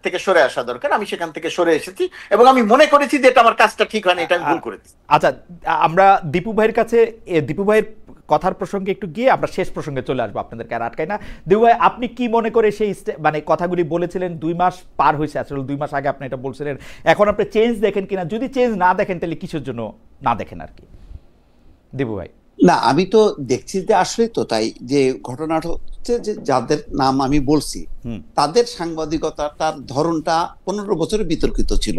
থেকে সরে আসা দরকার। আমি সেখান থেকে সরে এসেছি এবং আমি মনে করেছি যে এটা আমার কাজটা ঠিক হয়নি, এটা আমি ভুল করেছি। আচ্ছা, আমরা দীপু ভাইয়ের কাছে, দীপু ভাইয়ের কথার প্রসঙ্গে একটু গিয়ে আমরা শেষ প্রসঙ্গে চলে আসবো, আপনাদেরকে আর আটকাই না। দীপু ভাই, আপনি কি মনে করে সেই মানে কথাগুলি বলেছিলেন, 2 মাস পার হয়েছে, আসলে 2 মাস আগে আপনি এটা বলছিলেন, এখন আপনি চেঞ্জ দেখেন কিনা? যদি চেঞ্জ না দেখেন তাহলে কিসের জন্য না দেখেন আর কি, দীপু ভাই? না, আমি তো দেখছি যে আসলে তো তাই, যে ঘটনাটা হচ্ছে যে যাদের নাম আমি বলছি তাদের সাংবাদিকতার ধরনটা 15 বছরে বিতর্কিত ছিল।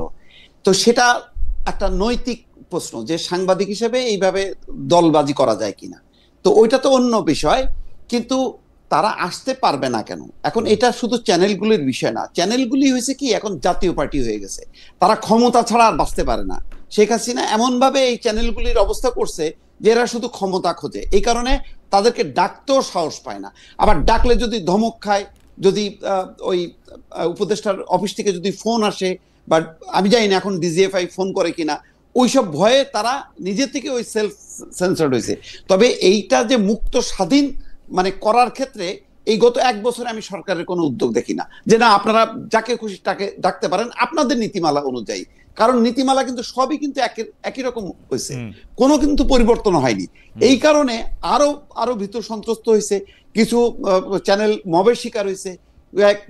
তো সেটা একটা নৈতিক প্রশ্ন যে সাংবাদিক হিসেবে এইভাবে দলবাজি করা যায় কিনা। তো ওইটা তো অন্য বিষয়, কিন্তু তারা আসতে পারবে না কেন? এখন এটা শুধু চ্যানেলগুলির বিষয় না, চ্যানেলগুলি হয়েছে কি এখন জাতীয় পার্টি হয়ে গেছে, তারা ক্ষমতা ছাড়া আর বাঁচতে পারে না। শেখ হাসিনা এমন ভাবে এই চ্যানেলগুলির অবস্থা করছে যে এরা শুধু ক্ষমতা খোঁজে, এই কারণে তাদেরকে ডাকতেও সাহস পায় না। আবার ডাকলে যদি ধমক খায়, যদি ওই উপদেষ্টার অফিস থেকে যদি ফোন আসে, বা আমি জানি না এখন ডিজিএফআই ফোন করে কিনা, ওইসব ভয়ে তারা নিজে থেকে ওই সেলফ সেন্সার্ড হয়েছে। তবে এইটা যে মুক্ত স্বাধীন মানে করার ক্ষেত্রে এই গত 1 বছরে আমি সরকারের কোনো উদ্যোগ দেখি না যে না আপনারা যাকে খুশি তাকে ডাকতে পারেন আপনাদের নীতিমালা অনুযায়ী। কারণ নীতিমালা কিন্তু সবই কিন্তু একই রকম হয়েছে, কোনো কিন্তু পরিবর্তন হয়নি। এই কারণে আরো ভীত সন্ত্রস্ত হয়েছে, কিছু চ্যানেল মবের শিকার হয়েছে,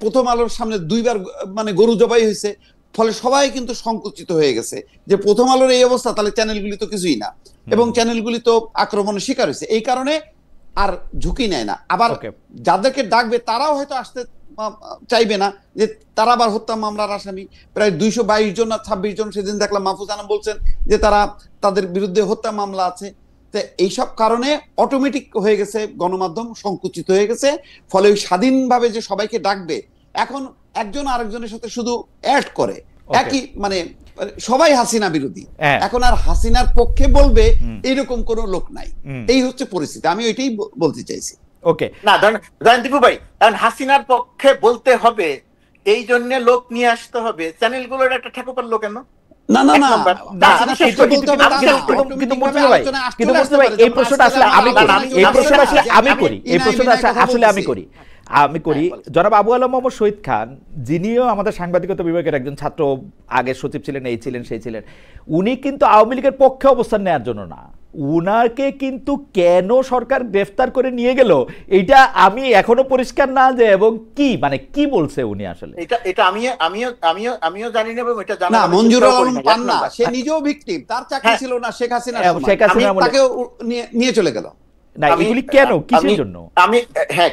প্রথম আলোর সামনে 2 বার মানে গরু জবাই হয়েছে, ফলে সবাই কিন্তু সংকুচিত হয়ে গেছে যে প্রথম আলোর এই অবস্থা, তাহলে চ্যানেলগুলি তো কিছুই না, এবং চ্যানেলগুলি তো আক্রমণের শিকার হয়েছে। এই কারণে আর ঝুঁকি নেয় না। আবার যাদেরকে ডাকবে তারাও হয়তো আসতে চাইবে না, যে তারা আবার হত্যা মামলার আসামি, প্রায় 222 জন না 26 জন সেদিন দেখলাম মাহফুজ আনাম বলছেন যে তাদের বিরুদ্ধে হত্যা মামলা আছে। তো এইসব কারণে অটোমেটিক হয়ে গেছে গণমাধ্যম সংকুচিত হয়ে গেছে, ফলে ওই স্বাধীনভাবে যে সবাইকে ডাকবে, এখন একজন আরেকজনের সাথে শুধু অ্যাড করে, একই মানে সবাই হাসিনা বিরোধী, এখন আর হাসিনার পক্ষে বলবে এরকম কোন লোক নাই। এই হচ্ছে পরিস্থিতি, আমি ওইটাই বলতে চাইছি। ওকে, না ধরেন দীপু ভাই, কারণ হাসিনার পক্ষে বলতে হবে এই জন্য লোক নিয়ে আসতে হবে, চ্যানেলগুলোর একটা ঠাকুরপার লোক কেন? না না না, এই প্রশ্নটা আসলে আমি করি। জনাব আবু আলম মোহাম্মদ শহীদ খান, যিনিও আমাদের সাংবাদিকতা বিভাগের একজন ছাত্র, আগে সচিব ছিলেন, এই ছিলেন সেই ছিলেন, উনি কিন্তু আওয়ামী লীগের পক্ষে অবস্থান নেওয়ার জন্য না, উনাকে কিন্তু কেন সরকার গ্রেফতার করে নিয়ে গেল এইটা আমি এখনো পরিষ্কার না, যে এবং কি মানে কি বলছে উনি আসলে, এটা আমিও জানি না, এবং এটা জানা মঞ্জুরুল আলম পান্না সে নিজেও ভিকটিম, তার চাকরি ছিল না শেখ হাসিনার সময়, তাকে নিয়ে চলে গেল। না, এগুলি কেন, কিসের জন্য?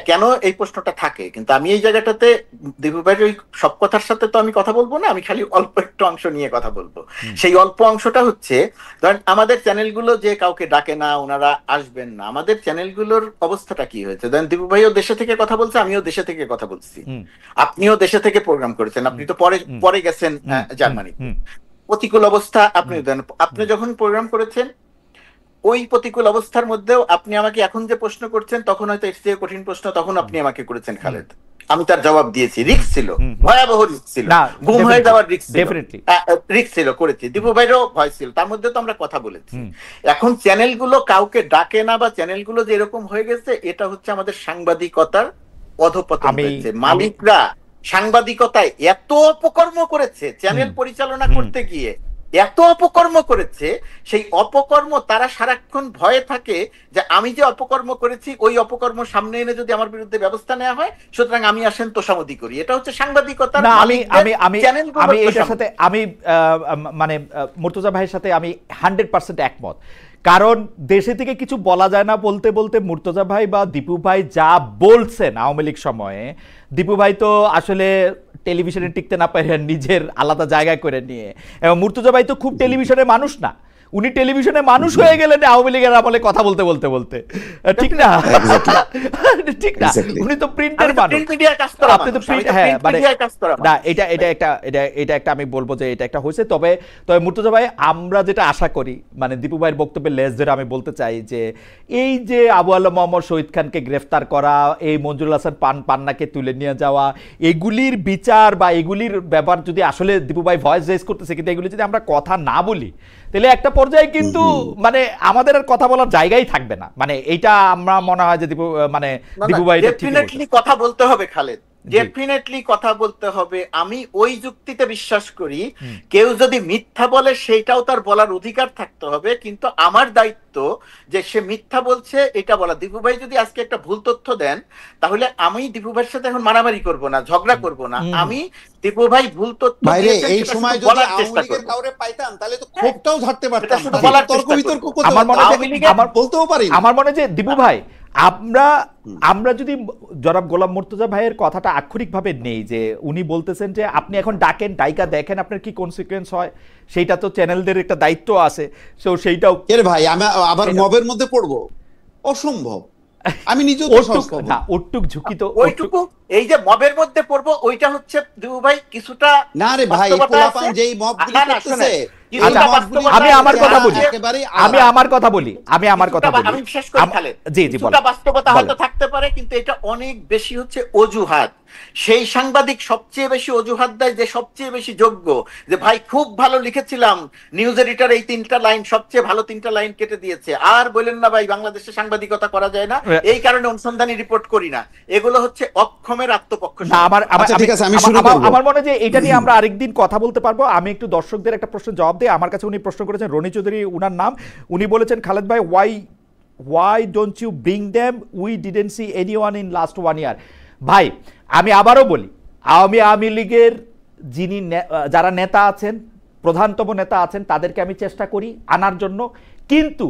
কেন এই প্রশ্নটা থাকে, কিন্তু আমি এই জায়গাটাতে দীপু ভাইয়ের ওই সব কথার সাথে তো আমি কথা বলবো না, আমি খালি অল্প একটু অংশ নিয়ে কথা বলবো। সেই অল্প অংশটা হচ্ছে, ধরেন আমাদের চ্যানেলগুলো যে কাউকে ডাকে না, ওনারা আসবেন না, আমাদের চ্যানেলগুলোর অবস্থাটা কি হয়েছে? ধরেন দীপু ভাইও দেশে থেকে কথা বলছে, আমিও দেশে থেকে কথা বলছি, আপনিও দেশে থেকে প্রোগ্রাম করেছেন, আপনি তো পরে গেছেন জার্মানি, প্রতিকূল অবস্থা। আপনি যখন প্রোগ্রাম করেছেন ওই প্রতিকূল অবস্থার মধ্যেও আপনি আমাকে এখন যে প্রশ্ন করছেন, তখন হয়তো এর চেয়ে কঠিন প্রশ্ন তখন আপনি আমাকে করেছেন খালেদ, আমি তার জবাব দিয়েছি। রিস্ক ছিল, ভয়াবহ রিস্ক ছিল, গুম হয়ে যাওয়ার রিস্ক ছিল, করেছি। দীপু ভাইয়েরও ভয় ছিল, তার মধ্যে তো আমরা কথা বলেছি। এখন চ্যানেলগুলো কাউকে ডাকে না, বা চ্যানেলগুলো যে এরকম হয়ে গেছে, এটা হচ্ছে আমাদের সাংবাদিকতার অধঃপতন হয়েছে। মালিকরা সাংবাদিকতায় এত অপকর্ম করেছে, চ্যানেল পরিচালনা করতে গিয়ে এত অপকর্ম করেছে, সেই অপকর্ম তারা সারাক্ষণ ভয়ে থাকে যে আমি যে অপকর্ম করেছি ওই অপকর্ম সামনে এনে যদি আমার বিরুদ্ধে ব্যবস্থা নেওয়া হয়, সুতরাং আমি আসেন তোষামোদী করি। এটা হচ্ছে সাংবাদিকতার। আমি এটার সাথে আমি মানে মুর্তজা ভাইয়ের সাথে আমি 100% একমত। কারণ দেশে থেকে কিছু বলা যায় না বলতে বলতে মুর্তজা ভাই বা দীপু ভাই যা বলছেন আওয়ামী লীগ সময়ে, দীপু ভাই তো আসলে টেলিভিশনে টিকতে না পারে নিজের আলাদা জায়গায় করে নিয়ে, এবং মুর্তজা ভাই তো খুব টেলিভিশনের মানুষ না, উনি টেলিভিশনে মানুষ হয়ে গেলেন আওয়ামী লীগের আমলে কথা বলতে বলতে বলতে, ঠিক না? ঠিক না, উনি তো প্রিন্টের মানুষ, আপনি তো প্রিন্ট, না এটা একটা আমি বলবো যে এটা একটা হয়েছে। তবে মুর্তজা ভাই, আমরা যেটা আশা করি, মানে দীপু ভাইয়ের বক্তব্যের লেজ ধরে আমি বলতে চাই যে এই যে আবু আলম মোহাম্মদ শহীদ খানকে গ্রেফতার করা, এই মঞ্জুরুল হাসান পান্নাকে তুলে নিয়ে যাওয়া, এগুলির বিচার বা এগুলির ব্যাপার যদি আসলে দীপু ভাই ভয়েস রেজ করতেছে, কিন্তু এগুলি যদি আমরা কথা না বলি, তাহলে একটা পর্যায়ে কিন্তু মানে আমাদের আর কথা বলার জায়গাই থাকবে না, মানে এইটা আমরা মনে হয় যে দীপু ভাই ডেফিনেটলি কথা বলতে হবে খালেদ, ডেফিনেটলি কথা বলতে হবে। আমি ওই যুক্তিতে বিশ্বাস করি, কেউ যদি মিথ্যা বলে সেইটাও তার বলার অধিকার থাকতে হবে, কিন্তু আমার দায়িত্ব যে সে মিথ্যা বলছে এটা বলা। দীপু ভাই যদি আজকে একটা ভুল তথ্য দেন, তাহলে আমি দীপু ভাইয়ের সাথে এখন মারামারি করব না, ঝগড়া করব না। আমি দীপু ভাই ভুল তথ্য দিয়েছেন এই সময় যদি আওয়ামী লীগের কাউরে পাইতাম তাহলে তো ক্ষোভটাও ঝাড়তে পারতাম, তর্ক বিতর্ক করতে আমার বলতেও পারি। আমার মনে হয় যে দীপু ভাই আমরা যদি জনাব গোলাম মুর্তজা ভাইয়ের কথাটা আক্ষরিকভাবে নেই, যে উনি বলতেছেন যে আপনি এখন ডাকেন, ডাইকা দেখেন আপনার কি কনসিকুয়েন্স হয়, সেইটা তো চ্যানেলদের একটা দায়িত্ব আছে। সো সেইটাও এর ভাই আমি আবার মবের মধ্যে পড়বো, অসম্ভব। আমি নিজেও না ওটুক ঝুঁকি তো ওইটুকু, এই যে মবের মধ্যে পড়বো ওইটা হচ্ছে দীপু ভাই কিছুটা না রে ভাই, পোলাপান যেই মবগুলি করতেছে। আমি আমার কথা বলি, আমি শেষ করি খালেদ। কিছুটা বাস্তবতা হয়তো থাকতে পারে, কিন্তু এটা অনেক বেশি হচ্ছে অজুহাত। সেই সাংবাদিক সবচেয়ে বেশি অজুহাত দেয় যে সবচেয়ে বেশি যোগ্য, যে ভাই খুব ভালো লিখেছিলাম, নিউজ এডিটর এই 3টা লাইন, সবচেয়ে ভালো 3টা লাইন কেটে দিয়েছে, আর বলেন না ভাই বাংলাদেশে সাংবাদিকতা করা যায় না, এই কারণে অনুসন্ধানী রিপোর্ট করি না। এগুলো হচ্ছে অক্ষমের আত্মপক্ষ। আমার মনে হয় যে এটা নিয়ে আমরা আরেকদিন কথা বলতে পারবো। আমি একটু দর্শকদের একটা প্রশ্ন জবাব দিই। আমার কাছে উনি প্রশ্ন করেছেন, রনি চৌধুরী উনার নাম, উনি বলেছেন খালেদ ভাই why don't you bring them, we didn't see anyone in last 1 year। ভাই আমি আবারও বলি, আওয়ামী লীগের যারা নেতা আছেন, প্রধানতম নেতা আছেন, তাদেরকে আমি চেষ্টা করি আনার জন্য, কিন্তু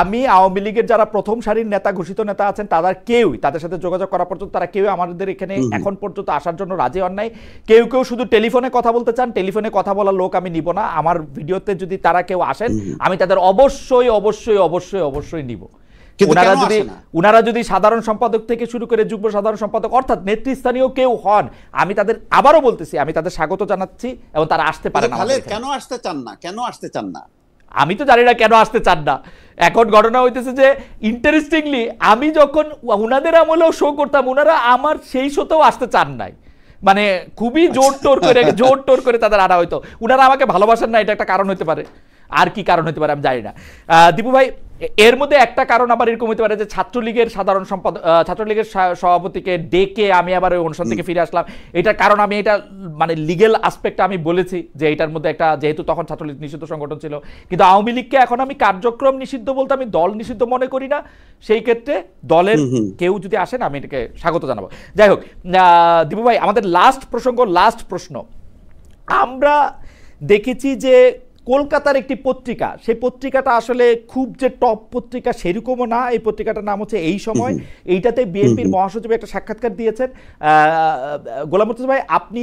আমি আওয়ামী লীগের যারা প্রথম সারির নেতা, ঘোষিত নেতা আছেন, তাদের সাথে যোগাযোগ করা পর্যন্ত তারা কেউ আমাদের এখানে এখন পর্যন্ত আসার জন্য রাজি হন নাই। কেউ শুধু টেলিফোনে কথা বলতে চান, টেলিফোনে কথা বলার লোক আমি নিব না। আমার ভিডিওতে যদি তারা কেউ আসেন, আমি তাদের অবশ্যই অবশ্যই অবশ্যই অবশ্যই নিব। উনারা যদি সাধারণ সম্পাদক থেকে শুরু করে যুগ্ম সাধারণ সম্পাদক অর্থাৎ নেতৃস্থানীয় কেউ হন, আমি তাদের আবারও বলতেছি, আমি তাদের স্বাগত জানাচ্ছি এবং তারা আসতে পারে না। কেন আসতে চান না আমি তো জানি না কেন আসতে চান না। এখন ঘটনা হইতেছে যে ইন্টারেস্টিংলি আমি যখন উনাদের আমলেও শো করতাম, উনারা আমার সেই শোতেও আসতে চান নাই, মানে খুবই জোর টোর করে তাদের আনা হইতো। উনারা আমাকে ভালোবাসেন না, এটা একটা কারণ হতে পারে, আর কি কারণ হতে পারে আমি জানি না। দীপু ভাই, এর মধ্যে একটা কারণ আবার এরকম হতে পারে যে ছাত্রলীগের সাধারণ সম্পাদক, ছাত্রলীগের সভাপতিকে ডেকে আমি আবার ওই অনুষ্ঠান থেকে ফিরে আসলাম। এটার কারণ আমি এটা মানে লিগেল আসপেক্টটা আমি বলেছি যে এটার মধ্যে একটা, যেহেতু তখন ছাত্রলীগ নিষিদ্ধ সংগঠন ছিল, কিন্তু আওয়ামী লীগকে এখন আমি কার্যক্রম নিষিদ্ধ বলতে আমি দল নিষিদ্ধ মনে করি না। সেই ক্ষেত্রে দলের কেউ যদি আসেন আমি এটাকে স্বাগত জানাবো। যাই হোক দীপু ভাই, আমাদের লাস্ট প্রশ্ন, আমরা দেখেছি যে কলকাতার একটি পত্রিকা, সেই পত্রিকাটা আসলে খুব যে টপ পত্রিকা সেরকমও না। এই পত্রিকাটার নাম হচ্ছে এই সময়। এইটাতে বিএনপির মহাসচিব একটা সাক্ষাৎকার দিয়েছেন। গোলাম মুর্তজা ভাই, আপনি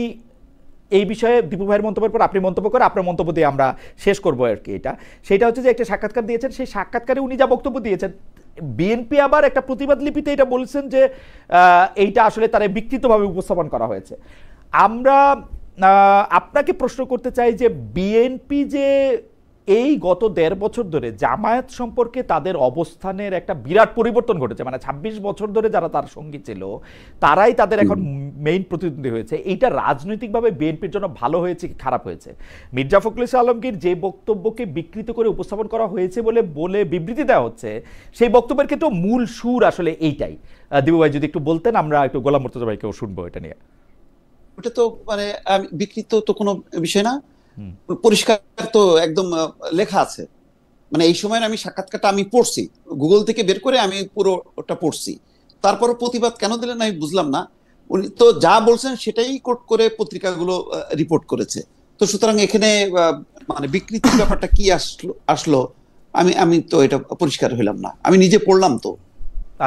এই বিষয়ে দীপু ভাইয়ের মন্তব্যের পর আপনি মন্তব্য করে আপনার মন্তব্য দিয়ে আমরা শেষ করবো আর কি। সেটা হচ্ছে যে একটা সাক্ষাৎকার দিয়েছেন, সেই সাক্ষাৎকারে উনি যা বক্তব্য দিয়েছেন, বিএনপি আবার একটা প্রতিবাদ লিপিতে এটা বলছেন যে এইটা আসলে তারা বিকৃতভাবে উপস্থাপন করা হয়েছে। আমরা আপনাকে প্রশ্ন করতে চাই যে বিএনপি যে এই গত 1.5 বছর ধরে জামায়াত সম্পর্কে তাদের অবস্থানের একটা বিরাট পরিবর্তন ঘটেছে, মানে 26 বছর ধরে যারা তার সঙ্গী ছিল তারাই তাদের এখন মেইন প্রতিদ্বন্দ্বী হয়েছে। এইটা রাজনৈতিকভাবে বিএনপির জন্য ভালো হয়েছে কি খারাপ হয়েছে? মির্জা ফখরুল ইসলাম আলমগীর যে বক্তব্যকে বিকৃত করে উপস্থাপন করা হয়েছে বলে বিবৃতি দেওয়া হচ্ছে, সেই বক্তব্যের ক্ষেত্রে মূল সুর আসলে এইটাই। দিবু ভাই যদি একটু বলতেন, আমরা একটু গোলাম মুর্তজা ভাইকেও শুনবো এটা নিয়ে। ওটা তো মানে বিকৃত তো কোনো বিষয় না, পরিষ্কার তো একদম লেখা আছে। মানে এই সময় আমি সাক্ষাৎকারটা আমি পড়ছি, গুগল থেকে বের করে আমি পুরো ওটা পড়ছি। তারপরও প্রতিবাদ কেন দিলেন আমি বুঝলাম না। উনি তো যা বলছেন সেটাই কোট করে পত্রিকাগুলো রিপোর্ট করেছে। তো সুতরাং এখানে মানে বিকৃতির ব্যাপারটা কি আসলো আমি তো এটা পরিষ্কার হইলাম না। আমি নিজে পড়লাম তো।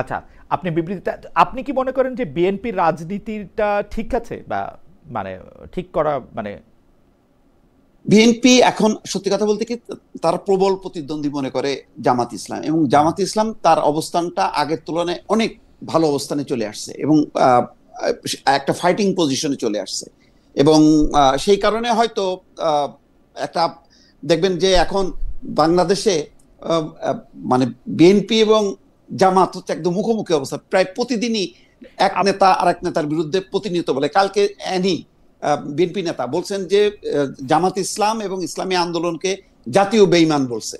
আচ্ছা, আপনি বিবৃতিটা, আপনি কি মনে করেন যে বিএনপির রাজনীতিটা ঠিক আছে, বা মানে ঠিক করা, মানে বিএনপি এখন সত্যি কথা বলতে কি তার প্রবল প্রতিদ্বন্দ্বী মনে করে জামাত ইসলাম, এবং জামাত ইসলাম তার অবস্থানটা আগের তুলনায় অনেক ভালো অবস্থানে চলে আসছে এবং একটা ফাইটিং পজিশনে চলে আসছে। এবং সেই কারণে হয়তো একটা দেখবেন যে এখন বাংলাদেশে মানে বিএনপি এবং জামাত হচ্ছে একদম মুখোমুখি অবস্থা। প্রায় প্রতিদিনই এক নেতা আরেক নেতার বিরুদ্ধে প্রতিনিয়ত বলে। কালকে অ্যানি বিএনপি নেতা বলছেন যে জামাত ইসলাম এবং ইসলামী আন্দোলনকে জাতীয় বেঈমান বলছে।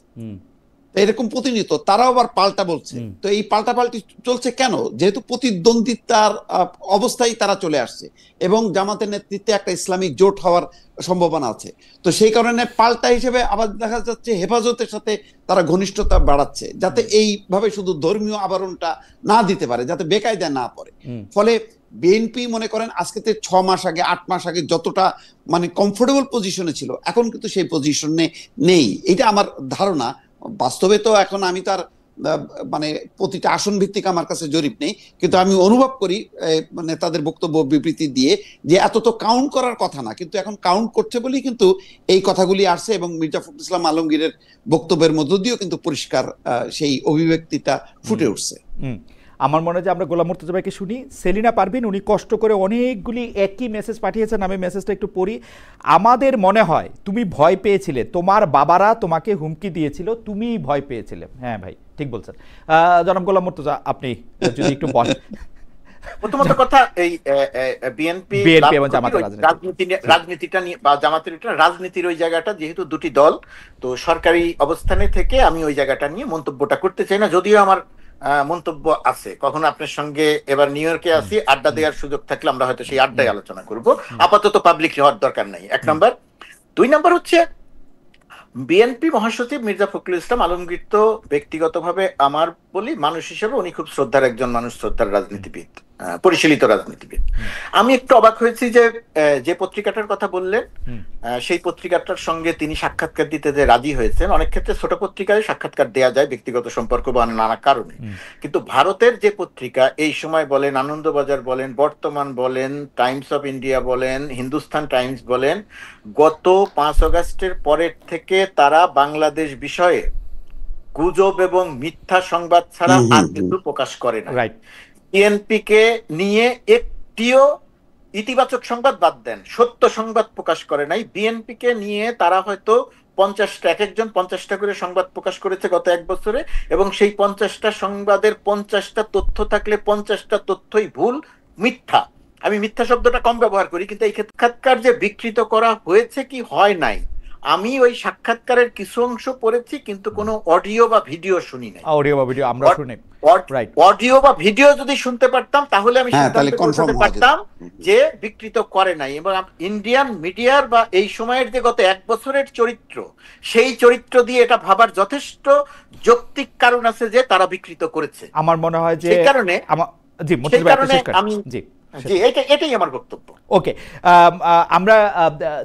এরকম প্রতিনিয়ত তারাও আবার পাল্টা বলছে। তো এই পাল্টাপাল্টি চলছে কেন? যেহেতু প্রতিদ্বন্দ্বিতার অবস্থায় তারা চলে আসছে এবং জামাতের নেতৃত্বে একটা ইসলামিক জোট হওয়ার সম্ভাবনা আছে। তো সেই কারণে পাল্টা হিসেবে আবার দেখা যাচ্ছে হেফাজতের সাথে তারা ঘনিষ্ঠতা বাড়াচ্ছে, যাতে এইভাবে শুধু ধর্মীয় আবরণটা না দিতে পারে, যাতে বেকায়দায় না পড়ে। ফলে বিএনপি মনে করেন আজকে 6 মাস আগে 8 মাস আগে যতটা মানে কমফোর্টেবল পজিশনে ছিল, এখন কিন্তু সেই পজিশনে নেই। এটা আমার ধারণা। বাস্তবে তো এখন আমি তার মানে প্রতিটা আসন ভিত্তিক আমার কাছে জরিপ নেই, কিন্তু আমি অনুভব করি নেতাদের বক্তব্য বিবৃতি দিয়ে যে এত তো কাউন্ট করার কথা না, কিন্তু এখন কাউন্ট করছে বলেই কিন্তু এই কথাগুলি আসছে এবং মির্জা ফখরুল ইসলাম আলমগীরের বক্তব্যের মধ্য দিয়েও কিন্তু পরিষ্কার সেই অভিব্যক্তিটা ফুটে উঠছে। আমার মনে হয় যে আমরা গোলাম মুর্তজা ভাইকে শুনি। সেলিনা পারভিন উনি কষ্ট করে অনেকগুলি একই মেসেজ পাঠিয়েছেন, আমি মেসেজটা একটু পড়ি। আমাদের মনে হয় তুমি ভয় পেয়েছিলে, তোমার বাবারা তোমাকে হুমকি দিয়েছিল, তুমি ভয় পেয়েছিলে। হ্যাঁ ভাই ঠিক বলছেন। জনাব গোলাম মুর্তজা আপনি যদি একটু বলেন। প্রথমত কথা, এই বিএনপি এবং জামাতের রাজনীতিটা নিয়ে বা জামাতের রাজনীতির ওই জায়গাটা, যেহেতু দুটি দল, তো সরকারি অবস্থানে থেকে আমি ওই জায়গাটা নিয়ে মন্তব্যটা করতে চাই না, যদিও আমার মন্তব্য আছে। কখনো আপনার সঙ্গে এবার নিউ ইয়র্কে আসি, আড্ডা দেওয়ার সুযোগ থাকলে আমরা হয়তো সেই আড্ডায় আলোচনা করব। আপাতত পাবলিক হওয়ার দরকার নাই, 1 নম্বর। 2 নম্বর হচ্ছে বিএনপি মহাসচিব মির্জা ফখরুল ইসলাম আলমগীর তো ব্যক্তিগতভাবে আমার বলি মানুষ হিসেবে উনি খুব শ্রদ্ধার একজন মানুষ, শ্রদ্ধার রাজনীতিবিদ, পরিশীলিত রাজনীতিবিদ। আমি একটু অবাক হয়েছি যে পত্রিকাটার কথা বললেন, সেই পত্রিকাটার সঙ্গে তিনি সাক্ষাৎকার দিতে যে রাজি হয়েছেন। অনেক ক্ষেত্রে ছোট পত্রিকায় সাক্ষাৎকার দেয়া যায় ব্যক্তিগত সম্পর্ক বা নানা কারণে, কিন্তু ভারতের যে পত্রিকা এই সময় বলেন, আনন্দবাজার বলেন, বর্তমান বলেন, টাইমস অফ ইন্ডিয়া বলেন, হিন্দুস্তান টাইমস বলেন, গত 5 আগস্টের পরের থেকে তারা বাংলাদেশ বিষয়ে গুজব এবং মিথ্যা সংবাদ ছাড়া আর কিছু প্রকাশ করে না। বিএনপি কে নিয়ে একটিও ইতিবাচক সংবাদ বাদ দেন, সত্য সংবাদ প্রকাশ করে নাই। বিএনপি কে নিয়ে তারা হয়তো 50টা, এক একজন 50টা করে সংবাদ প্রকাশ করেছে গত 1 বছরে, এবং সেই 50টা সংবাদের 50টা তথ্য থাকলে 50টা তথ্যই ভুল, মিথ্যা। আমি মিথ্যা শব্দটা কম ব্যবহার করি, কিন্তু এই সাক্ষাৎকার যে বিকৃত করা হয়েছে কি হয় নাই, আমি ওই সাক্ষাৎকারের কিছু অংশ পড়েছি, কিন্তু কোনো অডিও বা ভিডিও শুনি নাই। অডিও বা ভিডিও আমরা শুনি, অডিও বা ভিডিও যদি শুনতে পারতাম তাহলে আমি সিদ্ধান্ত করতে পারতাম যে বিকৃত করে নাই। এবং ইন্ডিয়ান মিডিয়ার বা এই সময়ের যে গত 1 বছরের চরিত্র, সেই চরিত্র দিয়ে এটা ভাবার যথেষ্ট যৌক্তিক কারণ আছে যে তারা বিকৃত করেছে। আমার মনে হয় যে সেই কারণে আমি এটাই আমার বক্তব্য। ওকে, আমরা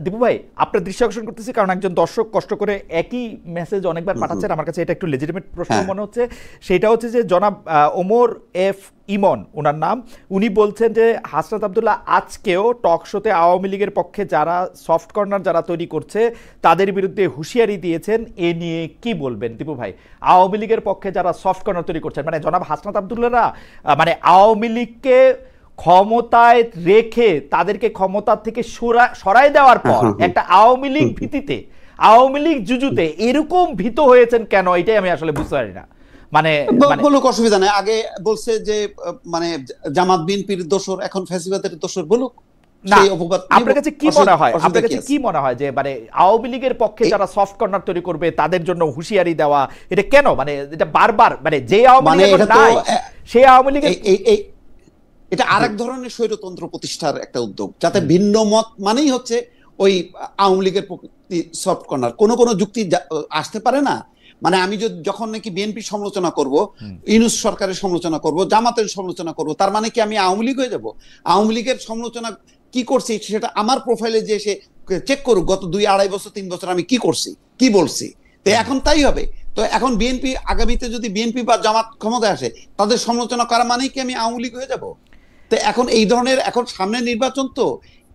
দীপু ভাই আপনার দৃষ্টি আকর্ষণ করতেছি, কারণ একজন দর্শক কষ্ট করে একই মেসেজ অনেকবার পাঠাচ্ছেন। আমার কাছে এটা একটু লেজিটিমেট প্রশ্ন মনে হচ্ছে। সেটা হচ্ছে যে জনাব ওমর এফ ইমন ওনার নাম, উনি বলছেন যে হাসনাত আব্দুল্লাহ আজকেও টক শোতে আওয়ামী লীগের পক্ষে যারা সফট কর্নার যারা তৈরি করছে তাদের বিরুদ্ধে হুঁশিয়ারি দিয়েছেন। এ নিয়ে কি বলবেন দীপু ভাই? আওয়ামী লীগের পক্ষে যারা সফট কর্নার তৈরি করছেন, মানে জনাব হাসনাত আব্দুল্লাহরা মানে আওয়ামী লীগকে ক্ষমতায় রেখে তাদেরকে ক্ষমতার থেকে সরাই দেওয়ার পর একটা আওয়ামী লীগ ভীতিতে, আওয়ামী লীগ জুজুতে এরকম ভীত হয়েছেন কেন, এটাই আমি আসলে বুঝতে পারি না। মানে বলুক, অসুবিধা নেই। আগে বলছে যে মানে জামাত বিএনপির দোসর, এখন ফ্যাসিবাদের দোসর বলুক। না, আপনার কাছে কি মনে হয়, আপনার কাছে কি মনে হয় যে মানে আওয়ামী লীগের পক্ষে যারা সফট কর্নার তৈরি করবে তাদের জন্য হুঁশিয়ারি দেওয়া, এটা কেন? মানে এটা বারবার মানে যে আওয়ামী লীগ নাই সেই আওয়ামী লীগের এটা আরেক ধরনের স্বৈরতন্ত্র প্রতিষ্ঠার একটা উদ্যোগ, যাতে ভিন্ন মত মানেই হচ্ছে ওই আওয়ামী লীগের প্রতি সফট কর্নার। কোন যুক্তি আসতে পারে না। মানে আমি যখন নাকি বিএনপির সমালোচনা করব, ইউনূস সরকারের সমালোচনা করব, জামাতের সমালোচনা করব, তার মানে কি আমি আওয়ামী লীগ হয়ে যাব? আওয়ামী লীগের সমালোচনা কি করছি সেটা আমার প্রোফাইলে যে এসে চেক করুক, গত 2-2.5 বছর 3 বছর আমি কি করছি, কি বলছি। তো এখন তাই হবে। তো এখন বিএনপি আগামীতে যদি বিএনপি বা জামাত ক্ষমতায় আসে, তাদের সমালোচনা করা মানেই কি আমি আওয়ামী লীগ হয়ে যাব? তো এখন এই ধরনের, এখন সামনে নির্বাচন, তো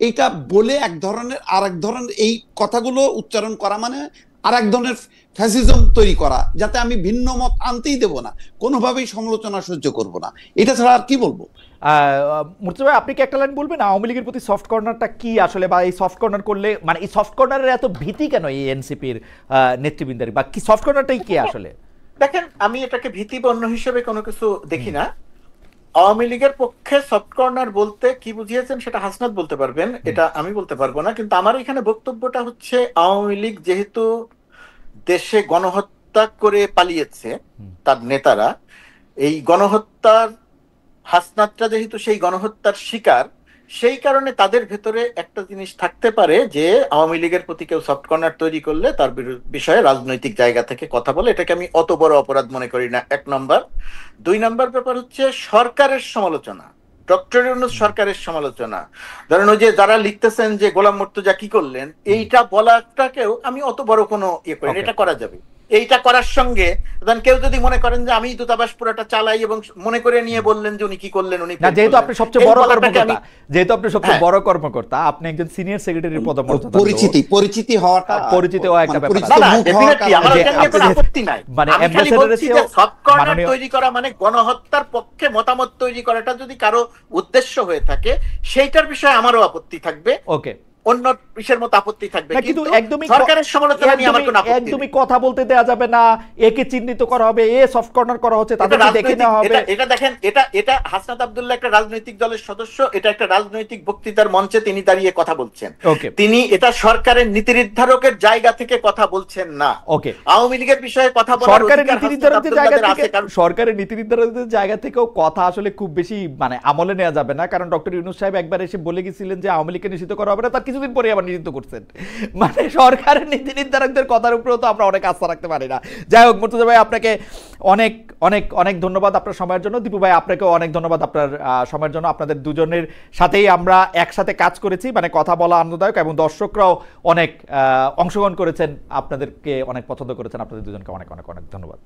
এইটা বলে এক ধরনের আর এক ধরনের এই কথাগুলো উচ্চারণ করা মানে আর এক ধরনের ফ্যাসিজম তৈরি করা, যাতে আমি ভিন্ন মত আনতেই দেব না, কোনোভাবেই সমালোচনা সহ্য করব না। এটা ছাড়া আর কি বলবো? মুর্তজা ভাই আপনি কি একটা লাইন বলবেন আওয়ামী লীগের প্রতি সফট কর্নারটা কি আসলে, বা এই সফট কর্নার করলে মানে এই সফট কর্নারের এত ভীতি কেন এই এনসিপির নেতৃবৃন্দের, বা কি সফট কর্নারটাই কি আসলে? দেখেন, আমি এটাকে ভীতি বন্য হিসেবে কোনো কিছু দেখি না। আওয়ামী লীগের পক্ষে সফট কর্নার বলতে কি বুঝিয়েছেন সেটা হাসনাত বলতে পারবেন, এটা আমি বলতে পারবো না। কিন্তু আমার এখানে বক্তব্যটা হচ্ছে, আওয়ামী লীগ যেহেতু দেশে গণহত্যা করে পালিয়েছে তার নেতারা, এই গণহত্যার হাসনাতটা যেহেতু সেই গণহত্যার শিকার, সেই কারণে তাদের ভেতরে একটা জিনিস থাকতে পারে যে আওয়ামী লীগের প্রতি কেউ সফট কর্নার তৈরি করলে তার বিষয়ে রাজনৈতিক জায়গা থেকে কথা বলে, এটাকে আমি অত বড় অপরাধ মনে করি না, 1 নম্বর। 2 নম্বর ব্যাপার হচ্ছে সরকারের সমালোচনা, ডক্টর ইউনূস সরকারের সমালোচনা। ধরেন ওই যে যারা লিখতেছেন যে গোলাম মুর্তজা কি করলেন, এইটা বলাটাকেও আমি অত বড় কোনো ইয়ে করি না, এটা করা যাবে। এইটা করার সঙ্গে ধরেন কেউ যদি মনে করেন যে আমি দূতাবাস পুরোটা চালাই এবং মনে করে নিয়ে বললেন যে উনি কি করলেন, উনি না, যেহেতু আপনি সবচেয়ে বড় কর্মকর্তা, যেহেতু আপনি সবচেয়ে বড় কর্মকর্তা, আপনি একজন সিনিয়র সেক্রেটারির পদমর্যাদা, পরিচিতি হওয়াটা পরিচিত হওয়া একটা ব্যাপার। না, ডেফিনেটলি আমার এটা নিয়ে কোনো আপত্তি নাই। মানে আমি খালি বলছি যে সফট কর্নার তৈরি করা মানে গণহত্যার পক্ষে মতামত তৈরি করাটা যদি কারো উদ্দেশ্য হয়ে থাকে, সেইটার বিষয়ে আমারও আপত্তি থাকবে। ওকে, অন্য বিষয়ের মতো আপত্তি থাকবে, কিন্তু একদমই সরকারের সমালোচনা নিয়ে আমার কোনো আপত্তি নেই। একদমই কথা বলতে দেয়া যাবে না, একে চিহ্নিত করা হবে, এ সফট কর্নার করা হচ্ছে, তাদেরকে দেখে নেওয়া হবে। এটা দেখেন, এটা হাসনাত আব্দুল্লাহ একটা রাজনৈতিক দলের সদস্য, এটা একটা রাজনৈতিক বক্তৃতার মঞ্চে তিনি দাঁড়িয়ে কথা বলছেন। তিনি এটা সরকারের নীতি নির্ধারকের জায়গা থেকে কথা বলছেন না। ওকে, আওয়ামী লীগের বিষয়ে কথা বলার সরকারের নীতি নির্ধারকের জায়গা থেকে, সরকারের নীতি নির্ধারকের জায়গা থেকেও কথা আসলে খুব বেশি মানে আমলে নেওয়া যাবে না, কারণ ডক্টর ইউনূস সাহেব একবার এসে বলে গেছিলেন যে আওয়ামী লীগকে নিষিদ্ধ করা হবে না, তার কিছুদিন পরে আবার নিষিদ্ধ করছেন। মানে সরকারের নীতি নির্ধারকদের কথার উপরেও তো আমরা অনেক আস্থা রাখতে পারি না। যাই হোক, মুর্তজা ভাই আপনাকে অনেক অনেক অনেক ধন্যবাদ আপনার সময়ের জন্য। দীপু ভাই আপনাকেও অনেক ধন্যবাদ আপনার সময়ের জন্য। আপনাদের দুজনের সাথেই আমরা একসাথে কাজ করেছি, মানে কথা বলা আনন্দদায়ক, এবং দর্শকরাও অনেক অংশগ্রহণ করেছেন, আপনাদেরকে অনেক পছন্দ করেছেন। আপনাদের দুজনকে অনেক অনেক অনেক ধন্যবাদ।